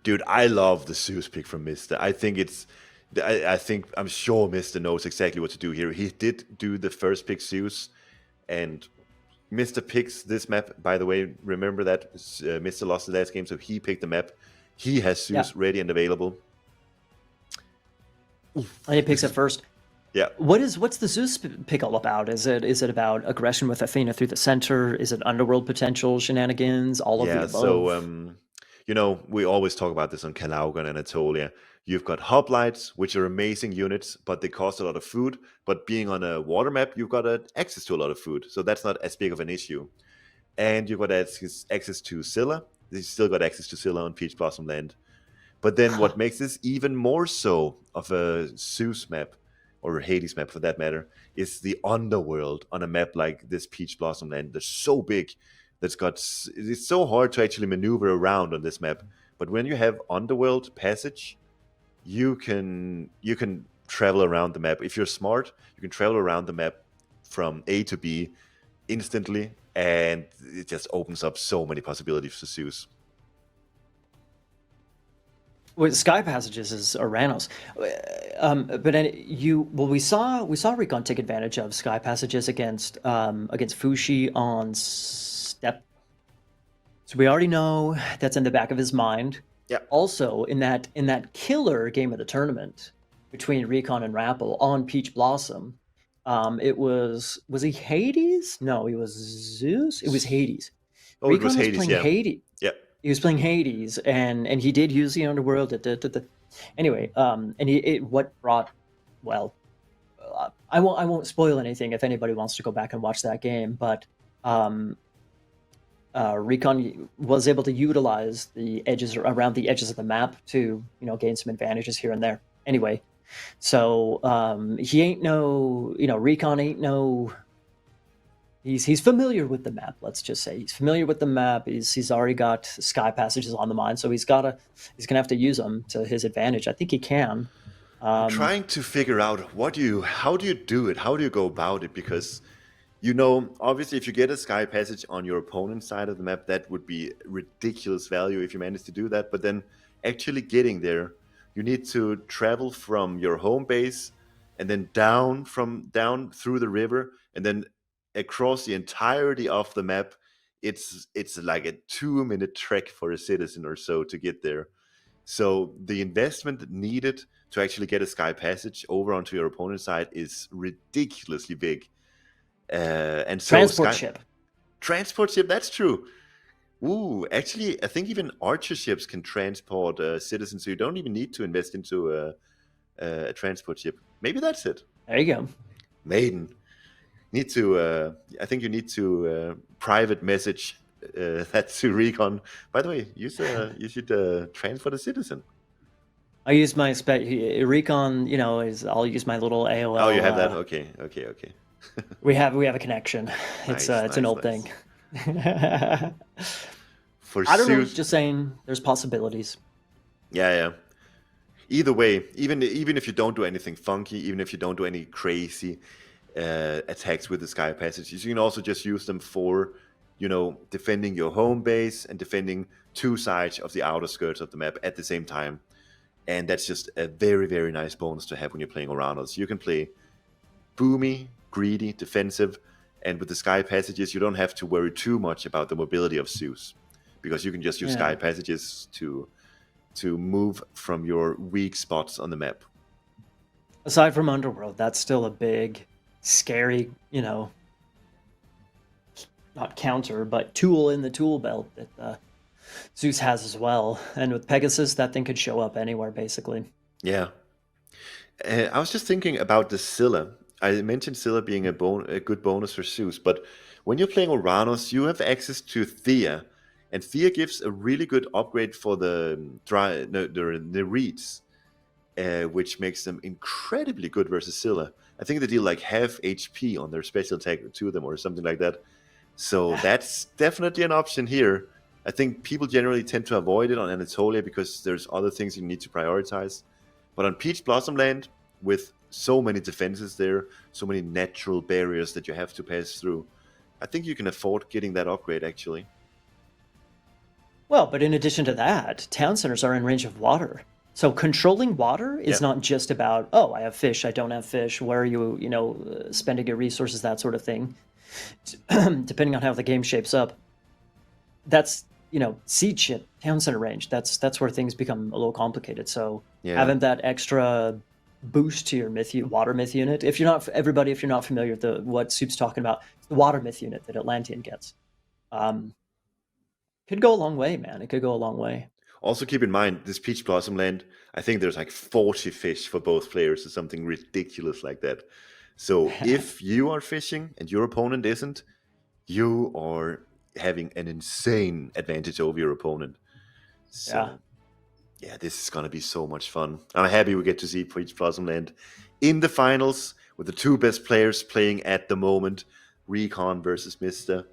Dude, I love the Zeus pick from Mista. I'm sure Mista knows exactly what to do here. He did do the first pick Zeus, and Mista picks this map. By the way, remember that Mista lost the last game, so he picked the map. He has Zeus ready and available. And he picks it first. Yeah. What's the Zeus pick all about? Is it about aggression with Athena through the center? Is it underworld potential shenanigans? All of the above? So we always talk about this on Kalauga and Anatolia. You've got hoplites, which are amazing units, but they cost a lot of food. But being on a water map, you've got access to a lot of food, so that's not as big of an issue. And you've got access to Scylla. You still got access to Scylla on Peach Blossom Land. But then what makes this even more so of a Zeus map, or Hades map for that matter, is the underworld on a map like this Peach Blossom Land. They're so big it's so hard to actually maneuver around on this map. But when you have Underworld Passage, you can travel around the map. If you're smart, you can travel around the map from A to B instantly, and it just opens up so many possibilities for Zeus. With Sky Passages is Aranos. But we saw RecoN take advantage of Sky Passages against Fushi on Steppe. So we already know that's in the back of his mind. Yeah. Also, in that killer game of the tournament between RecoN and Rappel on Peach Blossom, it was he Hades? No, he was Zeus. It was Hades. Oh, it was RecoN was Hades, playing yeah. Hades. Yeah. He was playing Hades, and he did use the Underworld. Anyway, and what brought, well, I won't spoil anything if anybody wants to go back and watch that game, but RecoN was able to utilize the edges around the edges of the map to gain some advantages here and there. Anyway, so he ain't no RecoN ain't no. He's familiar with the map. Let's just say he's familiar with the map. He's already got Sky Passages on the mind, so he's gonna have to use them to his advantage. I think he can. I'm trying to figure out how do you do it? How do you go about it? Because obviously, if you get a Sky Passage on your opponent's side of the map, that would be ridiculous value if you manage to do that. But then actually getting there, you need to travel from your home base and then down through the river and then across the entirety of the map. It's like a 2-minute trek for a citizen or so to get there. So the investment needed to actually get a Sky Passage over onto your opponent's side is ridiculously big. And so transport ship, that's true. Ooh, actually, I think even archer ships can transport citizens, so you don't even need to invest into a transport ship. Maybe that's it. There you go. Maiden. I think you need to private message that to RecoN. By the way, you should transfer the citizen. I use my RecoN. I'll use my little AOL. Oh, you have that? Okay. We have a connection. It's an old thing. I don't know. Just saying, there's possibilities. Yeah. Either way, even if you don't do anything funky, even if you don't do any crazy attacks with the Sky Passages, you can also just use them for, defending your home base and defending two sides of the outer skirts of the map at the same time. And that's just a very, very nice bonus to have when you're playing Oranos. You can play boomy, greedy, defensive, and with the Sky Passages, you don't have to worry too much about the mobility of Zeus, because you can just use Sky Passages to move from your weak spots on the map. Aside from Underworld, that's still a big, scary, not counter, but tool in the tool belt that Zeus has as well. And with Pegasus, that thing could show up anywhere, basically. Yeah. I was just thinking about the Scylla. I mentioned Scylla being a good bonus for Zeus, but when you're playing Oranos, you have access to Thea, and Thea gives a really good upgrade for the reeds, which makes them incredibly good versus Scylla. I think they deal like half HP on their special attack to them or something like that. So that's definitely an option here. I think people generally tend to avoid it on Anatolia because there's other things you need to prioritize. But on Peach Blossom Land, with so many defenses there, so many natural barriers that you have to pass through, I think you can afford getting that upgrade, actually. Well, but in addition to that, town centers are in range of water. So controlling water is not just about, I have fish, I don't have fish, where are you, spending your resources, that sort of thing. Depending on how the game shapes up. That's, siege ship, town center range. That's where things become a little complicated. So having that extra boost to your water myth unit, if you're not familiar with what Soup's talking about, it's the water myth unit that Atlantean gets. Could go a long way, man. It could go a long way. Also keep in mind, this Peach Blossom Land, I think there's like 40 fish for both players or something ridiculous like that. So if you are fishing and your opponent isn't, you are having an insane advantage over your opponent. So yeah, this is going to be so much fun. I'm happy we get to see Peach Blossom Land in the finals with the two best players playing at the moment, RecoN versus TheMista.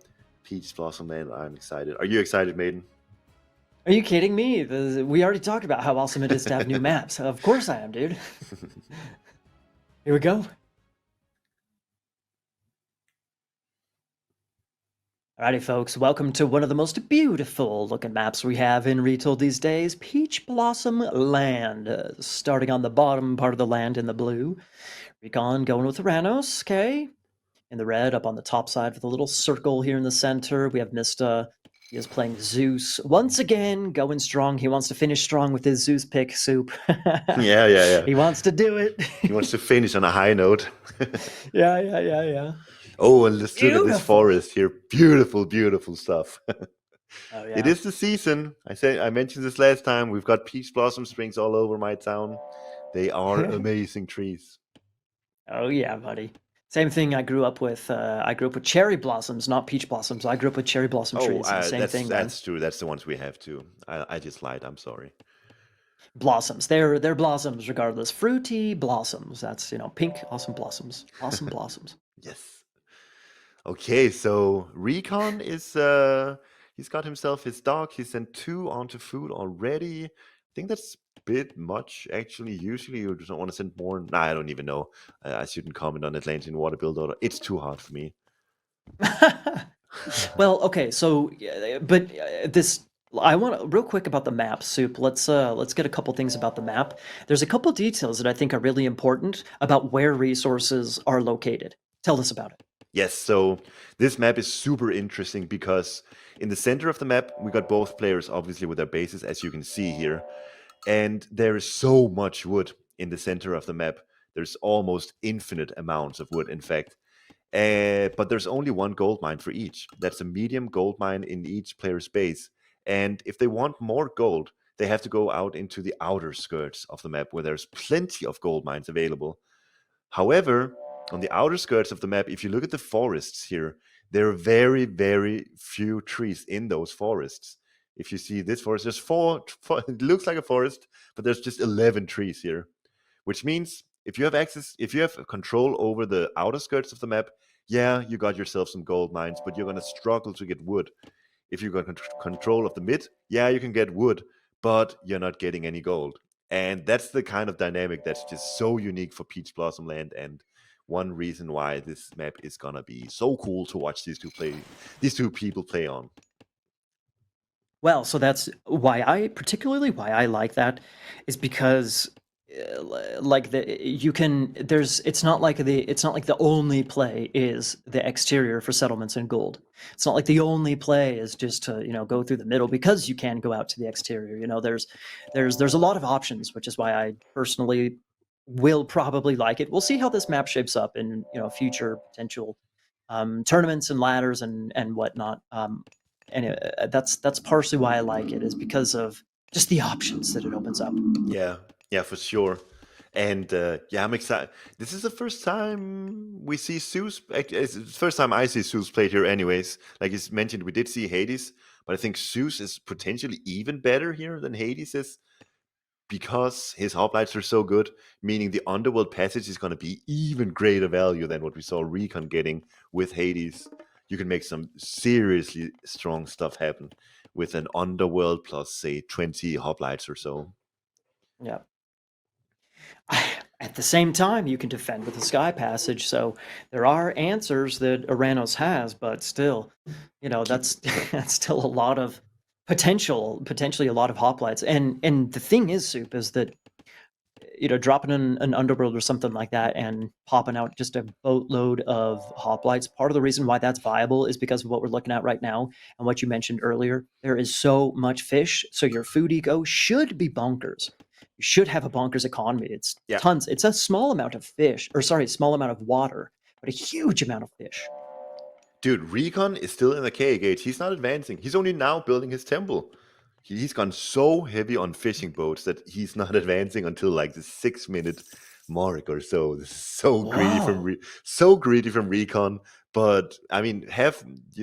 Peach Blossom Land. I'm excited. Are you excited, Maiden? Are you kidding me? We already talked about how awesome it is to have new maps. Of course I am, dude. Here we go. Alrighty, folks, welcome to one of the most beautiful looking maps we have in Retold these days, Peach Blossom Land. Starting on the bottom part of the land in the blue. RecoN going with Uranos, okay? In the red, up on the top side with a little circle here in the center. We have Mista. He is playing Zeus. Once again, going strong. He wants to finish strong with his Zeus pick, Soup. Yeah. He wants to do it. He wants to finish on a high note. Yeah. Oh, and let's look at this Beautiful. forest here. Beautiful, beautiful stuff. Oh, It yeah. is the season. I mentioned this last time. We've got peach blossom strings all over my town. They are amazing trees. Oh, yeah, buddy. Same thing I grew up with. I grew up with cherry blossoms, not peach blossoms. I grew up with cherry blossom Oh, trees, and same thing, man. that's true. That's the ones we have too. I just lied. I'm sorry. Blossoms. They're blossoms regardless. Fruity blossoms. That's, pink, awesome blossoms. Awesome blossoms. Yes. Okay, so RecoN is he's got himself his dog. He sent 2 onto food already. I think that's a bit much actually. Usually you don't want to send more. Nah, I don't even know. I shouldn't comment on Atlantean water builder. It's too hard for me. Well, okay, so but this I want real quick about the map, Soup. Let's get a couple things about the map. There's a couple details that I think are really important about where resources are located. Tell us about it. Yes, so this map is super interesting because in the center of the map, we got both players obviously with their bases, as you can see here. And there is so much wood in the center of the map. There's almost infinite amounts of wood, in fact. But there's only one gold mine for each. That's a medium gold mine in each player's base. And if they want more gold, they have to go out into the outer skirts of the map where there's plenty of gold mines available. However, on the outer skirts of the map, if you look at the forests here, there are very, very few trees in those forests. If you see this forest, there's four it looks like a forest, but there's just 11 trees here, which means if you have control over the outer skirts of the map, yeah, you got yourself some gold mines, but you're going to struggle to get wood. If you got control of the mid, yeah, you can get wood, but you're not getting any gold. And that's the kind of dynamic that's just so unique for Peach Blossom Land, and one reason why this map is gonna be so cool to watch these two people play on. Well, so that's particularly why I like that is because like it's not like the only play is the exterior for settlements and gold. It's not like the only play is just to, go through the middle because you can go out to the exterior. There's a lot of options, which is why I personally will probably like it. We'll see how this map shapes up in, future potential tournaments and ladders and whatnot. That's partially why I like it, is because of just the options that it opens up. Yeah, for sure. And yeah, I'm excited. This is the first time we see Zeus. It's the first time I see Zeus played here, anyways. Like you mentioned, we did see Hades, but I think Zeus is potentially even better here than Hades is because his hoplites are so good, meaning the underworld passage is going to be even greater value than what we saw RecoN getting with Hades. You can make some seriously strong stuff happen with an underworld plus, say, 20 hoplites or so. Yeah. At the same time, you can defend with the Sky Passage, so there are answers that Aranos has, but still, that's that's still a lot of potentially a lot of hoplites. And the thing is, Soup, is that dropping an underworld or something like that and popping out just a boatload of hoplites. Part of the reason why that's viable is because of what we're looking at right now and what you mentioned earlier. There is so much fish, so your food eco should be bonkers. You should have a bonkers economy. It's Yeah. tons. It's a small amount of fish, or sorry, small amount of water, but a huge amount of fish. Dude, RecoN is still in the K gate. He's not advancing. He's only now building his temple. He's gone so heavy on fishing boats that he's not advancing until like the 6 minute mark or so. This is Whoa. so greedy from RecoN. But I mean,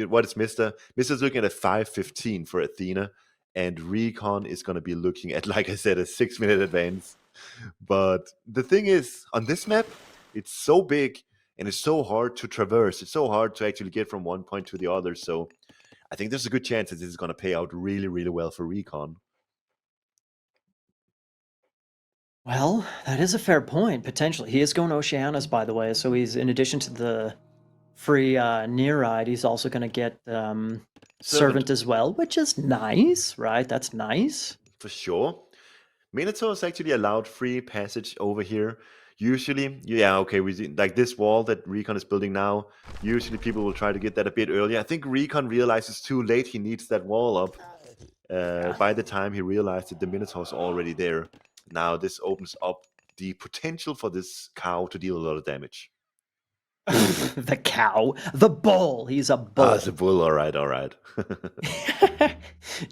what is Mister? Mister's looking at a 5:15 for Athena, and RecoN is going to be looking at, like I said, a 6 minute advance. But the thing is, on this map, it's so big, and it's so hard to traverse. It's so hard to actually get from one point to the other. So I think there's a good chance that this is going to pay out really, really well for RecoN. Well, that is a fair point, potentially. He is going Oceanas, by the way, so he's, in addition to the free near ride, he's also going to get Servant as well, which is nice, right? That's nice. For sure. Minotaurs actually allowed free passage over here. Usually, yeah, okay, like this wall that RecoN is building now, usually people will try to get that a bit earlier. I think RecoN realizes too late he needs that wall up. By the time he realized that the Minotaur's already there. Now this opens up the potential for this cow to deal a lot of damage. The cow, the bull. He's a bull. It's a bull. All right, all right.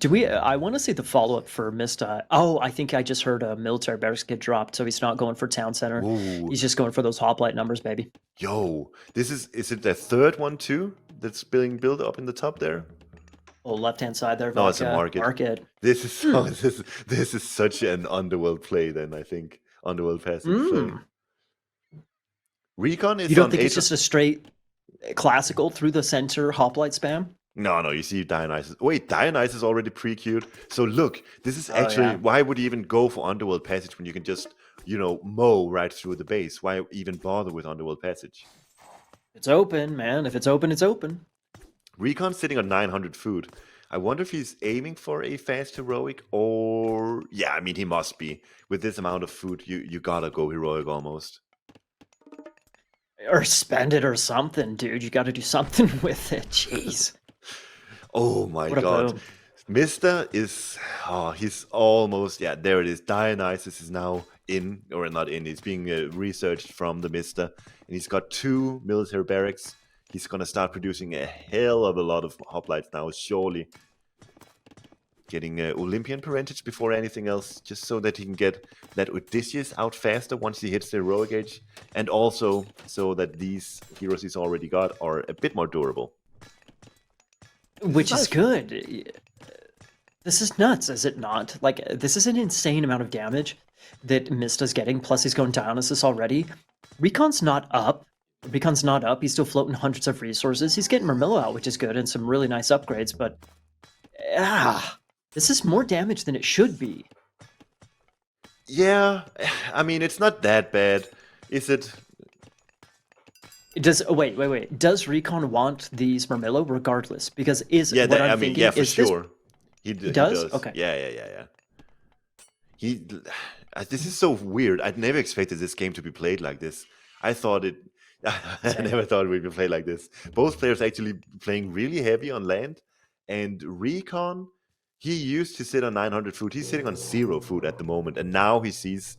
Do we? I want to see the follow up for Mista. Oh, I think I just heard a military barracks get dropped, so he's not going for town center. Ooh. He's just going for those hoplite numbers, baby. Yo, is it the third one too that's being built up in the top there? Oh, left hand side there. No, it's a market. Market. This is this is such an underworld play. Then I think underworld passive play. RecoN is. You don't think it's just a straight classical through the center hoplite spam? No, you see Dionysus. Wait, Dionysus is already pre-queued. So look, this is actually why would you even go for Underworld Passage when you can just, mow right through the base? Why even bother with Underworld Passage? It's open, man. If it's open, it's open. RecoN's sitting on 900 food. I wonder if he's aiming for a fast heroic or... Yeah, I mean, he must be. With this amount of food, you gotta go heroic almost. Or spend it or something, dude. You gotta do something with it. Jeez. Oh my god. Mista is... Oh, he's almost... Yeah, there it is. Dionysus is now in, or not in. He's being researched from the Mista. And he's got 2 military barracks. He's going to start producing a hell of a lot of hoplites now, surely. Getting Olympian parentage before anything else, just so that he can get that Odysseus out faster once he hits the heroic age. And also so that these heroes he's already got are a bit more durable. Which is good. This is nuts, is it not? Like, this is an insane amount of damage that Mista's getting, plus he's going Dionysus already. RecoN's not up. He's still floating hundreds of resources. He's getting Murmillo out, which is good, and some really nice upgrades, but... this is more damage than it should be. Yeah, I mean, it's not that bad. Is it? Wait. Does RecoN want these Murmillo regardless? Because for sure. He does? Okay. Yeah. This is so weird. I'd never expected this game to be played like this. I never thought we'd be played like this. Both players actually playing really heavy on land, and RecoN, he used to sit on 900 food. He's sitting on 0 food at the moment, and now he sees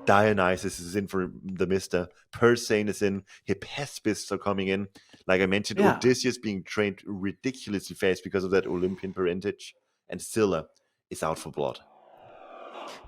Dionysus is in for the Mista, Persane is in, Hephaestus are coming in. Like I mentioned, Odysseus being trained ridiculously fast because of that Olympian parentage, and Scylla is out for blood.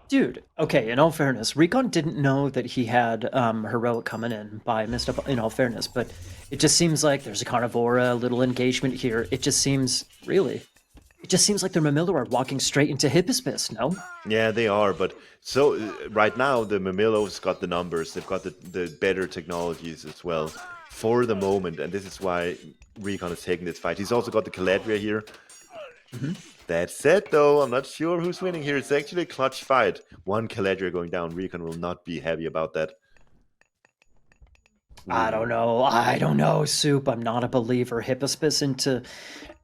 Dude, okay, in all fairness, RecoN didn't know that he had heroic coming in by Mista, in all fairness, but it just seems like there's a Carnivora, a little engagement here. It just seems like the Murmillo are walking straight into Hippospis, no? Yeah, they are, but so right now the Murmillo's got the numbers, they've got the better technologies as well for the moment, and this is why RecoN is taking this fight. He's also got the Caladria here. That said, though, I'm not sure who's winning here. It's actually a clutch fight. One Caladria going down. RecoN will not be happy about that. I don't know, Soup. I'm not a believer. Hippospis into...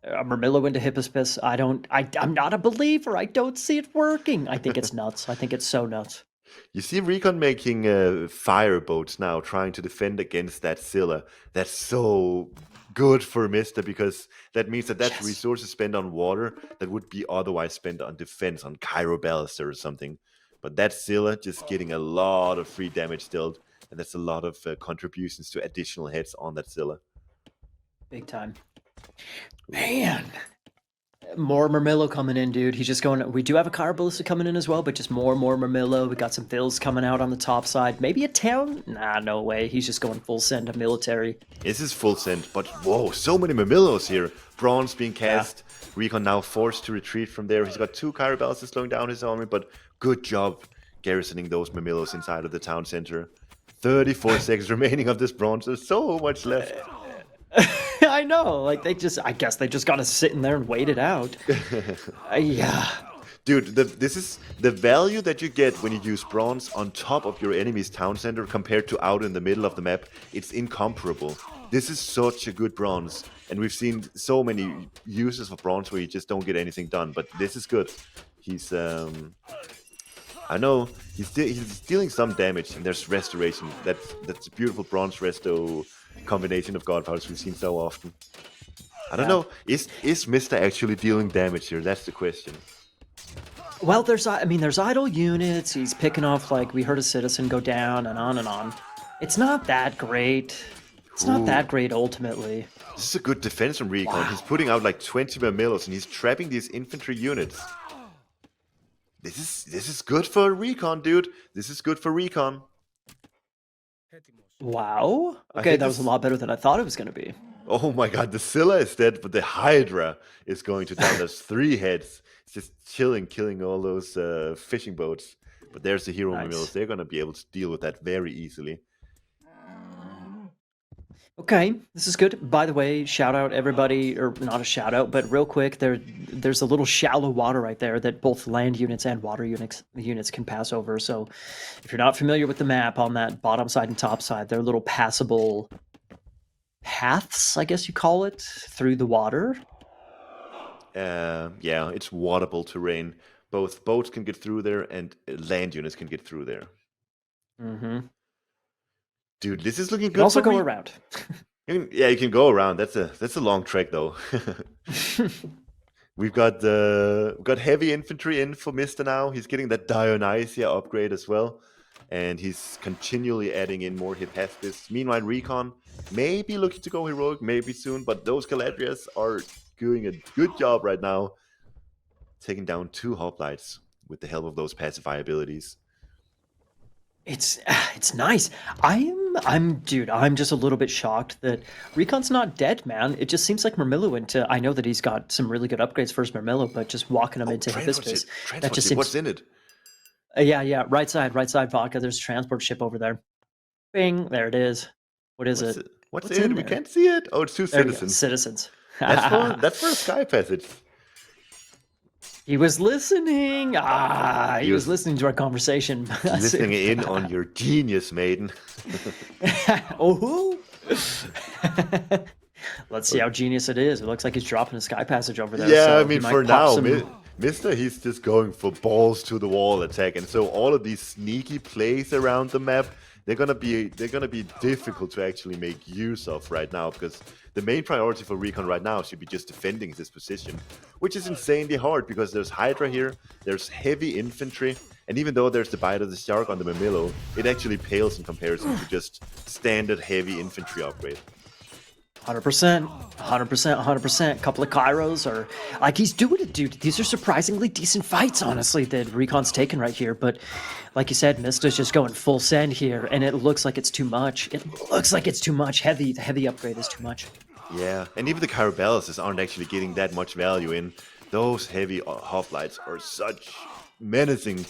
Murmillo into Hippospis. I'm not a believer. I don't see it working. I think it's nuts. I think it's so nuts. You see RecoN making fire boats now, trying to defend against that Scylla. That's so good for Mista, because that means that's resources spent on water that would be otherwise spent on defense, on Cairo Baluster or something. But that Scylla just getting a lot of free damage dealt, and that's a lot of contributions to additional hits on that Scylla. Big time. Man. More Murmillo coming in, dude. He's just going... We do have a Cairo Ballista coming in as well, but just more Murmillo. We got some bills coming out on the top side. Maybe a town? Nah, no way. He's just going full send of military. This is full send, but whoa, so many Murmillos here. Bronze being cast. Yeah. RecoN now forced to retreat from there. He's got 2 Cairo Ballistas slowing down his army, but good job garrisoning those Murmillos inside of the town center. 34 seconds remaining of this bronze. There's so much left. I know, like I guess they just gotta sit in there and wait it out. Yeah. Dude, this is the value that you get when you use bronze on top of your enemy's town center compared to out in the middle of the map. It's incomparable. This is such a good bronze, and we've seen so many uses of bronze where you just don't get anything done. But this is good. He's I know he's dealing some damage, and there's restoration. That's a beautiful bronze resto combination of godpowers we've seen so often. I don't know. Is Mista actually dealing damage here? That's the question. Well, there's idle units. He's picking off, like, we heard a citizen go down and on and on. It's not that great. It's not that great ultimately. This is a good defense from RecoN. Wow. He's putting out like 20 Mirmillos and he's trapping these infantry units. This is good for RecoN, dude. This is good for RecoN. Wow. Okay, that was a lot better than I thought it was going to be. Oh my god, the Scylla is dead, but the Hydra is going to down. There's 3 heads. It's just chilling, killing all those fishing boats. But there's the hero Mirmillos. They're going to be able to deal with that very easily. Okay, this is good. By the way, shout out everybody, or not a shout out, but real quick, there's a little shallow water right there that both land units and water units can pass over. So if you're not familiar with the map on that bottom side and top side, they're little passable paths, I guess you call it, through the water. Yeah, it's waterable terrain. Both boats can get through there and land units can get through there. Mm-hmm. Dude, this is looking good. You can also go around. Yeah, you can go around. That's a long trek though. We've got heavy infantry in for Mista now. He's getting that Dionysia upgrade as well, and he's continually adding in more Hephaestus. Meanwhile, RecoN may be looking to go heroic, maybe soon, but those Galadriels are doing a good job right now, taking down 2 hoplites with the help of those pacify abilities. It's nice. I'm just a little bit shocked that RecoN's not dead, man. It just seems like Mirmillo into. I know that he's got some really good upgrades for his Mirmillo, but just walking him into Hephaestus, that just seems. What's in it? Yeah, right side vodka. There's a transport ship over there. Bing, there it is. What's it? What's in it? We can't see it. Oh, it's 2 citizens. Citizens. That's for a sky passage. He was listening. He was listening to our conversation. Listening in on your genius, maiden. Oh. Let's see how genius it is. It looks like he's dropping a sky passage over there. Yeah, so I mean, for now, Mista, he's just going for balls to the wall attack, and so all of these sneaky plays around the map, they're gonna be difficult to actually make use of right now, because the main priority for RecoN right now should be just defending this position, which is insanely hard because there's Hydra here, there's heavy infantry, and even though there's the Bite of the Shark on the Mirmillo, it actually pales in comparison to just standard heavy infantry upgrade. 100%. Couple of Kairos, or like he's doing it, dude. These are surprisingly decent fights, honestly, that RecoN's taken right here. But like you said, Mista's just going full send here, and it looks like it's too much. The heavy upgrade is too much. Yeah, and even the Caraballas aren't actually getting that much value in. Those heavy hoplites are such menacing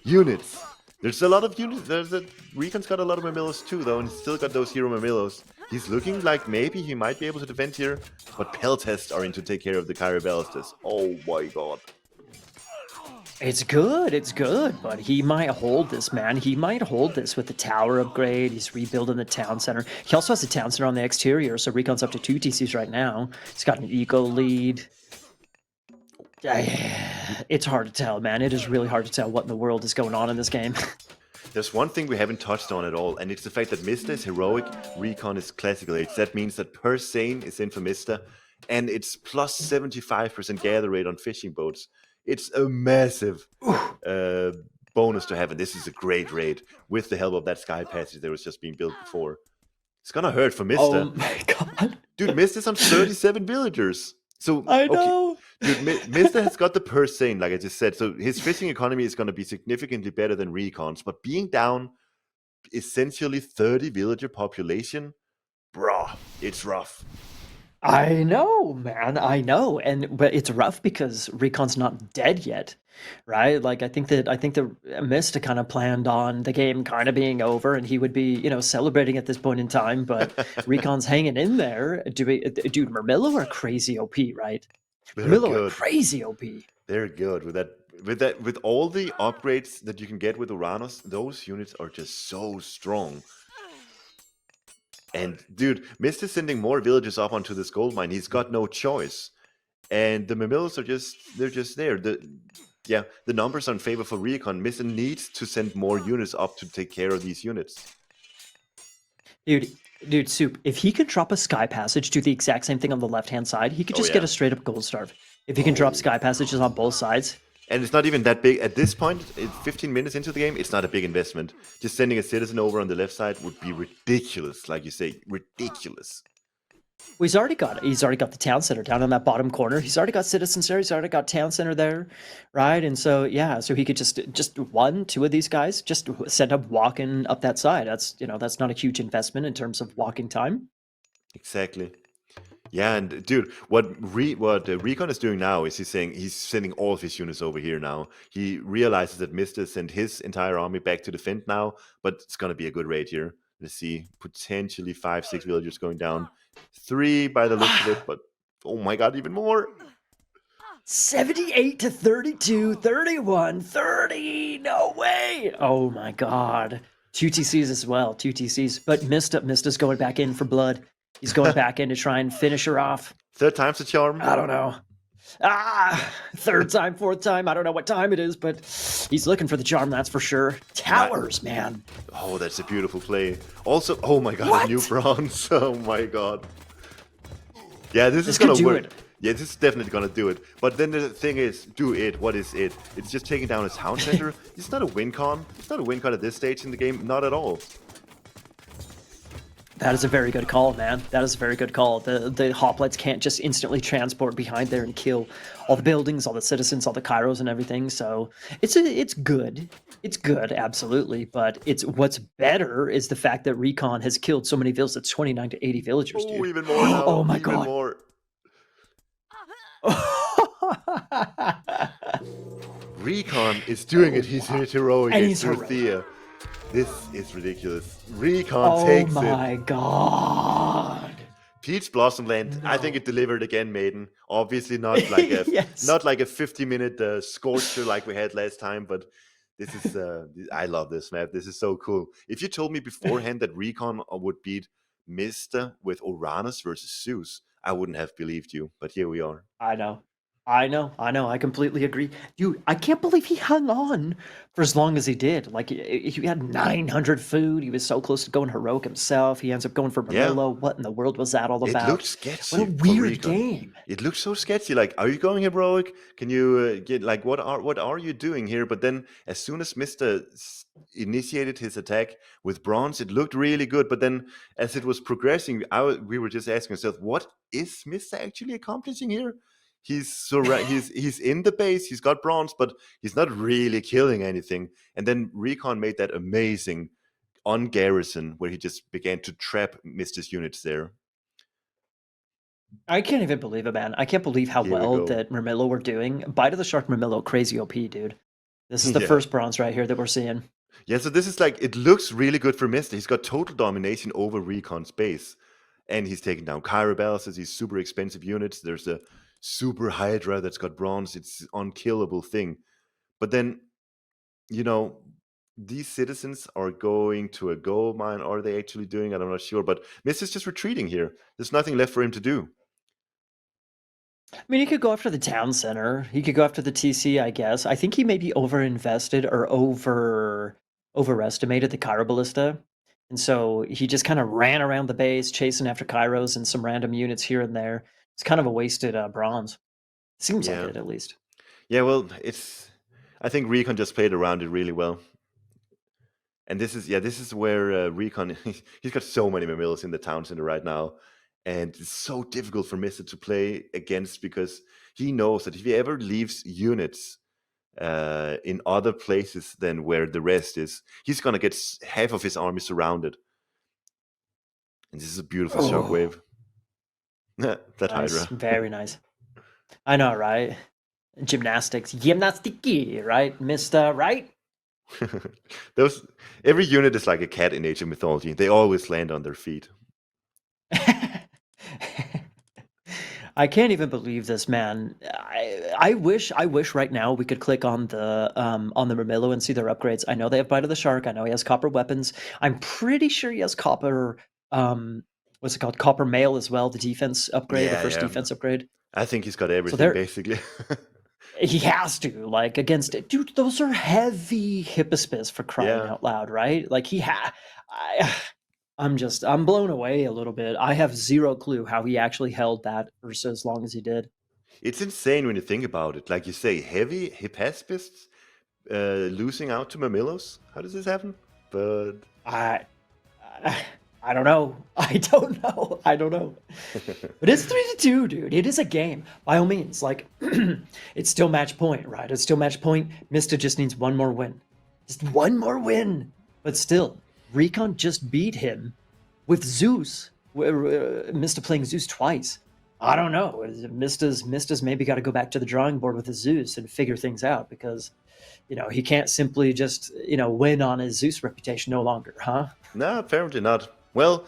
units. There's a lot of units. RecoN's got a lot of Mirmillos too, though, and he's still got those hero Mirmillos. He's looking like maybe he might be able to defend here, but Peltests are in to take care of the Caraballas. Oh my god. It's good, but he might hold this, man. He might hold this with the tower upgrade. He's rebuilding the town center. He also has a town center on the exterior, so RecoN's up to 2 TCs right now. He's got an eco lead. It's hard to tell, man. It is really hard to tell what in the world is going on in this game. There's one thing we haven't touched on at all, and it's the fact that Mista is heroic, RecoN is classical age. That means that per Sane is in for Mista, and it's plus 75% gather rate on fishing boats. It's a massive bonus to have, and this is a great raid with the help of that sky passage that was just being built before. It's gonna hurt for Mista. Oh my god. Dude, Mista's on 37 villagers. So I know. Okay. Dude, Mista has got the per Sane, like I just said. So his fishing economy is going to be significantly better than RecoN's. But being down essentially 30 villager population, bruh, it's rough. I know, man. I know. But it's rough because RecoN's not dead yet. right? Like I think the Mista kind of planned on the game kind of being over, and he would be, you know, celebrating at this point in time. But RecoN's hanging in there. Dude, Murmillo are crazy OP, right? They're Murmillo are good. crazy OP. They're good with all the upgrades that you can get with Uranus. Those units are just so strong. And dude, Mist is sending more villagers up onto this gold mine. He's got no choice. And the Mamills are just there. The numbers are in favor for RecoN. Mist needs to send more units up to take care of these units. Dude, Soup, if he could drop a Sky Passage, do the exact same thing on the left-hand side, he could Oh just get yeah. a straight-up Gold Starve. If he can drop Oh. Sky Passages on both sides. And it's not even that big. At this point, 15 minutes into the game, it's not a big investment. Just sending a citizen over on the left side would be ridiculous, like you say, ridiculous. Well, he's already got the town center down in that bottom corner. He's already got citizens there. He's already got town center there, right? And so yeah, so he could just one, two of these guys just send up walking up that side. That's, you know, that's not a huge investment in terms of walking time. Exactly. Yeah, and dude, what RecoN is doing now is he's sending all of his units over here now. He realizes that Mister sent his entire army back to defend now, but it's gonna be a good raid here. Let's see, potentially 5, 6 villagers going down, 3 by the looks of it, but oh my god, even more. 78 to 32, 31, 30. No way. Oh my god. 2 TCs as well. 2 TCs. But Mista's going back in for blood. He's going back in to try and finish her off. Third time's the charm. I don't know. Third time, fourth time. I don't know what time it is, but he's looking for the charm, that's for sure. Towers, man. Oh, that's a beautiful play. Also, oh my god, What? a new bronze. Oh my god. Yeah, this is could gonna do work. it. Yeah, this is definitely gonna do it. But then the thing is, do it. What is it? It's just taking down a town center. It's not a win con. It's not a win con at this stage in the game. Not at all. That is a very good call, man. That is a very good call. The hoplites can't just instantly transport behind there and kill all the buildings, all the citizens, all the Kairos and everything. So it's good. It's good, absolutely. But it's what's better is the fact that RecoN has killed so many villas. It's 29 to 80 villagers, Oh, dude. even more now. Oh my even god. More. RecoN is doing it. He's heroic And against he's heroic. Thea. This is ridiculous. RecoN Oh takes my it. god. Peach Blossom Land. I think it delivered again, Maiden. Obviously not like a Yes. not like a 50-minute scorcher like we had last time, but this is I love this map. This is so cool. If you told me beforehand that RecoN would beat Mista with Uranus versus Zeus, I wouldn't have believed you. But here we are. I know. I completely agree. Dude, I can't believe he hung on for as long as he did. Like, he had 900 food. He was so close to going heroic himself. He ends up going for Yeah. Murmillo. What in the world was that all It about? looked sketchy. What a for weird RecoN. game. It looks so sketchy. Like, are you going heroic? Can you get like what are you doing here? But then, as soon as Mister initiated his attack with bronze, it looked really good. But then, as it was progressing, we were just asking ourselves, what is Mister actually accomplishing here? He's in the base. He's got bronze, but he's not really killing anything. And then RecoN made that amazing on garrison where he just began to trap Mister's units there. I can't even believe it, man. I can't believe how Here we well go. that Murmillo were doing. Bite of the Shark Murmillo, crazy OP, dude. This is the Yeah. first bronze right here that we're seeing. Yeah, so this is like, it looks really good for Mister. He's got total domination over RecoN's base. And he's taking down Kyrobels as these super expensive units. There's a super Hydra that's got bronze. It's unkillable thing. But then, you know, these citizens are going to a gold mine. Are they actually doing it? I'm not sure. But Mister's just retreating here. There's nothing left for him to do. I mean, he could go after the town center. He could go after the TC, I guess. I think he maybe overinvested or overestimated the Cairo Ballista. And so he just kind of ran around the base, chasing after Kairos and some random units here and there. It's kind of a wasted bronze. Seems like Yeah. it, at least. Yeah, well, I think RecoN just played around it really well. And this is where RecoN, he's got so many Mamills in the town center right now. And it's so difficult for Mister to play against because he knows that if he ever leaves units in other places than where the rest is, he's going to get half of his army surrounded. And this is a beautiful shockwave. That Nice. Hydra. Very nice. I know, right? gymnastiki, right? Mista, right? Those every unit is like a cat in Age of Mythology. They always land on their feet. I can't even believe this, man. I wish right now we could click on the Ramillo and see their upgrades. I know they have Bite of the Shark. I know he has copper weapons. I'm pretty sure he has copper what's it called? Copper mail as well, the defense upgrade, the Yeah, first yeah. defense upgrade. I think he's got So everything there basically. he has to, like, against it. Dude, those are heavy hippospis for crying Yeah. out loud, right? Like I I'm blown away a little bit. I have zero clue how he actually held that for so as long as he did. It's insane when you think about it. Like you say, heavy hippaspists losing out to Mamillos. How does this happen? But I I, I don't know. I don't know. I don't know. But it's 3-2, dude. It is a game. By all means, like it's still match point, right? It's still match point. Mista just needs one more win. Just one more win. But still, RecoN just beat him with Zeus. Mista playing Zeus twice. I don't know. Mista's maybe got to go back to the drawing board with the Zeus and figure things out because he can't simply just win on his Zeus reputation no longer, huh? no, apparently not. Well,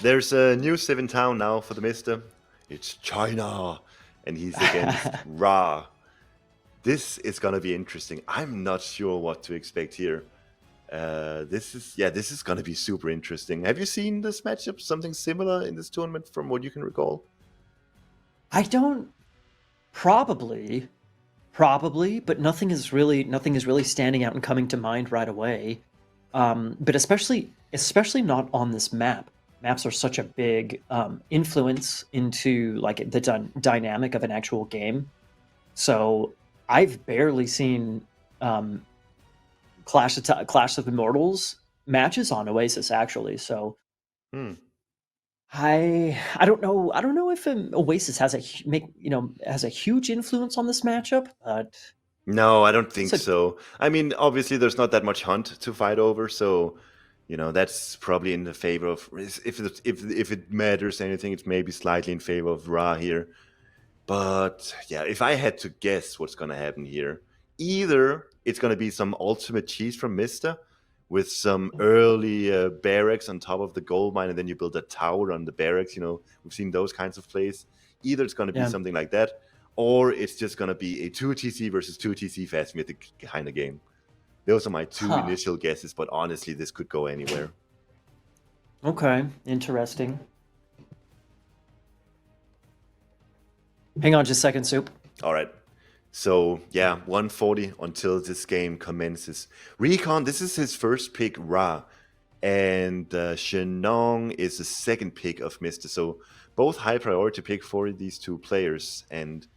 there's a new Civ in town now for the Mister. It's China, and he's against Ra. This is gonna be interesting. I'm not sure what to expect here. This is gonna be super interesting. Have you seen this matchup? Something similar in this tournament, from what you can recall? I don't probably but nothing is really standing out and coming to mind right away. But especially not on this map. Maps are such a big influence into like the dynamic of an actual game. So I've barely seen Clash of Immortals matches on Oasis actually. So Hmm. I don't know. I don't know if Oasis has has a huge influence on this matchup, but No, I don't it's think a so. I mean, obviously, there's not that much hunt to fight over, so that's probably in the favor of if it matters anything, it's maybe slightly in favor of Ra here. But yeah, if I had to guess what's gonna happen here, either it's gonna be some ultimate cheese from Mister with some early barracks on top of the gold mine, and then you build a tower on the barracks. We've seen those kinds of plays. Either it's gonna be yeah. something like that, or it's just gonna be a 2 TC versus 2 TC fast mythic kind of game. Those are my two Huh. initial guesses, but honestly, this could go anywhere. Okay. Interesting. Hang on just a second, Soup. All right. So yeah, 140 until this game commences. RecoN, this is his first pick, Ra, and Shenong is the second pick of Mister. So both high priority pick for these two players. And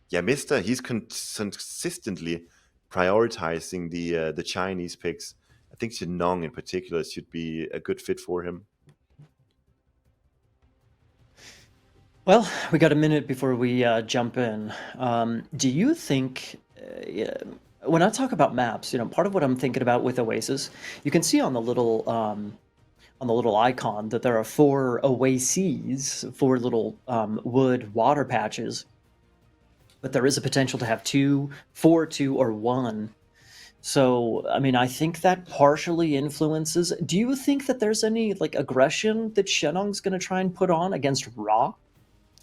yeah, Mister, he's consistently prioritizing the Chinese picks. I think Shenong in particular should be a good fit for him. Well, we got a minute before we jump in. Do you think, yeah, when I talk about maps, part of what I'm thinking about with Oasis, you can see on the little icon that there are 4 oases, 4 little wood water patches, but there is a potential to have 2, 4, 2, or 1. So, I mean, I think that partially influences. Do you think that there's any like aggression that Shenong's going to try and put on against Ra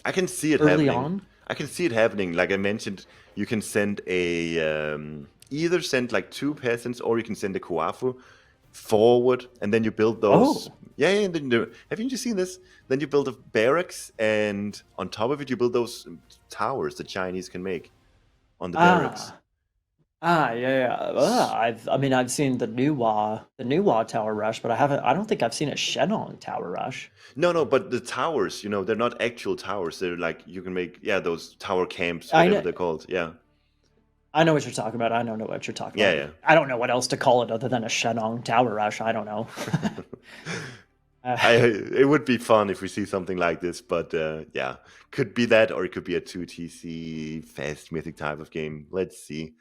I can see it early happening. on? I can see it happening. Like I mentioned, you can send either send like 2 peasants, or you can send a Kuafu forward, and then you build those. Oh, Yeah, yeah. And then haven't you seen this? Then you build a barracks, and on top of it, you build those towers the Chinese can make on the barracks. ah, yeah, yeah. I've seen the Nuwa Tower Rush, but I don't think I've seen a Shenong Tower Rush. No, no, but the towers, they're not actual towers. They're like you can make, yeah, those tower camps, I whatever know, they're called. Yeah, I know what you're talking about. I don't know what you're talking yeah, about. yeah. I don't know what else to call it other than a Shenong Tower Rush. I don't know. uh, It would be fun if we see something like this, but yeah, could be that, or it could be a 2 TC fast mythic type of game. Let's see.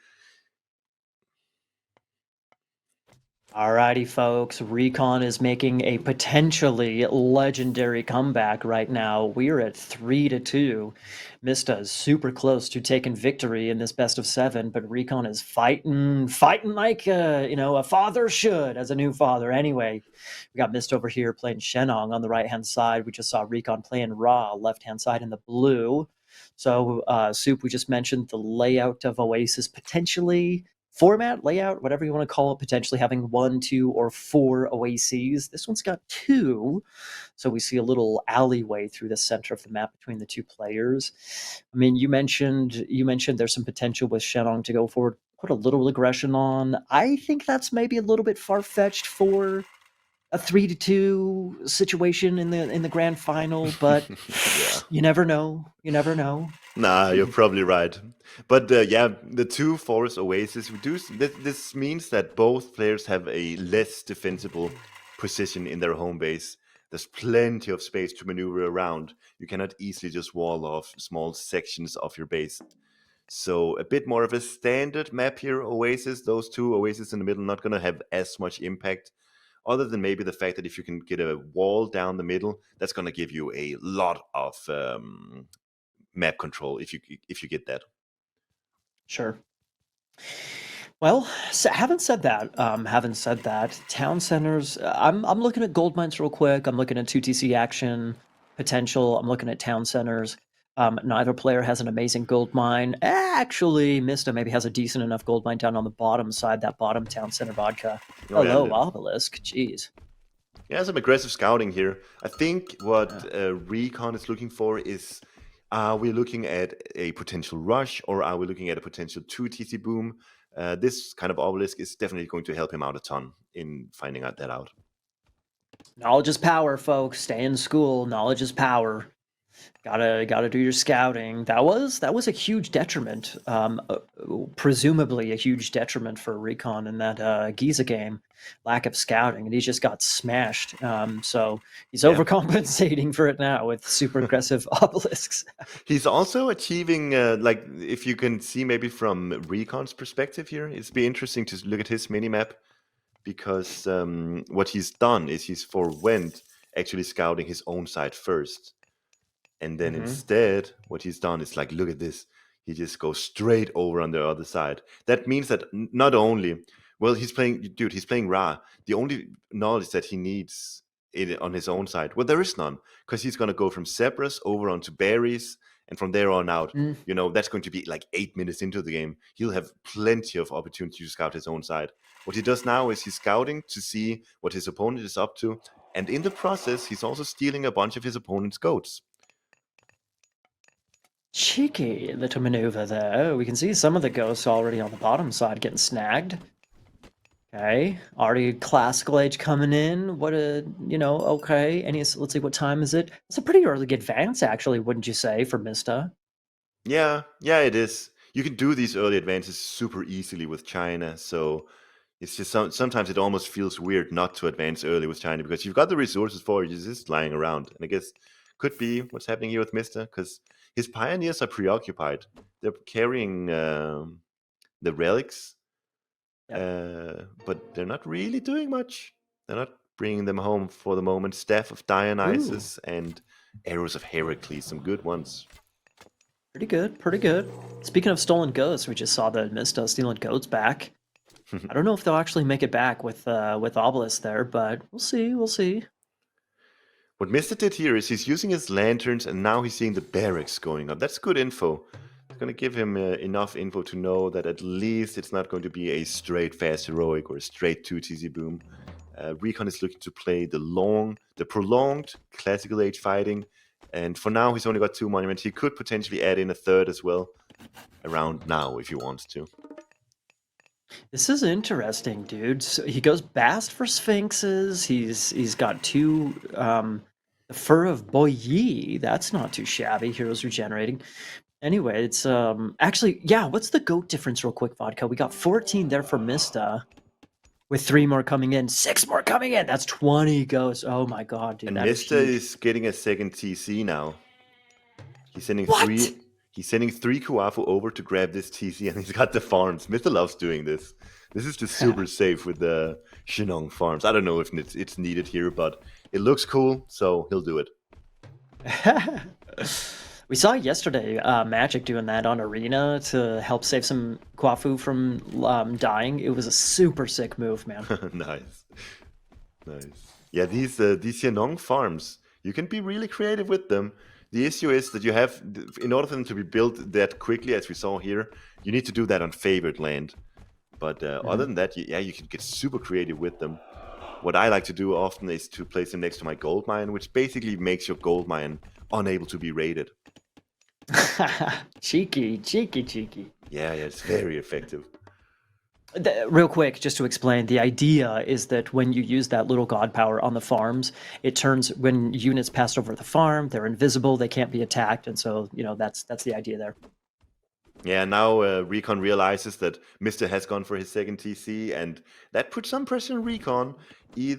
Alrighty, folks. RecoN is making a potentially legendary comeback right now. We're at 3-2. Mista is super close to taking victory in this best of 7, but RecoN is fighting like a father should as a new father. Anyway, we got Mista over here playing Shenong on the right-hand side. We just saw RecoN playing Ra left-hand side in the blue. So, Soup, we just mentioned the layout of Oasis potentially format, layout, whatever you want to call it, potentially having 1, 2, or 4 oases. This one's got 2, so we see a little alleyway through the center of the map between the 2 players. I mean, you mentioned there's some potential with Shenong to go forward, put a little aggression on. I think that's maybe a little bit far-fetched for a 3-2 situation in the grand final, but Yeah. you never know. You never know. Nah, you're probably right. But yeah, the two forest oasis, this means that both players have a less defensible position in their home base. There's plenty of space to maneuver around. You cannot easily just wall off small sections of your base. So a bit more of a standard map here, oasis. Those two oases in the middle not going to have as much impact, other than maybe the fact that if you can get a wall down the middle, that's going to give you a lot of map control if you get that. Sure. Well, having said that, town centers. I'm looking at gold mines real quick. I'm looking at 2TC action potential. I'm looking at town centers. Neither player has an amazing gold mine. Actually, Mista maybe has a decent enough gold mine down on the bottom side. That bottom town center vodka. Oh yeah, Hello, obelisk. Jeez. yeah, some aggressive scouting here. I think what Yeah. RecoN is looking for is, are we looking at a potential rush or are we looking at a potential 2 TC boom? This kind of obelisk is definitely going to help him out a ton in finding out that out. Knowledge is power, folks. Stay in school. Knowledge is power. Gotta do your scouting. That was a huge detriment, presumably a huge detriment for RecoN in that Giza game. Lack of scouting, and he just got smashed. So he's Yeah. overcompensating for it now with super aggressive obelisks. He's also achieving, like, if you can see maybe from RecoN's perspective here, it's be interesting to look at his mini map because what he's done is he's forwent actually scouting his own side first. And then Mm-hmm. instead, what he's done is like, look at this. He just goes straight over on the other side. That means that not only, well, he's playing Ra. The only knowledge that he needs on his own side, well, there is none, because he's going to go from Zebras over onto berries, and from there on out, Mm. that's going to be like 8 minutes into the game. He'll have plenty of opportunity to scout his own side. What he does now is he's scouting to see what his opponent is up to, and in the process, he's also stealing a bunch of his opponent's goats. Cheeky little maneuver there. We can see some of the ghosts already on the bottom side getting snagged. Okay, already classical age coming in. Okay. Let's see, what time is it? It's a pretty early advance, actually, wouldn't you say, for Mista? Yeah, yeah, it is. You can do these early advances super easily with China, so it's just sometimes it almost feels weird not to advance early with China because you've got the resources for it, you're just lying around. And I guess could be what's happening here with Mister, because his pioneers are preoccupied. They're carrying the relics, Yep. but they're not really doing much. They're not bringing them home for the moment. Staff of Ooh, Dionysus and Arrows of Heracles, some good ones. pretty good, pretty good. Speaking of stolen goats, we just saw the Mista stealing goats back. I don't know if they'll actually make it back with Obelisk there, but we'll see, we'll see. What Mister did here is he's using his lanterns and now he's seeing the barracks going up. That's good info. It's going to give him enough info to know that at least it's not going to be a straight fast heroic or a straight 2 TC boom. RecoN is looking to play the prolonged classical age fighting. And for now, he's only got 2 monuments. He could potentially add in a third as well around now if he wants to. This is interesting, dude. So he goes Bast for Sphinxes. He's got 2 the Fur of Boyi. That's not too shabby. Heroes regenerating. Anyway, it's actually, yeah, what's the goat difference real quick, Vodka? We got 14 there for Mista with 3 more coming in, 6 more coming in. That's 20 goats. Oh my god, dude, And that is Mister huge. is getting a second TC now. He's sending What? He's sending 3 Kuafu over to grab this TC, and he's got the farms. Mr. loves doing this. This is just super safe with the Shinong farms. I don't know if it's needed here, but it looks cool, so he'll do it. We saw yesterday Magic doing that on Arena to help save some Kwafu from dying. It was a super sick move, man. Nice. Yeah, these Yanong farms, you can be really creative with them. The issue is that you have, in order for them to be built that quickly, as we saw here, you need to do that on favored land. But other than that, you can get super creative with them. What I like to do often is to place them next to my gold mine, which basically makes your gold mine unable to be raided. Cheeky. Yeah, it's very effective. Real quick, just to explain, the idea is that when you use that little god power on the farms, it turns, when units pass over the farm, they're invisible, they can't be attacked, and so, that's the idea there. Yeah, now RecoN realizes that Mr. has gone for his second TC, and that puts some pressure on RecoN.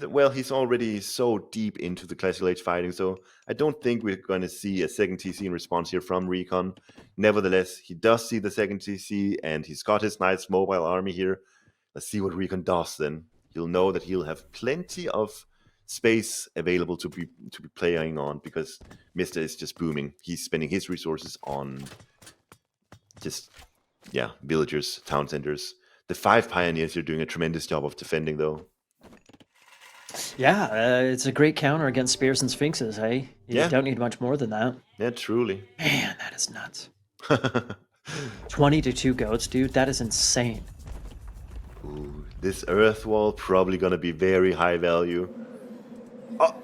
Well, he's already so deep into the Classical Age fighting, so I don't think we're going to see a second TC in response here from RecoN. Nevertheless, he does see the second TC, and he's got his nice mobile army here. Let's see what RecoN does then. You'll know that he'll have plenty of space available to be playing on, because Mr. is just booming. He's spending his resources on just, villagers, town centers. The 5 pioneers are doing a tremendous job of defending, though. Yeah, it's a great counter against spears and sphinxes, hey? You Yeah. don't need much more than that. Yeah, truly. Man, that is nuts. 20 to 2 goats, dude. That is insane. Ooh, this earth wall probably gonna be very high value. Oh.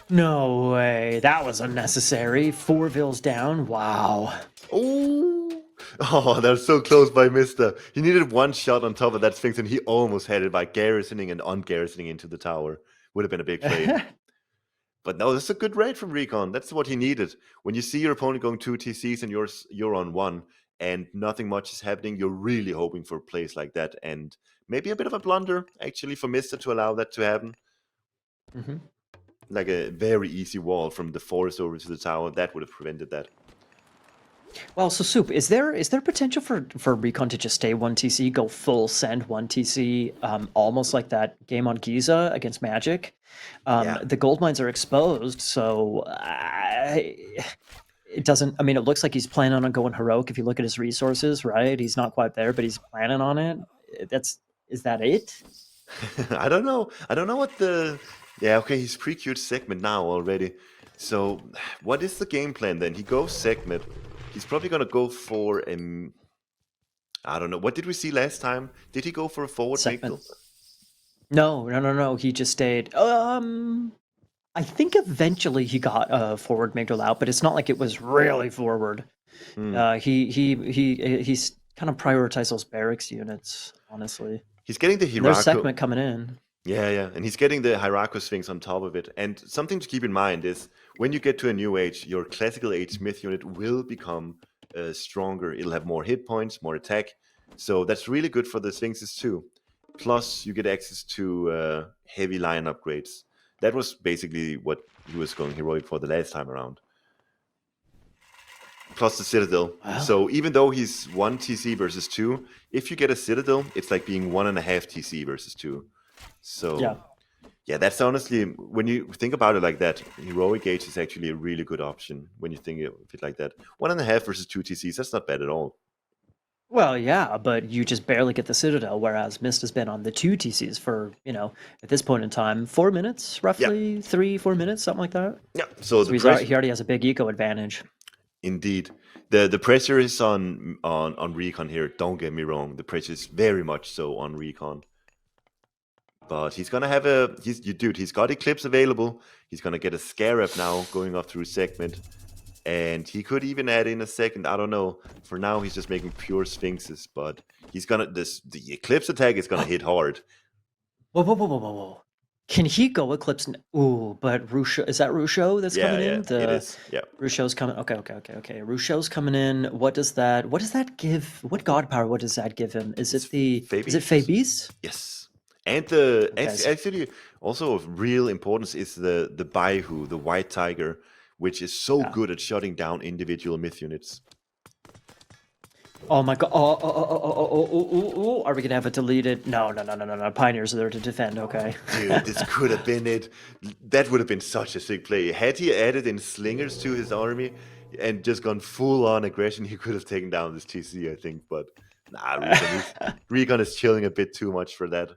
No way. That was unnecessary. 4 vills down. Wow. Ooh. Oh, they're so close by Mr. He needed one shot on top of that Sphinx, and he almost had it by garrisoning and ungarrisoning into the tower. Would have been a big play. But no, this is a good raid from RecoN. That's what he needed. When you see your opponent going 2 TCs and you're on 1, and nothing much is happening, you're really hoping for plays like that. And maybe a bit of a blunder, actually, for Mr. to allow that to happen. Mm-hmm. Like a very easy wall from the forest over to the tower, that would have prevented that. Well, so Soup, is there potential for RecoN to just stay 1 TC, go full send 1 TC, almost like that game on Giza against Magic? The gold mines are exposed, so it doesn't. I mean, it looks like he's planning on going heroic. If you look at his resources, right? He's not quite there, but he's planning on it. Is that it? I don't know. I don't know what the. Yeah, okay, he's pre-queued segment now already. So, what is the game plan then? He goes segment. He's probably gonna go for a. I don't know. What did we see last time? Did he go for a forward Segment. Migdal? No. He just stayed. I think eventually he got a forward Migdal out, but it's not like it was really forward. He's kind of prioritized those barracks units, honestly. He's getting the And there's Hirako. segment coming in. Yeah, and he's getting the Hirako Sphinx on top of it. And something to keep in mind is, when you get to a new age, your classical age myth unit will become stronger. It'll have more hit points, more attack. So that's really good for the Sphinxes too. Plus, you get access to heavy lion upgrades. That was basically what he was going heroic for the last time around. Plus the Citadel. Wow. So even though he's 1 TC versus 2, if you get a Citadel, it's like being 1.5 TC versus 2. So yeah, that's honestly, when you think about it like that, heroic age is actually a really good option when you think of it like that. 1.5 versus 2 TCs, that's not bad at all. Well, yeah, but you just barely get the Citadel, whereas Mist has been on the 2 TCs for, at this point in time, 4 minutes, roughly, 3-4 minutes, something like that. Yeah, so he already has a big eco advantage. Indeed. The pressure is on RecoN here, don't get me wrong. The pressure is very much so on RecoN. But he's gonna have he's got Eclipse available. He's gonna get a Scarab now going up through segment. And he could even add in a second, I don't know. For now, he's just making pure Sphinxes, but he's gonna, the Eclipse attack is gonna hit hard. Whoa. Can he go Eclipse? Ooh, but Rusho, is that Rusho that's coming in? Yeah, it is. Yeah. Rusho's coming. Okay. Rusho's coming in. What does that give? What god power? What does that give him? Is it Fabies? Yes. And actually also of real importance is the Baihu, the white tiger, which is so Yeah. good at shutting down individual myth units. Oh my god. Oh. Are we going to have it deleted? No. Pioneers are there to defend. Okay. Dude, this could have been it. That would have been such a sick play. Had he added in slingers to his army and just gone full on aggression, he could have taken down this TC, I think. But nah, RecoN is chilling a bit too much for that.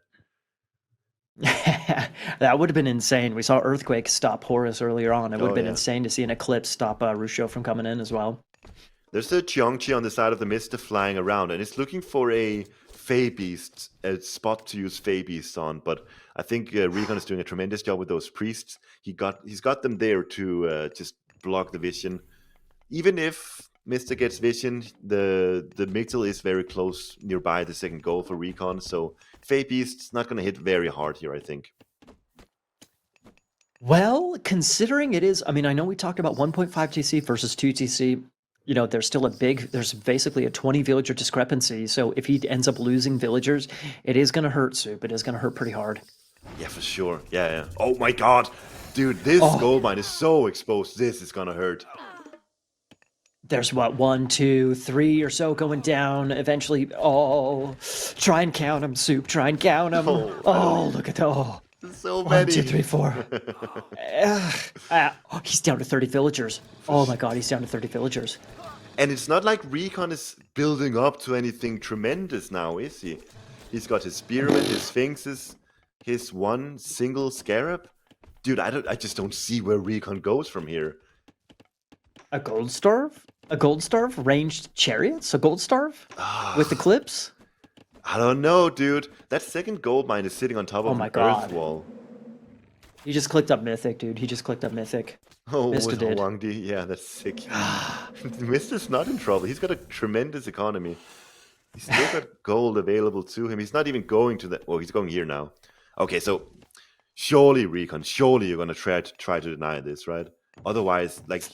That would have been insane. We saw Earthquake stop Horus earlier on. It would have been yeah. insane to see an Eclipse stop Rusho from coming in as well. There's a Cheongchi on the side of the MiSTer flying around, and it's looking for a Fey Beast, a spot to use Fey Beasts on. But I think RecoN is doing a tremendous job with those priests. He's got them there to just block the vision. Even if MiSTer gets vision, the Mixel is very close nearby the second goal for RecoN, so Fey Beast's not going to hit very hard here, I think. Well, considering it is, I mean, I know we talked about 1.5 TC versus 2 TC. You know, there's basically a 20 villager discrepancy. So if he ends up losing villagers, it is going to hurt Soup. It is going to hurt pretty hard. Yeah, for sure. Yeah. Oh my god. Dude, this gold mine is so exposed. This is going to hurt. There's what, 1, 2, 3 or so going down. Eventually, try and count them, Soup. Try and count them. Look at that. So many. 1, 2, 3, 4. He's down to 30 villagers. Oh my god, he's down to 30 villagers. And it's not like RecoN is building up to anything tremendous now, is he? He's got his Spearmen, his Sphinxes, his one single Scarab. Dude, I just don't see where RecoN goes from here. A gold starve? A gold starve? Ranged chariots? A gold starve? With Eclipse? I don't know, dude. That second gold mine is sitting on top of an earth wall. He just clicked up Mythic, dude. He just clicked up Mythic. Oh, MiSTer with did. Wangdi. Yeah, that's sick. MiSTer's not in trouble. He's got a tremendous economy. He's still got gold available to him. He's not even going to that. Well, he's going here now. Okay, so surely RecoN, surely you're going to try to deny this, right? Otherwise, like,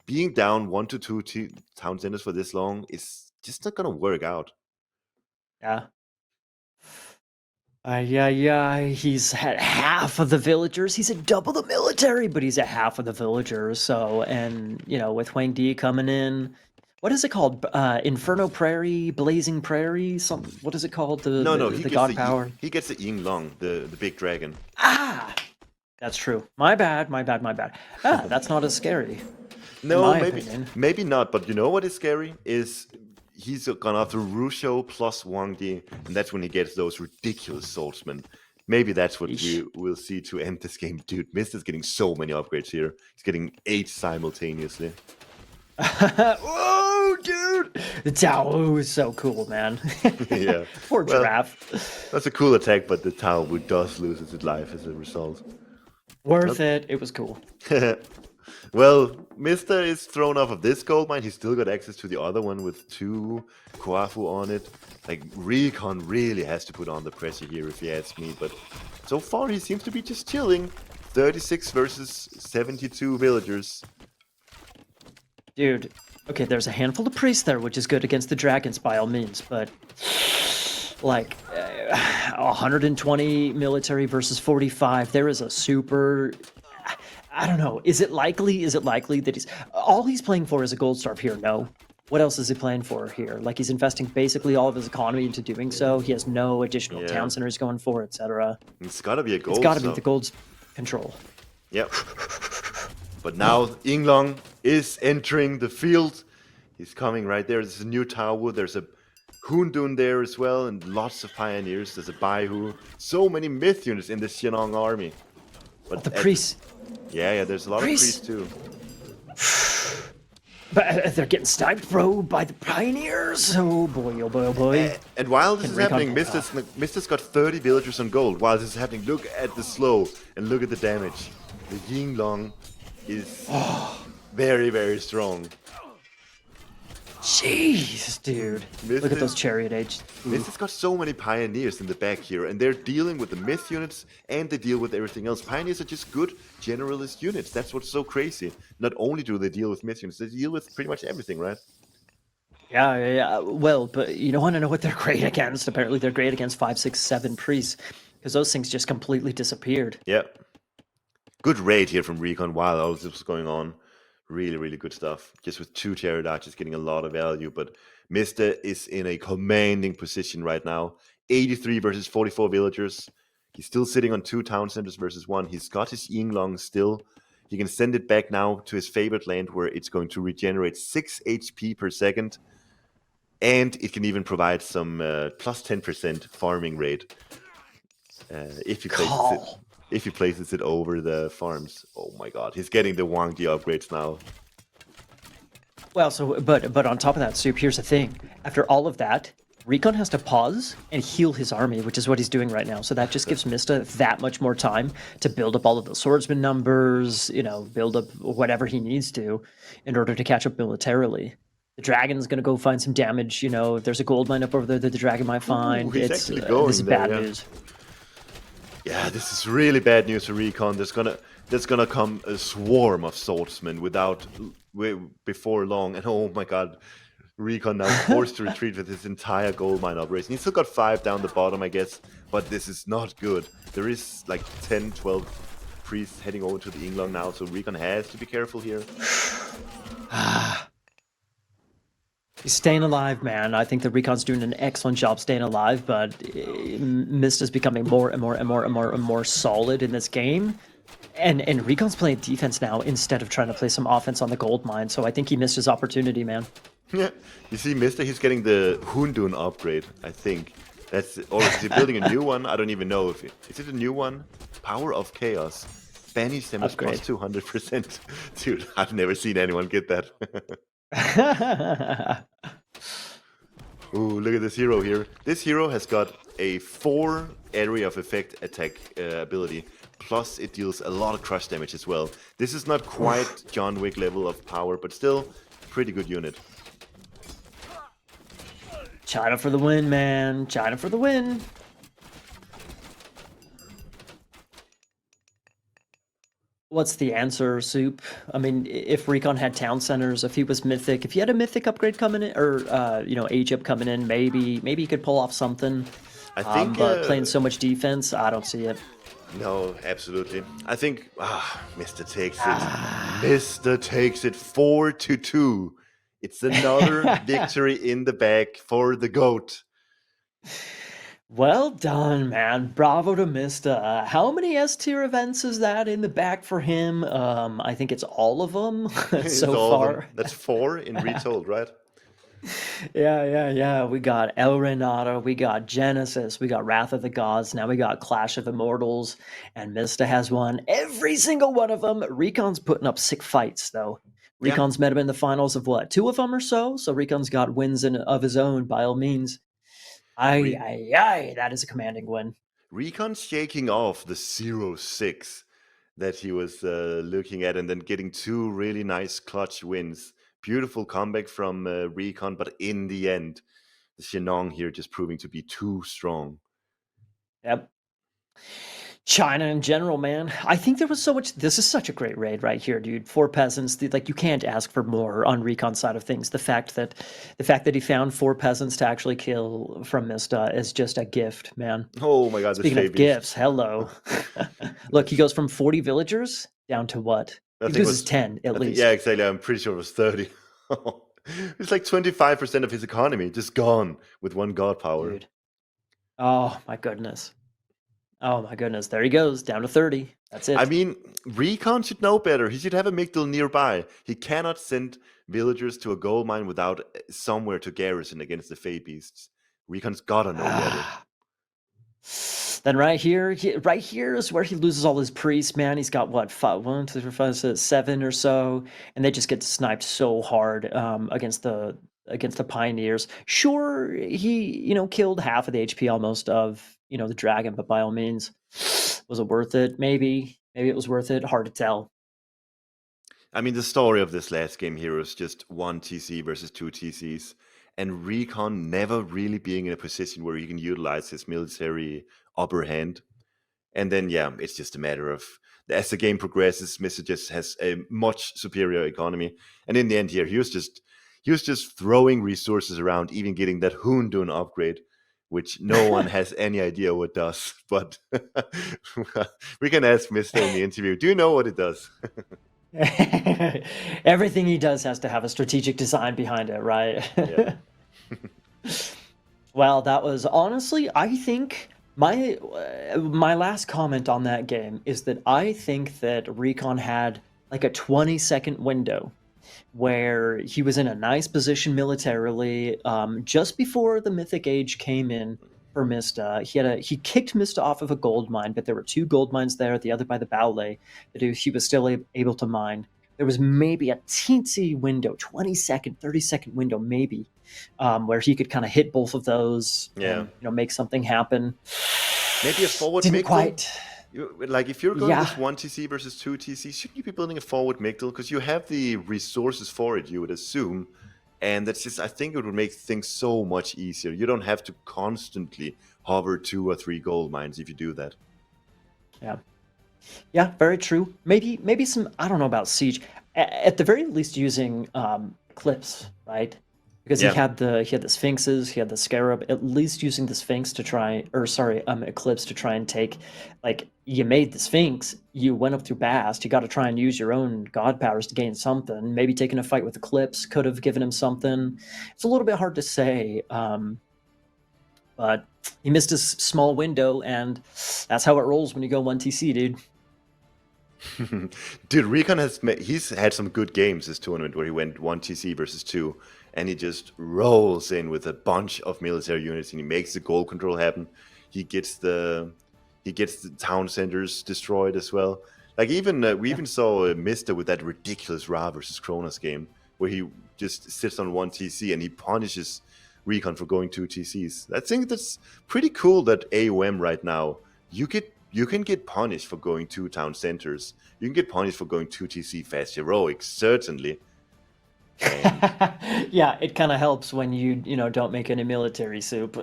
being down 1 to 2 town centers for this long is just not going to work out. Yeah. He's had half of the villagers. He's at double the military, but he's at half of the villagers. So, and, you know, with Huang Di coming in, what is it called? Inferno Prairie, Blazing Prairie? What is it called? The god power? He gets the Ying Long, the big dragon. That's true. My bad. That's not as scary. No, maybe not. But you know what is scary? Is he's gone after Rusho plus Wang Di, and that's when he gets those ridiculous swordsmen. Maybe that's what we will see to end this game. Dude, MiSTer's getting so many upgrades here. He's getting 8 simultaneously. Whoa, dude! The Tao is so cool, man. Yeah. Poor giraffe. That's a cool attack, but the Tao does lose its life as a result. Worth it. It was cool. Well, MiSTer is thrown off of this gold mine. He's still got access to the other one with 2 Koafu on it. Like, RecoN really has to put on the pressure here, if you ask me. But so far, he seems to be just chilling. 36 versus 72 villagers. Dude, okay, there's a handful of priests there, which is good against the dragons by all means. But, like, 120 military versus 45, there is a super... I don't know. Is it likely that he's playing for is a gold starve here? No. What else is he playing for here? Like, he's investing basically all of his economy into doing so. He has no additional town centers going for, etc. It's got to be a gold. It's got to be the gold's control. Yep. But now Yinglong is entering the field. He's coming right there. There's a new tower. There's a Hundun there as well, and lots of pioneers. There's a Baihu. So many myth units in the Xinong army. But the priests. Yeah, there's a lot of priests too. But they're getting sniped, bro, by the pioneers. Oh boy, oh boy, oh boy. And while this is happening, MiSTer's got 30 villagers on gold. While this is happening, look at the slow and look at the damage. The Yinglong is very, very strong. Jeez, dude. Look at those chariot age. MiSTer's got so many pioneers in the back here, and they're dealing with the myth units, and they deal with everything else. Pioneers are just good generalist units. That's what's so crazy. Not only do they deal with myth units, they deal with pretty much everything, right? Yeah. Well, but you don't want to know what they're great against. Apparently, they're great against 5, 6, 7 priests, because those things just completely disappeared. Yeah. Good raid here from RecoN while all this was going on. Really, really good stuff. Just with 2 Chariot Archers getting a lot of value, but Mista is in a commanding position right now. 83 versus 44 villagers. He's still sitting on 2 town centers versus 1. He's got his Yinglong still. He can send it back now to his favorite land where it's going to regenerate 6 HP per second. And it can even provide some plus 10% farming rate if he places it. Call. If he places it over the farms. Oh my god, he's getting the Wang Di upgrades now. Well, so but on top of that, Soup, here's the thing. After all of that, RecoN has to pause and heal his army, which is what he's doing right now. So that just gives Mista that much more time to build up all of the swordsman numbers, build up whatever he needs to in order to catch up militarily. The dragon's gonna go find some damage. If there's a gold mine up over there that the dragon might find, he's it's actually going this is there, bad yeah. news. Yeah, this is really bad news for RecoN. There's gonna come a swarm of swordsmen before long, and oh my god, RecoN now forced to retreat with his entire gold mine operation. He's still got 5 down the bottom, I guess, but this is not good. There is like 10, 12 priests heading over to the Yinglong now, so RecoN has to be careful here. He's staying alive, man. I think the RecoN's doing an excellent job staying alive, but Mista's becoming more and more and more and more and more solid in this game. And RecoN's playing defense now instead of trying to play some offense on the gold mine. So I think he missed his opportunity, man. Yeah, you see, Mista, he's getting the Hundun upgrade, I think. Or is he building a new one? I don't even know if is it a new one? Power of Chaos. Banish them as plus 200%. Dude, I've never seen anyone get that. Ooh, look at this hero here. This hero has got a 4 area of effect attack ability. Plus, it deals a lot of crush damage as well. This is not quite John Wick level of power, but still, pretty good unit. China for the win, man. China for the win. What's the answer, Soup? I mean, if RecoN had town centers, if he was mythic, if he had a mythic upgrade coming in, or age up coming in, maybe he could pull off something. I think, but playing so much defense, I don't see it. No, absolutely. I think Mista takes it. Mista takes it 4-2. It's another victory in the bag for the GOAT. Well done, man. Bravo to Mista. How many S-tier events is that in the back for him? I think it's all of them so far. That's 4 in Retold, right? Yeah. We got El Renato, we got Genesis, we got Wrath of the Gods, now we got Clash of Immortals, and Mista has won every single one of them. RecoN's putting up sick fights, though. RecoN's met him in the finals of what, 2 of them or so? So RecoN's got wins of his own, by all means. That is a commanding win. RecoN's shaking off the 0-6 that he was looking at, and then getting 2 really nice clutch wins. Beautiful comeback from RecoN, but in the end, the Shenong here just proving to be too strong. Yep. China in general, man. I think there was so much. This is such a great raid right here, dude. 4 peasants. Like, you can't ask for more on RecoN's side of things. The fact that he found 4 peasants to actually kill from Mista is just a gift, man. Oh my god! Speaking of gifts, hello. Look, he goes from 40 villagers down to what? He loses 10 at least. Yeah, exactly. I'm pretty sure it was 30. It's like 25% of his economy just gone with 1 god power. Dude. Oh my goodness. There he goes, down to 30. That's it. I mean, RecoN should know better. He should have a Migdal nearby. He cannot send villagers to a gold mine without somewhere to garrison against the Fey Beasts. RecoN's gotta know better. Then right here is where he loses all his priests, man. He's got what, 1, 2, 3, 4, 5, 6, 7 or so, and they just get sniped so hard against the pioneers. Sure, he killed half of the HP almost of the dragon, but by all means, was it worth it? Maybe it was worth it. Hard to tell. I mean, the story of this last game here is just 1 TC versus 2 TCs, and RecoN never really being in a position where he can utilize his military upper hand. And then, it's just a matter of, as the game progresses, Mista just has a much superior economy. And in the end here, he was just throwing resources around, even getting that Hundun upgrade, which no one has any idea what does. But we can ask Mista in the interview, do you know what it does? Everything he does has to have a strategic design behind it, right? Yeah. Well, that was honestly, I think my last comment on that game is that I think that RecoN had like a 20-second window where he was in a nice position militarily, just before the Mythic Age came in for Mista. He kicked Mista off of a gold mine, but there were two gold mines there, the other by the Baule, that he was still able to mine. There was maybe a teensy window, 20-second, 30-second window, maybe, where he could kind of hit both of those Yeah. and make something happen. Maybe a forward Didn't Migdal? quite. Like, if you're going Yeah. this 1 TC versus 2 TC, shouldn't you be building a forward Migdal? Because you have the resources for it, you would assume. And that's just, I think it would make things so much easier. You don't have to constantly hover 2 or 3 gold mines if you do that. Yeah. Yeah, very true. Maybe some, I don't know about siege. At the very least, using clips, right? Because Yeah. he had the sphinxes, he had the scarab. At least using the sphinx to try, or sorry, eclipse to try and take, like, you made the sphinx, you went up through Bast, you got to try and use your own god powers to gain something. Maybe taking a fight with eclipse could have given him something. It's a little bit hard to say, but he missed his small window, and that's how it rolls when you go 1 TC, dude. Dude, RecoN he's had some good games this tournament where he went 1 TC versus 2, and he just rolls in with a bunch of military units, and he makes the goal control happen. He gets the town centers destroyed as well. Like, even we even saw Mista with that ridiculous Ra versus Kronos game where he just sits on 1 TC and he punishes RecoN for going 2 TCs. I think that's pretty cool that AOM right now, you can get punished for going 2 town centers. You can get punished for going 2 TC fast heroics, certainly. And Yeah, it kind of helps when you don't make any military soup.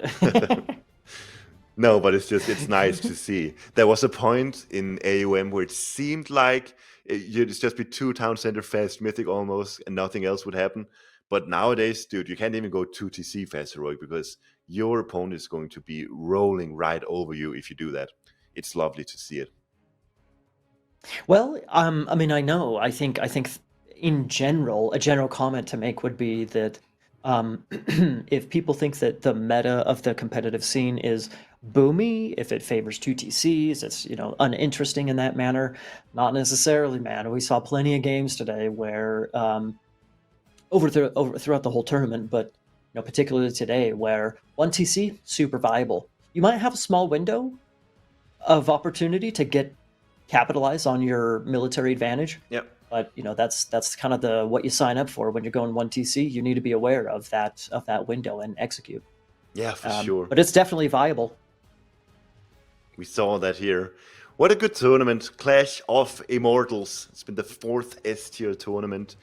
no, but it's nice to see. There was a point in AOM where it seemed like you'd just be 2 town center fast mythic almost, and nothing else would happen. But nowadays, dude, you can't even go 2 TC fast heroic because your opponent is going to be rolling right over you if you do that. It's lovely to see it. Well, I mean, I think in general, a general comment to make would be that if people think that the meta of the competitive scene is boomy, if it favors 2 TCs, it's uninteresting in that manner. Not necessarily, man. We saw plenty of games today where throughout the whole tournament, but particularly today, where 1 TC super viable. You might have a small window of opportunity to capitalize on your military advantage. Yep. But that's kind of what you sign up for when you're going 1 TC. You need to be aware of that window and execute. Yeah, for sure. But it's definitely viable. We saw that here. What a good tournament. Clash of Immortals. It's been the 4th S tier tournament.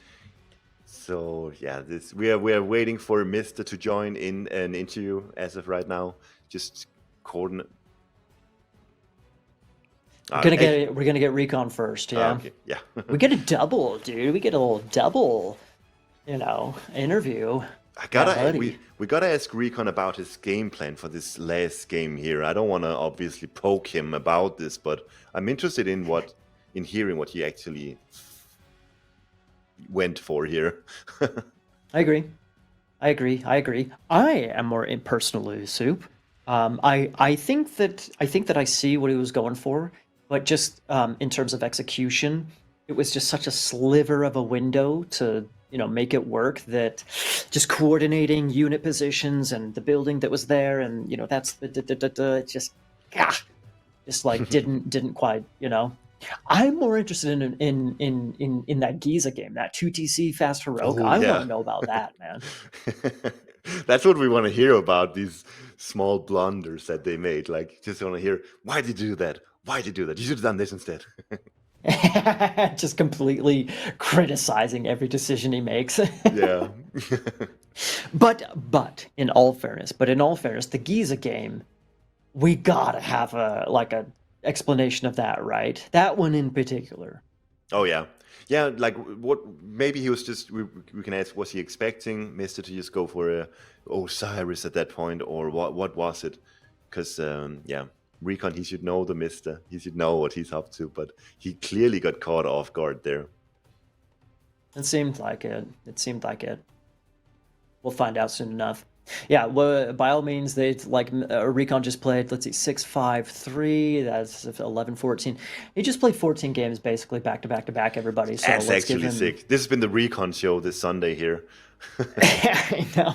So yeah, we are waiting for Mista to join in an interview as of right now. Just coordinate. We're gonna get RecoN first, yeah. Okay, yeah. We get a double, dude. We get a little double, interview. We gotta ask RecoN about his game plan for this last game here. I don't want to obviously poke him about this, but I'm interested in hearing what he actually went for here. I agree. I am more impersonally soup. I think that I see what he was going for, but just in terms of execution, it was just such a sliver of a window to make it work, that just coordinating unit positions and the building that was there, and that's it just like didn't quite. I'm more interested in that Giza game, that 2 TC fast heroic. Oh, I yeah. want to know about that, man. That's what we want to hear about, these small blunders that they made. Like, just want to hear, why did you do that? Why did you do that? You should have done this instead. Just completely criticizing every decision he makes. Yeah. But in all fairness, the Giza game, we gotta have a explanation of that, right? That one in particular. Oh yeah. Yeah, like, what, maybe he was just, we can ask, was he expecting Mista to just go for a Osiris at that point, or what was it? Because yeah, RecoN, he should know the Mista, he should know what he's up to, but he clearly got caught off guard there. It seemed like it. It seemed like it. We'll find out soon enough. Yeah, well, by all means, they like RecoN just played, let's see, 6-5-3, that's 11, 14. He just played 14 games basically back to back to back, everybody. So That's let's give actually him. sick. This has been the RecoN show this Sunday here. I know.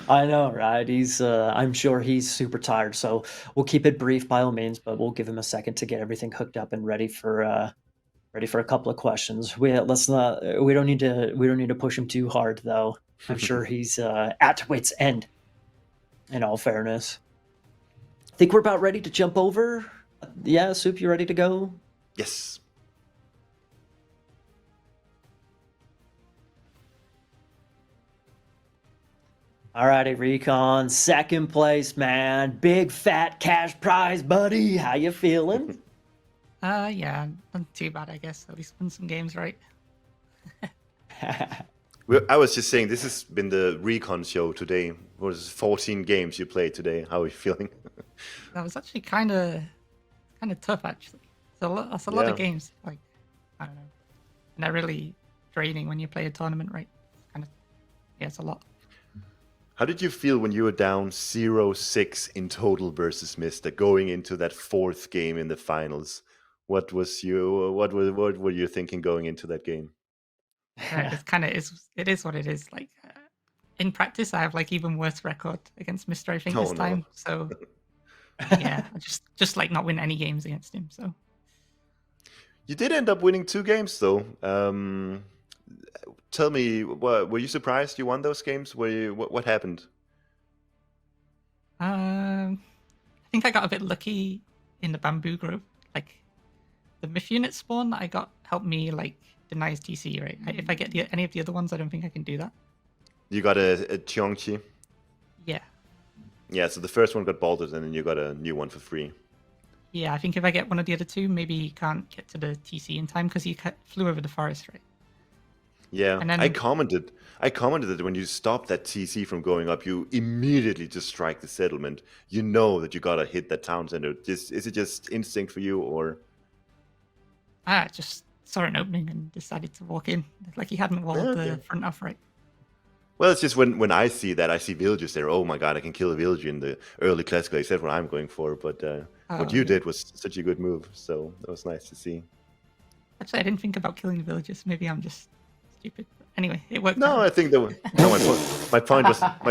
I know, right? He's I'm sure he's super tired, so we'll keep it brief by all means, but we'll give him a second to get everything hooked up and ready for a couple of questions. We don't need to push him too hard though. I'm sure he's at wit's end, in all fairness. I think we're about ready to jump over. Yeah, Soup, you ready to go? Yes. Alrighty, RecoN, second place, man. Big fat cash prize, buddy. How you feeling? Yeah, not too bad, I guess. At least won some games, right? I was just saying, this has been the RecoN show today. What is 14 games you played today? How are you feeling? That was actually kind of tough, actually. That's a lot Yeah. of games. Like, I don't know, and they're really draining when you play a tournament, right? Kind of, yeah, it's a lot. How did you feel when you were down 0-6 in total versus Mista going into that fourth game in the finals? What were you thinking going into that game? Right, it's kind of it is what it is. Like in practice, I have like even worse record against Mister. I think Oh this no. time. So yeah, I just like not win any games against him. So You did end up winning 2 games though. Tell me, were you surprised you won those games? What happened? I think I got a bit lucky in the bamboo grove. Like the myth unit spawn that I got helped me like deny his TC. Right, if I get any of the other ones, I don't think I can do that. You got a Cheongchi. Yeah. Yeah, so the first one got bolted and then you got a new one for free. Yeah, I think if I get one of the other two, maybe he can't get to the TC in time because he flew over the forest, right? Yeah, And then I commented that when you stop that TC from going up, you immediately just strike the settlement. You know that you gotta hit that town center. Is it just instinct for you, or? I just saw an opening and decided to walk in. Like he hadn't walled Okay. the front off, right? Well, it's just when I see that, I see villagers there. Oh my god, I can kill a villager in the early classical. That's what I'm going for. But what Oh, you yeah. did was such a good move. So that was nice to see. Actually, I didn't think about killing the villagers. Maybe I'm just stupid. But anyway, it worked No, out. I think that no. My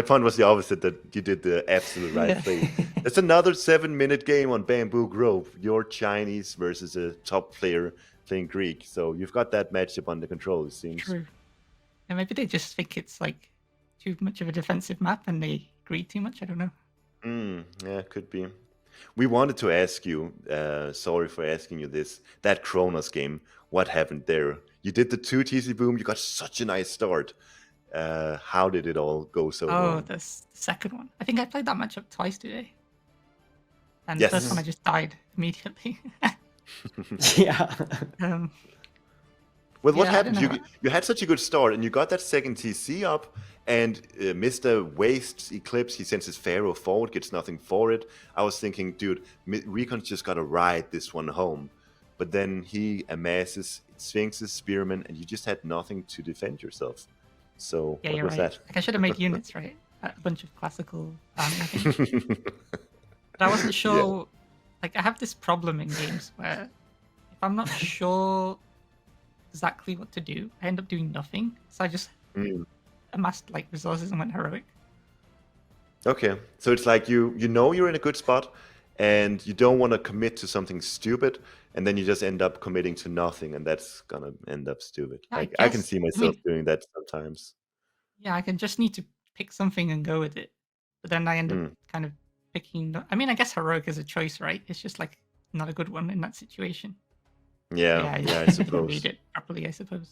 point was the opposite. That you did the absolute right Yeah. thing. It's another 7-minute game on Bamboo Grove. You're Chinese versus a top player playing Greek. So you've got that matchup under control. It seems. True. And maybe they just think it's like too much of a defensive map and they greed too much. I don't know. Yeah, could be. We wanted to ask you. Sorry for asking you this. That Kronos game. What happened there? You did the 2 TC boom. You got such a nice start. How did it all go so Oh, wrong? the second one. I think I played that matchup twice today. And the Yes. first one I just died immediately. Yeah. um, Well, what Yeah, I happened? don't know. You had such a good start, and you got that second TC up, and Mr. Wastes Eclipse. He sends his Pharaoh forward, gets nothing for it. I was thinking, dude, RecoN's just got to ride this one home. But then he amasses Sphinxes, Spearmen, and you just had nothing to defend yourself. So yeah, what you're was right. Like I should have made units, right? A bunch of classical army, I think. that? But I wasn't sure. Like I have this problem in games where if I'm not sure exactly what to do, I end up doing nothing. So I just Mm. amassed like resources and went heroic. Okay, so it's like you know you're in a good spot, and you don't want to commit to something stupid, and then you just end up committing to nothing, and that's gonna end up stupid. Yeah, I Like I can guess. see I myself mean, doing that sometimes. yeah, I can just need to pick something and go with it. But then I end up Mm. kind of picking. I mean, I guess heroic is a choice, right? It's just like not a good one in that situation. Yeah, Yeah, yeah, I I didn't read suppose. it properly, I suppose.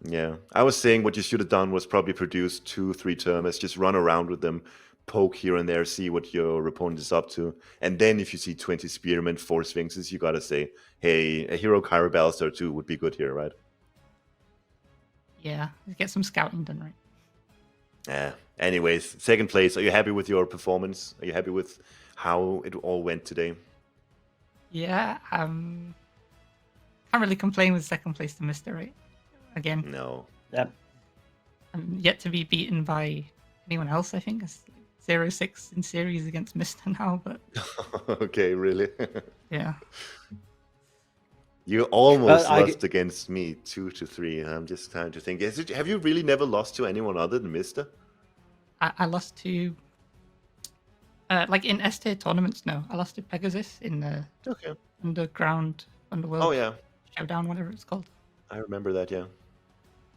Yeah, I was saying what you should have done was probably produce 2, 3 terminals, just run around with them, poke here and there, see what your opponent is up to, and then if you see 20 spearmen, 4 sphinxes, you gotta say, hey, a hero Kyra Ballister 2 would be good here, right? Yeah, get some scouting done, right? Yeah. Anyways, second place. Are you happy with your performance? Are you happy with how it all went today? Yeah, can't really complain with second place to Mister, right? again. No. Yep. I'm yet to be beaten by anyone else, I think. It's 0-6 in series against Mr. now, but Okay, really? yeah. You almost I lost against me 2-3. I'm just trying to think. Have you really never lost to anyone other than Mister? I lost to, like in S tier tournaments, no. I lost to Pegasus in the Okay. Underworld Oh yeah, Showdown, whatever it's called. I remember that. Yeah.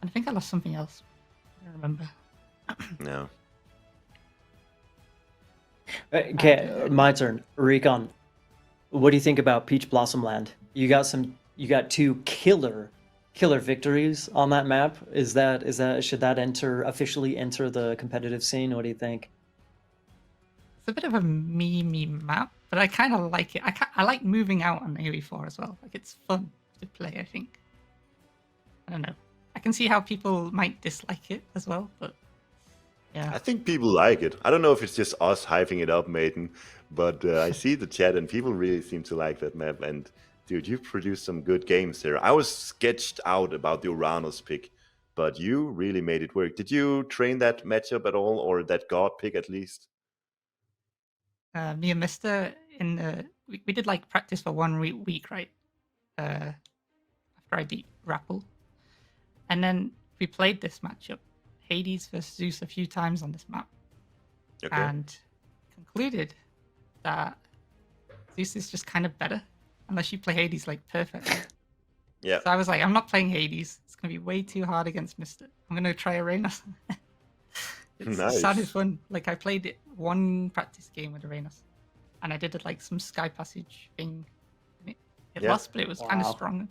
And I think I lost something else. I don't remember. No. Okay, my turn. RecoN, what do you think about Peach Blossom Land? You got two killer victories on that map. Is that should that officially enter the competitive scene? What do you think? It's a bit of a meme map, but I kind of like it. I like moving out on AoE4 as well. Like, it's fun to play, I think. I don't know. I can see how people might dislike it as well, but yeah. I think people like it. I don't know if it's just us hyping it up, Maiden, but I see the chat and people really seem to like that map. And dude, you've produced some good games there. I was sketched out about the Uranus pick, but you really made it work. Did you train that matchup at all, or that God pick at least? Me and Mister we did like practice for 1 week, right? After I beat Rappel, and then we played this matchup, Hades versus Zeus, a few times on this map, Okay. and concluded that Zeus is just kind of better unless you play Hades like perfect. Yeah. So I was like, I'm not playing Hades. It's gonna be way too hard against Mister. I'm gonna try Arenas. It Nice. sounded fun. Like, I played it one practice game with Arenas, and I did it like some Sky Passage thing. And it Yeah. lost, but it was kind of Wow. strong.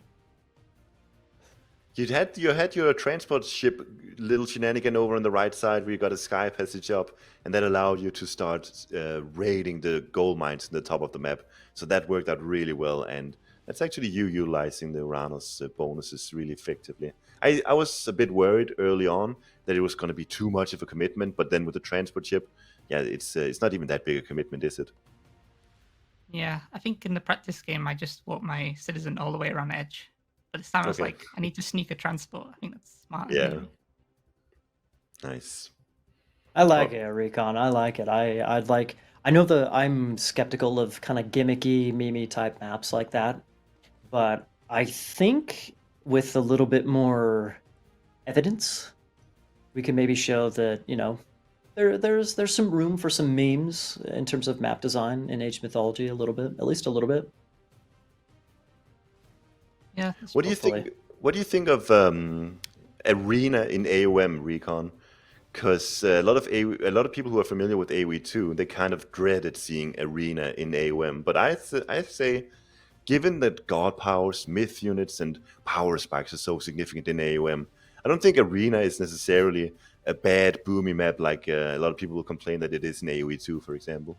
You had your transport ship little shenanigan over on the right side where you got a sky passage up, and that allowed you to start raiding the gold mines in the top of the map. So that worked out really well, and that's actually you utilizing the Uranus bonuses really effectively. I was a bit worried early on that it was going to be too much of a commitment, but then with the transport ship, yeah, it's not even that big a commitment, is it? Yeah, I think in the practice game, I just walked my citizen all the way around the edge. But this time I was Okay. like, I need to sneak a transport. I think that's smart. Yeah. Maybe. Nice. I like Oh. it, RecoN. I like it. I'd like. I know I'm skeptical of kind of gimmicky, meme type maps like that, but I think with a little bit more evidence, we can maybe show that there's some room for some memes in terms of map design in Age of Mythology a little bit, at least a little bit. Yeah. What do you Hopefully. think? What do you think of arena in AOM RecoN? Because a lot of people who are familiar with AoE2, they kind of dreaded seeing arena in AOM. But I say, given that god powers, myth units, and power spikes are so significant in AOM, I don't think arena is necessarily a bad boomy map like a lot of people will complain that it is in AoE2, for example.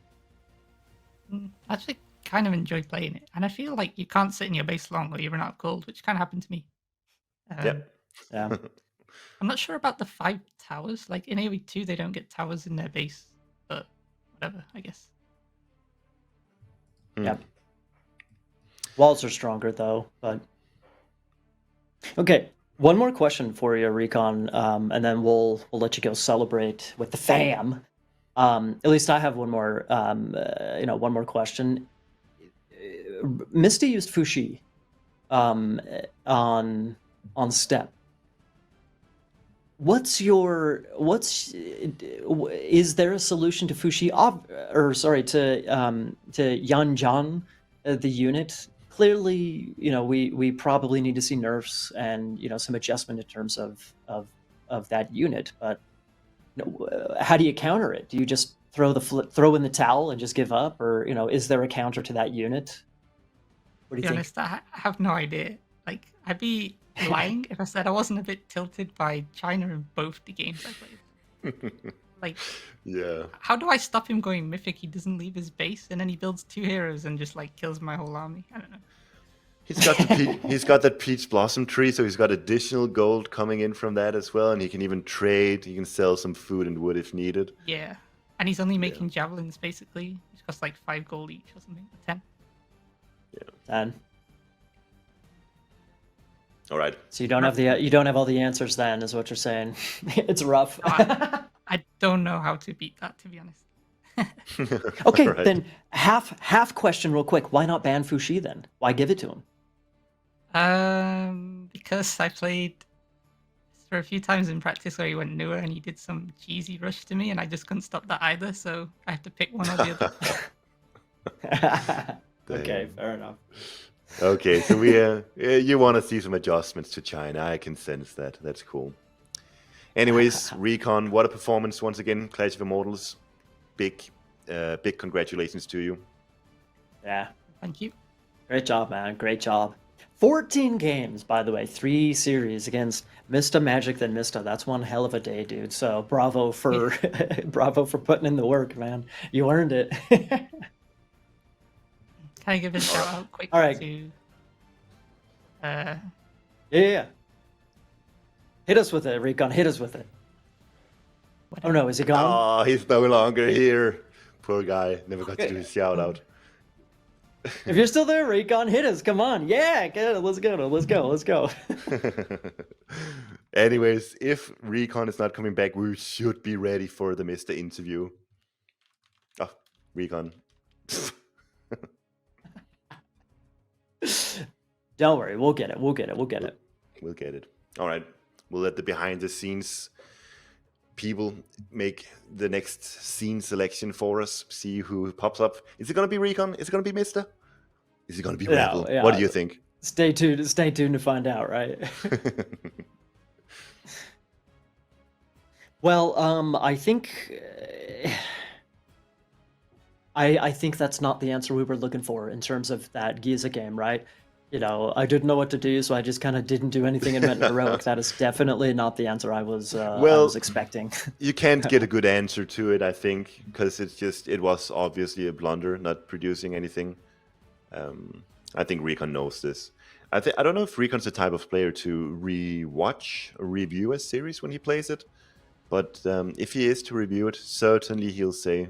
I actually kind of enjoy playing it, and I feel like you can't sit in your base long or you run out of gold, which kind of happened to me. Yeah. Yeah. I'm not sure about the 5 towers. Like, in AoE2, they don't get towers in their base, but whatever, I guess. Yeah. Walls are stronger though, but okay. One more question for you, RecoN, and then we'll let you go celebrate with the fam. At least I have one more, one more question. Misty used Fushi on Steppe. Is there a solution to Fushi, to Yanjian, the unit? Clearly, we probably need to see nerfs and some adjustment in terms of that unit. But how do you counter it? Do you just throw in the towel and just give up, or is there a counter to that unit? What do To you be think? honest, I have no idea. Like, I'd be lying if I said I wasn't a bit tilted by China in both the games I played. Like, Yeah. how do I stop him going mythic? He doesn't leave his base, and then he builds 2 heroes and just like kills my whole army. I don't know. He's got that peach blossom tree, so he's got additional gold coming in from that as well, and he can even trade. He can sell some food and wood if needed. Yeah, and he's only making javelins basically, which cost like 5 gold each or something, or 10. Dan? All right. So you don't have all the answers then, is what you're saying. It's rough. I don't know how to beat that, to be honest. Okay, All right. then half question real quick. Why not ban Fushi then? Why give it to him? Because I played for a few times in practice where he went newer and he did some cheesy rush to me, and I just couldn't stop that either. So I have to pick one or the other. Okay, fair enough. Okay, so you want to see some adjustments to China. I can sense that. That's cool. Anyways, RecoN, what a performance once again. Clash of Immortals, big congratulations to you. Yeah, Thank you. great job, man. Great job. 14 games, by the way, 3 series against Mista, Magic, then Mista. That's one hell of a day, dude. So bravo for bravo for putting in the work, man. You earned it. Can I give a shout out quickly All right. to? Yeah. Hit us with it, RecoN. Hit us with it. Oh no, is he gone? Oh, he's no longer here. Poor guy. Never got to do his shout out. If you're still there, RecoN, hit us. Come on. Yeah, good. Let's go. Anyways, if RecoN is not coming back, we should be ready for the Mr. interview. Oh, RecoN. Don't worry, we'll get it. We'll get it. All right. We'll let the behind the scenes people make the next scene selection for us. See who pops up. Is it going to be RecoN? Is it going to be Mr.? Is it going to be Rebel? Yeah. What do you think? Stay tuned to find out, right? Well, I think I think that's not the answer we were looking for in terms of that Giza game, right? You know, I didn't know what to do, so I just kind of didn't do anything and went heroic. That is definitely not the answer I was expecting. You can't get a good answer to it, I think, because it was obviously a blunder, not producing anything. I think RecoN knows this. I don't know if RecoN's the type of player to re-watch or review a series when he plays it, but if he is to review it, certainly he'll say,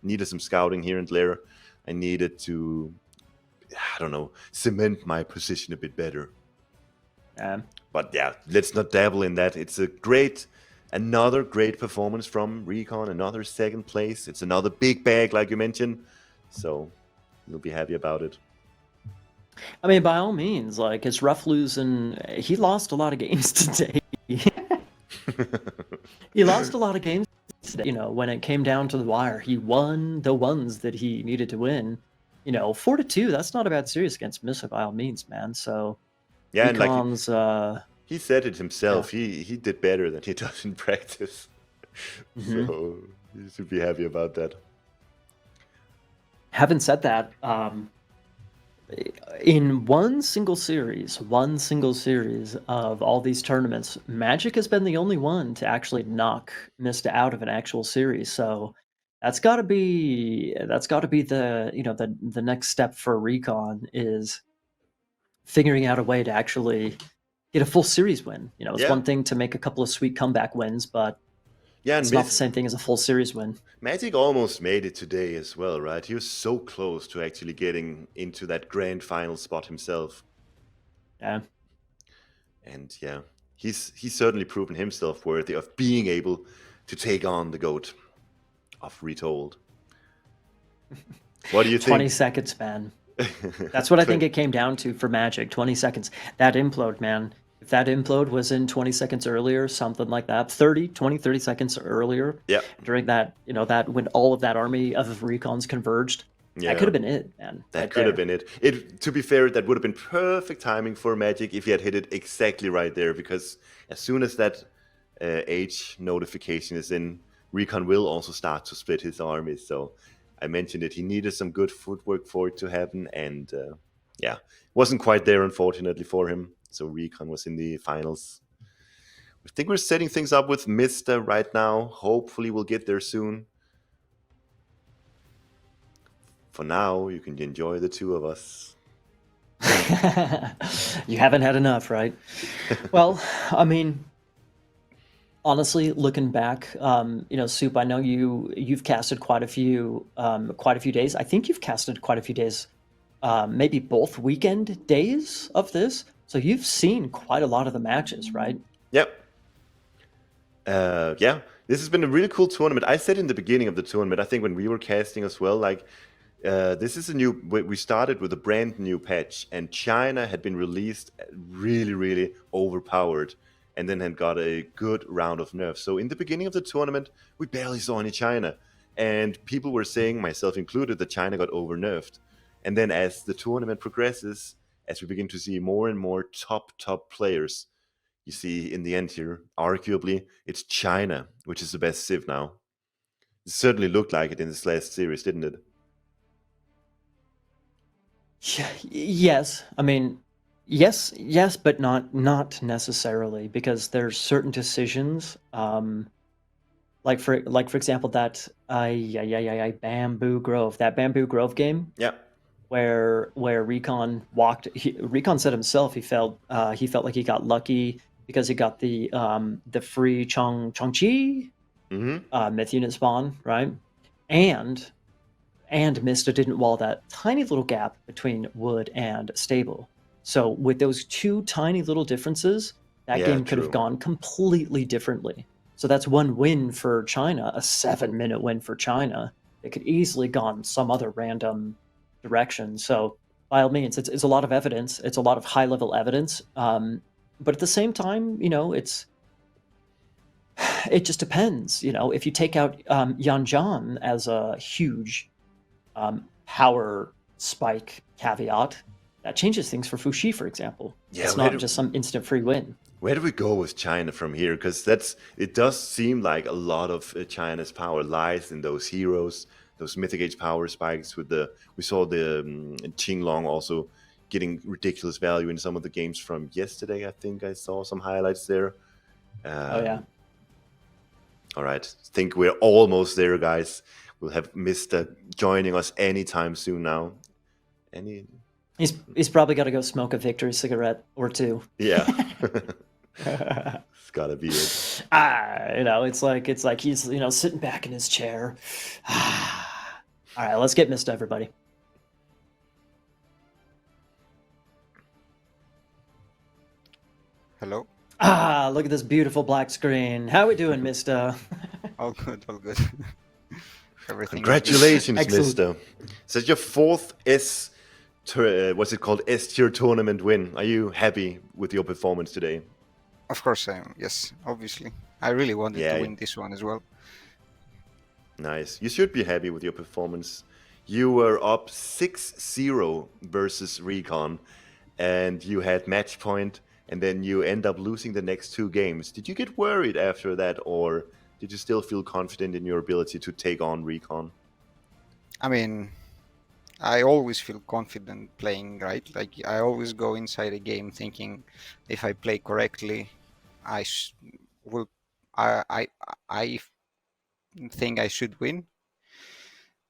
needed some scouting here and there. I needed to, I don't know, cement my position a bit better. But yeah, let's not dabble in that. It's another great performance from RecoN, another second place. It's another big bag, like you mentioned. So you'll be happy about it. I mean, by all means, like, it's rough losing. He lost a lot of games today. He lost a lot of games today. You know, when it came down to the wire, he won the ones that he needed to win. You know, 4-2. That's not a bad series against Missa by all means, man. So yeah, RecoN's, and like he said it himself. Yeah. He did better than he does in practice. Mm-hmm. So you should be happy about that. Having said that, in one single series of all these tournaments, Magic has been the only one to actually knock Mista out of an actual series. So that's got to be the the next step for RecoN is figuring out a way to actually get a full series win. You know, it's one thing to make a couple of sweet comeback wins, but it's not the same thing as a full series win. Magic almost made it today as well, right? He was so close to actually getting into that grand final spot himself. Yeah. And yeah, he's certainly proven himself worthy of being able to take on the GOAT of Retold. What do you think? 20 seconds, man. That's what I think it came down to for Magic. 20 seconds. That implode, man. If that implode was in 20 seconds earlier, something like that, 30 seconds earlier, during that, that when all of that army of RecoNs converged, that could have been it, man. That could have been it. To be fair, that would have been perfect timing for Magic if he had hit it exactly right there, because as soon as that age notification is in, RecoN will also start to split his army. So I mentioned it. He needed some good footwork for it to happen, and wasn't quite there, unfortunately, for him. So RecoN was in the finals. I think we're setting things up with Mista right now. Hopefully we'll get there soon. For now, you can enjoy the two of us. You haven't had enough, right? Well, I mean, honestly, looking back, Soup, I know you've casted quite a few days. I think you've casted quite a few days, maybe both weekend days of this. So you've seen quite a lot of the matches, right? Yep. Yeah, this has been a really cool tournament. I said in the beginning of the tournament, I think when we were casting as well, like this is a new. We started with a brand new patch, and China had been released really, really overpowered, and then had got a good round of nerfs. So in the beginning of the tournament, we barely saw any China, and people were saying, myself included, that China got over nerfed. And then as the tournament progresses, as we begin to see more and more top players, you see in the end here, arguably, it's China, which is the best Civ now. It certainly looked like it in this last series, didn't it? Yes, I mean, yes, but not necessarily, because there's certain decisions, like for example that Bamboo Grove, that Bamboo Grove game, Yeah. where RecoN RecoN said himself he felt like he got lucky because he got the free Chongqi myth unit spawn, right? And Mista didn't wall that tiny little gap between wood and stable. So with those two tiny little differences, that Yeah, game could have true. gone completely differently. So that's one win for China, a 7-minute win for China. It could easily gone some other random direction. So by all means, it's a lot of evidence. It's a lot of high level evidence. But at the same time, it just depends. If you take out Yan Zhan as a huge power spike caveat, that changes things for Fuxi, for example. Yeah, It's not just some instant free win. Where do we go with China from here? Because it does seem like a lot of China's power lies in those heroes, those mythic age power spikes. We saw the Qinglong also getting ridiculous value in some of the games from yesterday. I think I saw some highlights there. Oh yeah. All right, think we're almost there, guys. We'll have Mr. joining us anytime soon now. He's probably got to go smoke a victory cigarette or two. Yeah. It's gotta be it. It's like he's sitting back in his chair. All right, let's get Mista, everybody. Hello. Look at this beautiful black screen. How we doing, Mista? All good, all good. Everything. Congratulations, Excellent. Mister. So it's your fourth what's it called? S tier tournament win. Are you happy with your performance today? Of course I am. Yes, obviously. I really wanted to win this one as well. Nice. You should be happy with your performance. You were up 6-0 versus RecoN, and you had match point, and then you end up losing the next two games. Did you get worried after that, or did you still feel confident in your ability to take on RecoN? I mean, I always feel confident playing, right? Like, I always go inside a game thinking if I play correctly, I think I should win.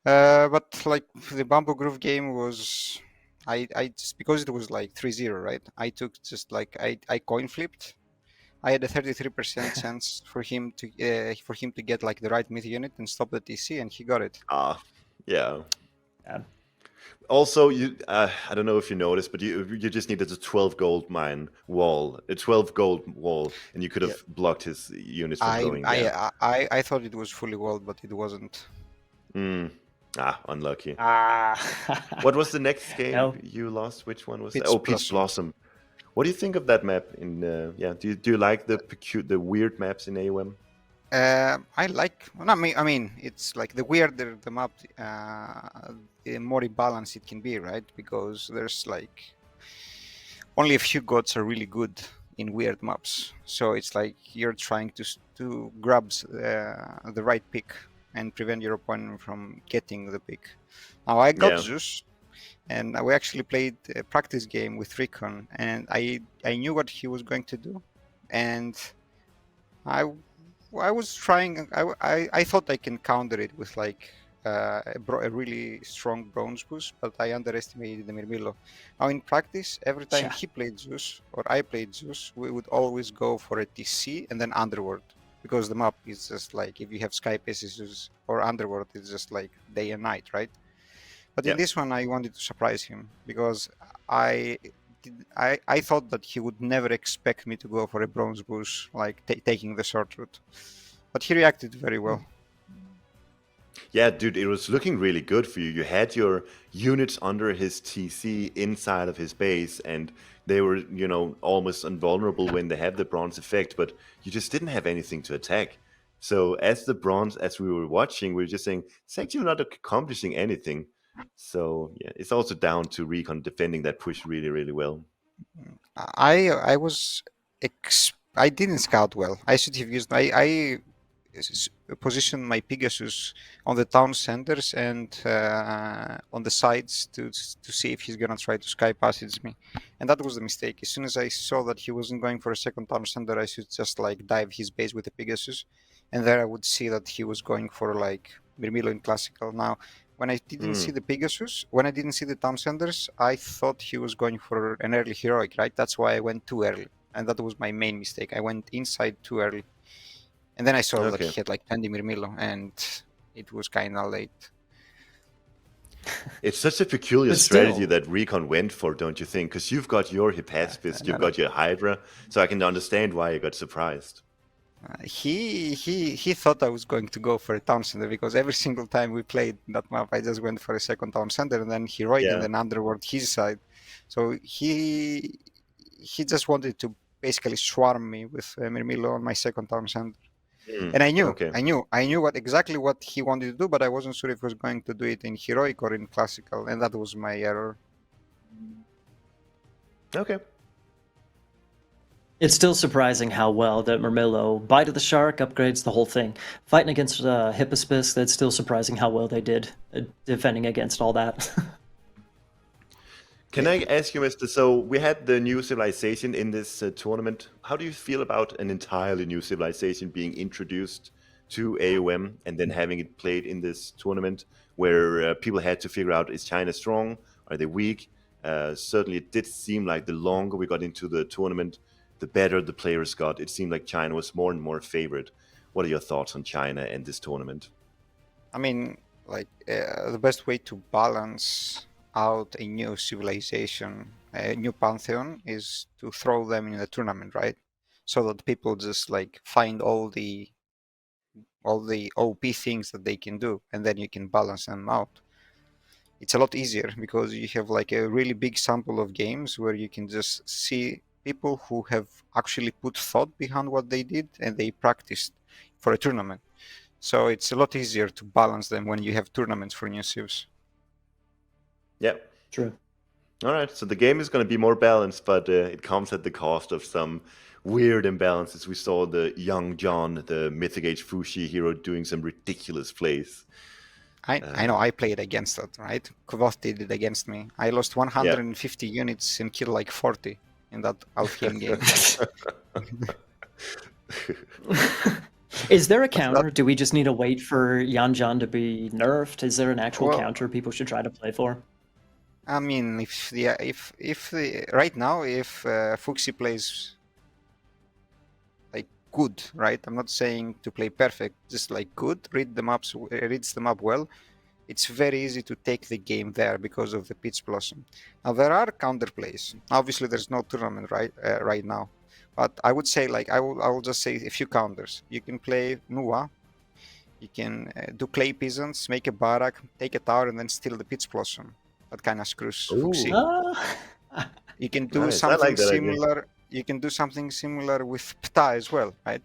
But like the Bamboo Grove game was, I just, because it was like 3-0, right? I took just like I coin flipped. I had a 33% chance for him to get like the right myth unit and stop the TC, and he got it. Yeah. Yeah. Also, I don't know if you noticed, but you just needed a 12 gold wall, and you could have blocked his units from going there. I thought it was fully walled, but it wasn't. Unlucky. Ah. What was the next game No. you lost? Which one was Peach that? Oh, Peach Blossom. What do you think of that map? Do you like the weird maps in AOM? I like. Well, I mean, it's like the weirder the map, the more balanced it can be, right? Because there's like only a few gods are really good in weird maps. So it's like you're trying to grab the right pick and prevent your opponent from getting the pick. Now I got Zeus, and we actually played a practice game with RecoN, and I knew what he was going to do, and I was trying. I thought I can counter it with like a really strong bronze boost, but I underestimated the Mirmilo. Now in practice, every time he played Zeus or I played Zeus, we would always go for a TC and then Underworld, because the map is just like, if you have Sky Pegasus or Underworld, it's just like day and night, right? But in this one, I wanted to surprise him, because I thought that he would never expect me to go for a bronze bush, like taking the short route, but he reacted very well. Yeah, dude, it was looking really good for you. You had your units under his TC inside of his base, and they were, almost invulnerable when they had the bronze effect, but you just didn't have anything to attack. So as we were watching, we were just saying, it's actually not accomplishing anything. So yeah, it's also down to RecoN defending that push really, really well. I was I didn't scout well. I should have used I positioned my Pegasus on the town centers and on the sides to see if he's gonna try to sky passage me, and that was the mistake. As soon as I saw that he wasn't going for a second town center, I should just like dive his base with the Pegasus, and there I would see that he was going for like Mirmilo in classical. Now, when I didn't see the Pegasus, when I didn't see the town centers, I thought he was going for an early heroic, right? That's why I went too early, and that was my main mistake. I went inside too early. And then I saw that he had like 20 Mirmilo, and it was kind of late. It's such a peculiar strategy that RecoN went for, don't you think? Because you've got your Hippaspis, you've got your Hydra, so I can understand why you got surprised. He thought I was going to go for a town center, because every single time we played that map, I just went for a second town center, and then heroic, and then underworld his side. So he just wanted to basically swarm me with Mirmilo on my second town center. And I knew exactly what he wanted to do, but I wasn't sure if he was going to do it in heroic or in classical, and that was my error. Okay. It's still surprising how well that Mirmilo Bite of the Shark upgrades the whole thing. Fighting against Hippaspis, that's still surprising how well they did defending against all that. Can I ask you, Mr. So we had the new civilization in this tournament. How do you feel about an entirely new civilization being introduced to AOM and then having it played in this tournament where people had to figure out, is China strong? Are they weak? Certainly it did seem like the longer we got into the tournament, the better the players got. It seemed like China was more and more favored. What are your thoughts on China and this tournament? I mean, like the best way to balance out a new civilization, a new pantheon, is to throw them in a tournament, right? So that people just like find all the OP things that they can do, and then you can balance them out. It's a lot easier because you have like a really big sample of games where you can just see people who have actually put thought behind what they did and they practiced for a tournament. So it's a lot easier to balance them when you have tournaments for new civs. Yeah. True. All right. So the game is going to be more balanced, but it comes at the cost of some weird imbalances. We saw the young John, the Mythic Age Fushi hero, doing some ridiculous plays. I know I played against that, right? Kvoth did it against me. I lost 150 units and killed like 40 in that Alfheim game. Is there a counter? Do we just need to wait for Yanjan to be nerfed? Is there an actual counter people should try to play for? I mean, right now, if Fuxi plays like good, right? I'm not saying to play perfect, just like good, reads the map well. It's very easy to take the game there because of the Pitch Blossom. Now there are counterplays. Obviously, there's no tournament right now, but I would say like I will just say a few counters. You can play Nua. You can do clay peasants, make a barrack, take a tower, and then steal the Pitch Blossom. That kind of screws Fuxi. You can do something similar. You can do something similar with Ptah as well, right?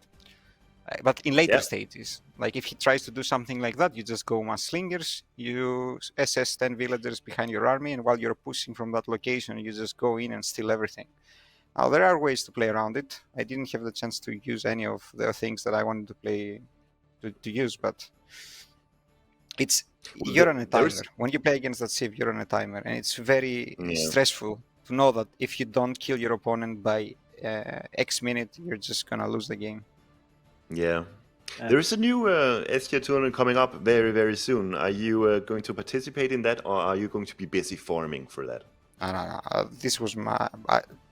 But in later stages, like if he tries to do something like that, you just go mass slingers, you SS 10 villagers behind your army, and while you're pushing from that location, you just go in and steal everything. Now there are ways to play around it. I didn't have the chance to use any of the things that I wanted to play to use, but you're on a timer. When you play against that civ, you're on a timer, and it's very stressful to know that if you don't kill your opponent by X minute, you're just gonna lose the game. Yeah. There is a new STR tournament coming up very, very soon. Are you going to participate in that, or are you going to be busy farming for that? This was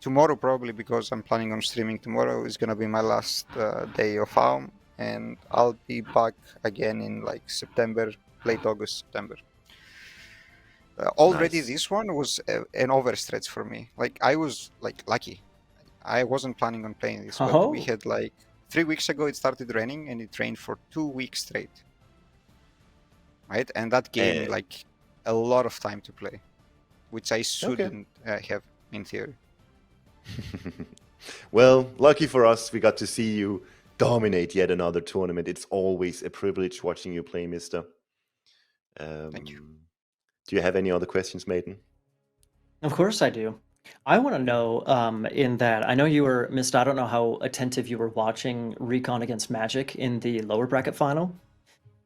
tomorrow, probably, because I'm planning on streaming tomorrow. Is gonna be my last day of farm, and I'll be back again in like September, late August, September. Already Nice. this one was an overstretch for me. Like I was like lucky. I wasn't planning on playing this, but we Oh, had like 3 weeks ago it started raining and it rained for 2 weeks straight, right? And that gave me And like a lot of time to play, which I okay. shouldn't have in theory. Well, lucky for us, we got to see you dominate yet another tournament. It's always a privilege watching you play, Mister. Thank you. Do you have any other questions, Maiden? of course I do. I want to know, in that I know you were missed. I don't know how attentive you were watching RecoN against Magic in the lower bracket final,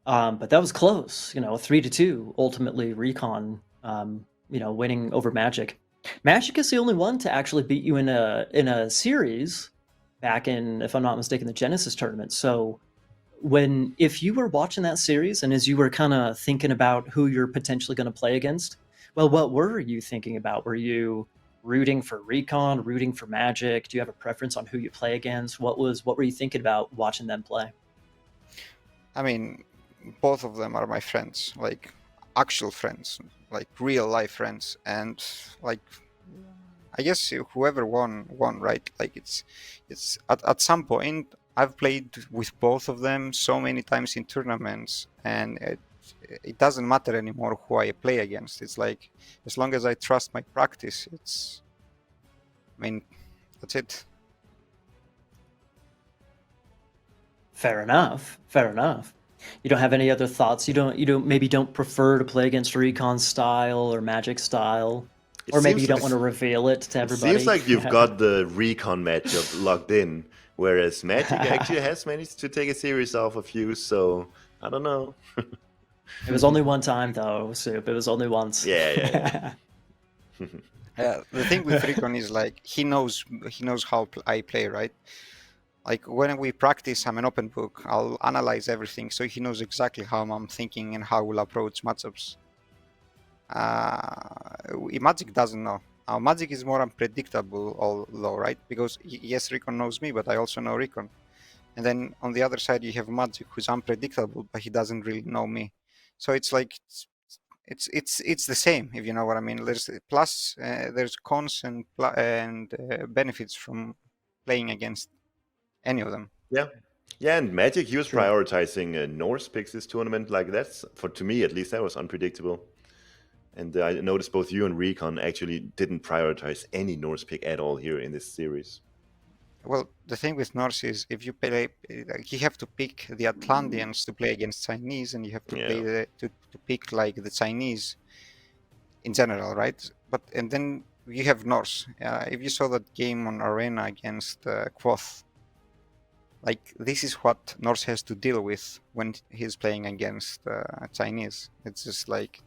but that was close. 3-2. Ultimately, RecoN, winning over Magic. Magic is the only one to actually beat you in a series back in, if I'm not mistaken, the Genesis tournament. So if you were watching that series and as you were kind of thinking about who you're potentially going to play against, well, what were you thinking about? Were you rooting for RecoN, rooting for Magic? Do you have a preference on who you play against? What were you thinking about watching them play? I mean, both of them are my friends, like actual friends, like real life friends, and like I guess whoever won, right? Like it's at some point I've played with both of them so many times in tournaments, and it doesn't matter anymore who I play against. It's like as long as I trust my practice, I mean, that's it. Fair enough. Fair enough. You don't have any other thoughts? You don't prefer to play against RecoN style or Magic style? It Or maybe you seems don't want to like reveal it to it seems everybody? like you've got the recon matchup locked in, whereas Magic actually has managed to take a series off of you. So I don't know. It was only one time though, Soup. It was only once. Yeah. The thing with RecoN is like he knows how I play, right? Like when we practice, I'm an open book. I'll analyze everything, so he knows exactly how I'm thinking and how we'll approach matchups. Magic doesn't know. Magic is more unpredictable, although, right? Because yes, RecoN knows me, but I also know RecoN. And then on the other side, you have Magic, who's unpredictable, but he doesn't really know me. So it's like it's the same, if you know what I mean. There's plus, there's cons and benefits from playing against any of them. Yeah. Yeah, and Magic, he was True. prioritizing Norse picks this tournament. Like that's to me at least that was unpredictable. And I noticed both you and Recon actually didn't prioritize any Norse pick at all here in this series. Well, the thing with Norse is if you play, you have to pick the Atlanteans to play against Chinese, and you have to Yeah. play to pick like the Chinese in general, right? But and then you have Norse. If you saw that game on Arena against Quoth, like this is what Norse has to deal with when he's playing against Chinese. It's just like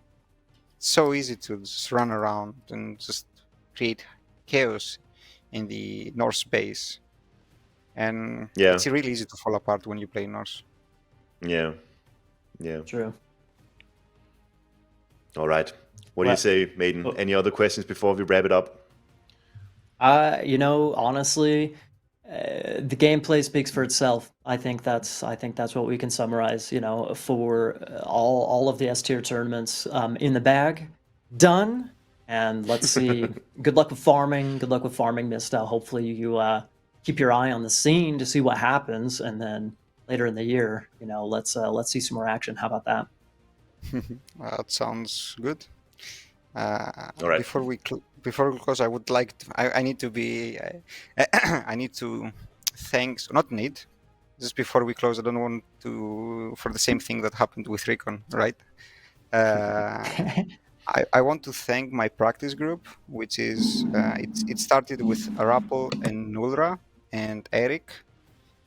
so easy to just run around and just create chaos in the Norse base, and Yeah. it's really easy to fall apart when you play Norse. Yeah. Yeah. True. All right. What do you Well, say, Maiden? well, Any other questions before we wrap it up? honestly, the gameplay speaks for itself. I think that's what we can summarize. For all of the S tier tournaments in the bag, done. And let's see. Good luck with farming. Good luck with farming, Mista. Hopefully, you keep your eye on the scene to see what happens, and then later in the year, let's see some more action. How about that? That sounds good. All right. Before we close, I would like to, I need to be I need to thank not need just before we close. I don't want to for the same thing that happened with RecoN, right? Uh, I want to thank my practice group, which is it started with Rapple and Nulra and Eric,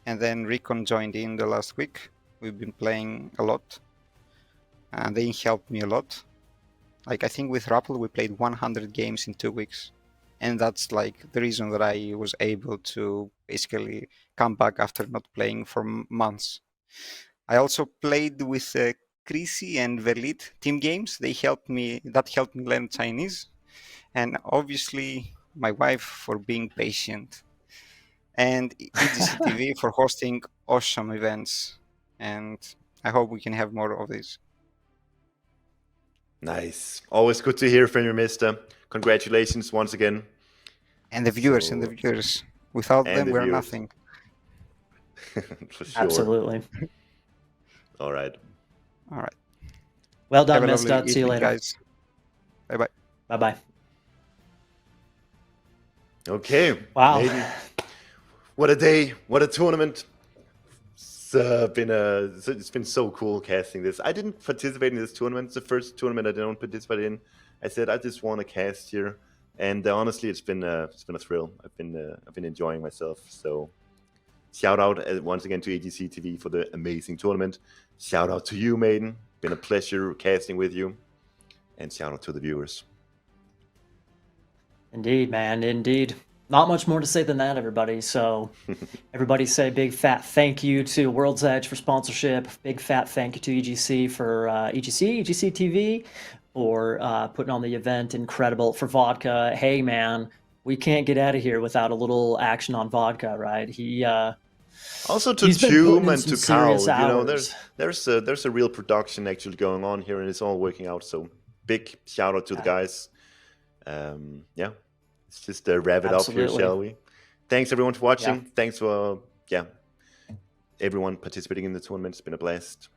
and then RecoN joined in the last week. We've been playing a lot, and they helped me a lot. Like I think with Rapple we played 100 games in 2 weeks, and that's like the reason that I was able to basically come back after not playing for months. I also played with Chrissy and Verlit team games. That helped me learn Chinese, and obviously my wife for being patient, and EGCTV for hosting awesome events. And I hope we can have more of these. Nice. Always good to hear from you, Mister. Congratulations once again. And the viewers, and the So- viewers. Without And them, the we're viewers. nothing. For sure. Absolutely. All right. All right. Well done, Have a lovely Mista. See you evening, later. guys. Bye bye. Bye bye. Okay. Wow. Maybe. What a day! What a tournament! It's been so cool casting this. I didn't participate in this tournament. It's the first tournament I didn't participate in. I said I just want to cast here, and honestly, it's been a thrill. I've been enjoying myself. So, shout out once again to AGC TV for the amazing tournament. Shout out to you, Maiden. Been a pleasure casting with you, and shout out to the viewers. Indeed, man. Indeed. Not much more to say than that, everybody. So, everybody say big fat thank you to World's Edge for sponsorship. Big fat thank you to EGC for EGC TV for putting on the event. Incredible for Vodka. Hey, man, we can't get out of here without a little action on Vodka, right? Also to He's been putting Toom in and some to Cow, serious you know, hours. there's a real production actually going on here, and it's all working out. So big shout out to the guys. Yeah, let's just wrap it up here, Absolutely. shall we? Thanks everyone for watching. Yeah. Thanks for everyone participating in the tournament. It's been a blast.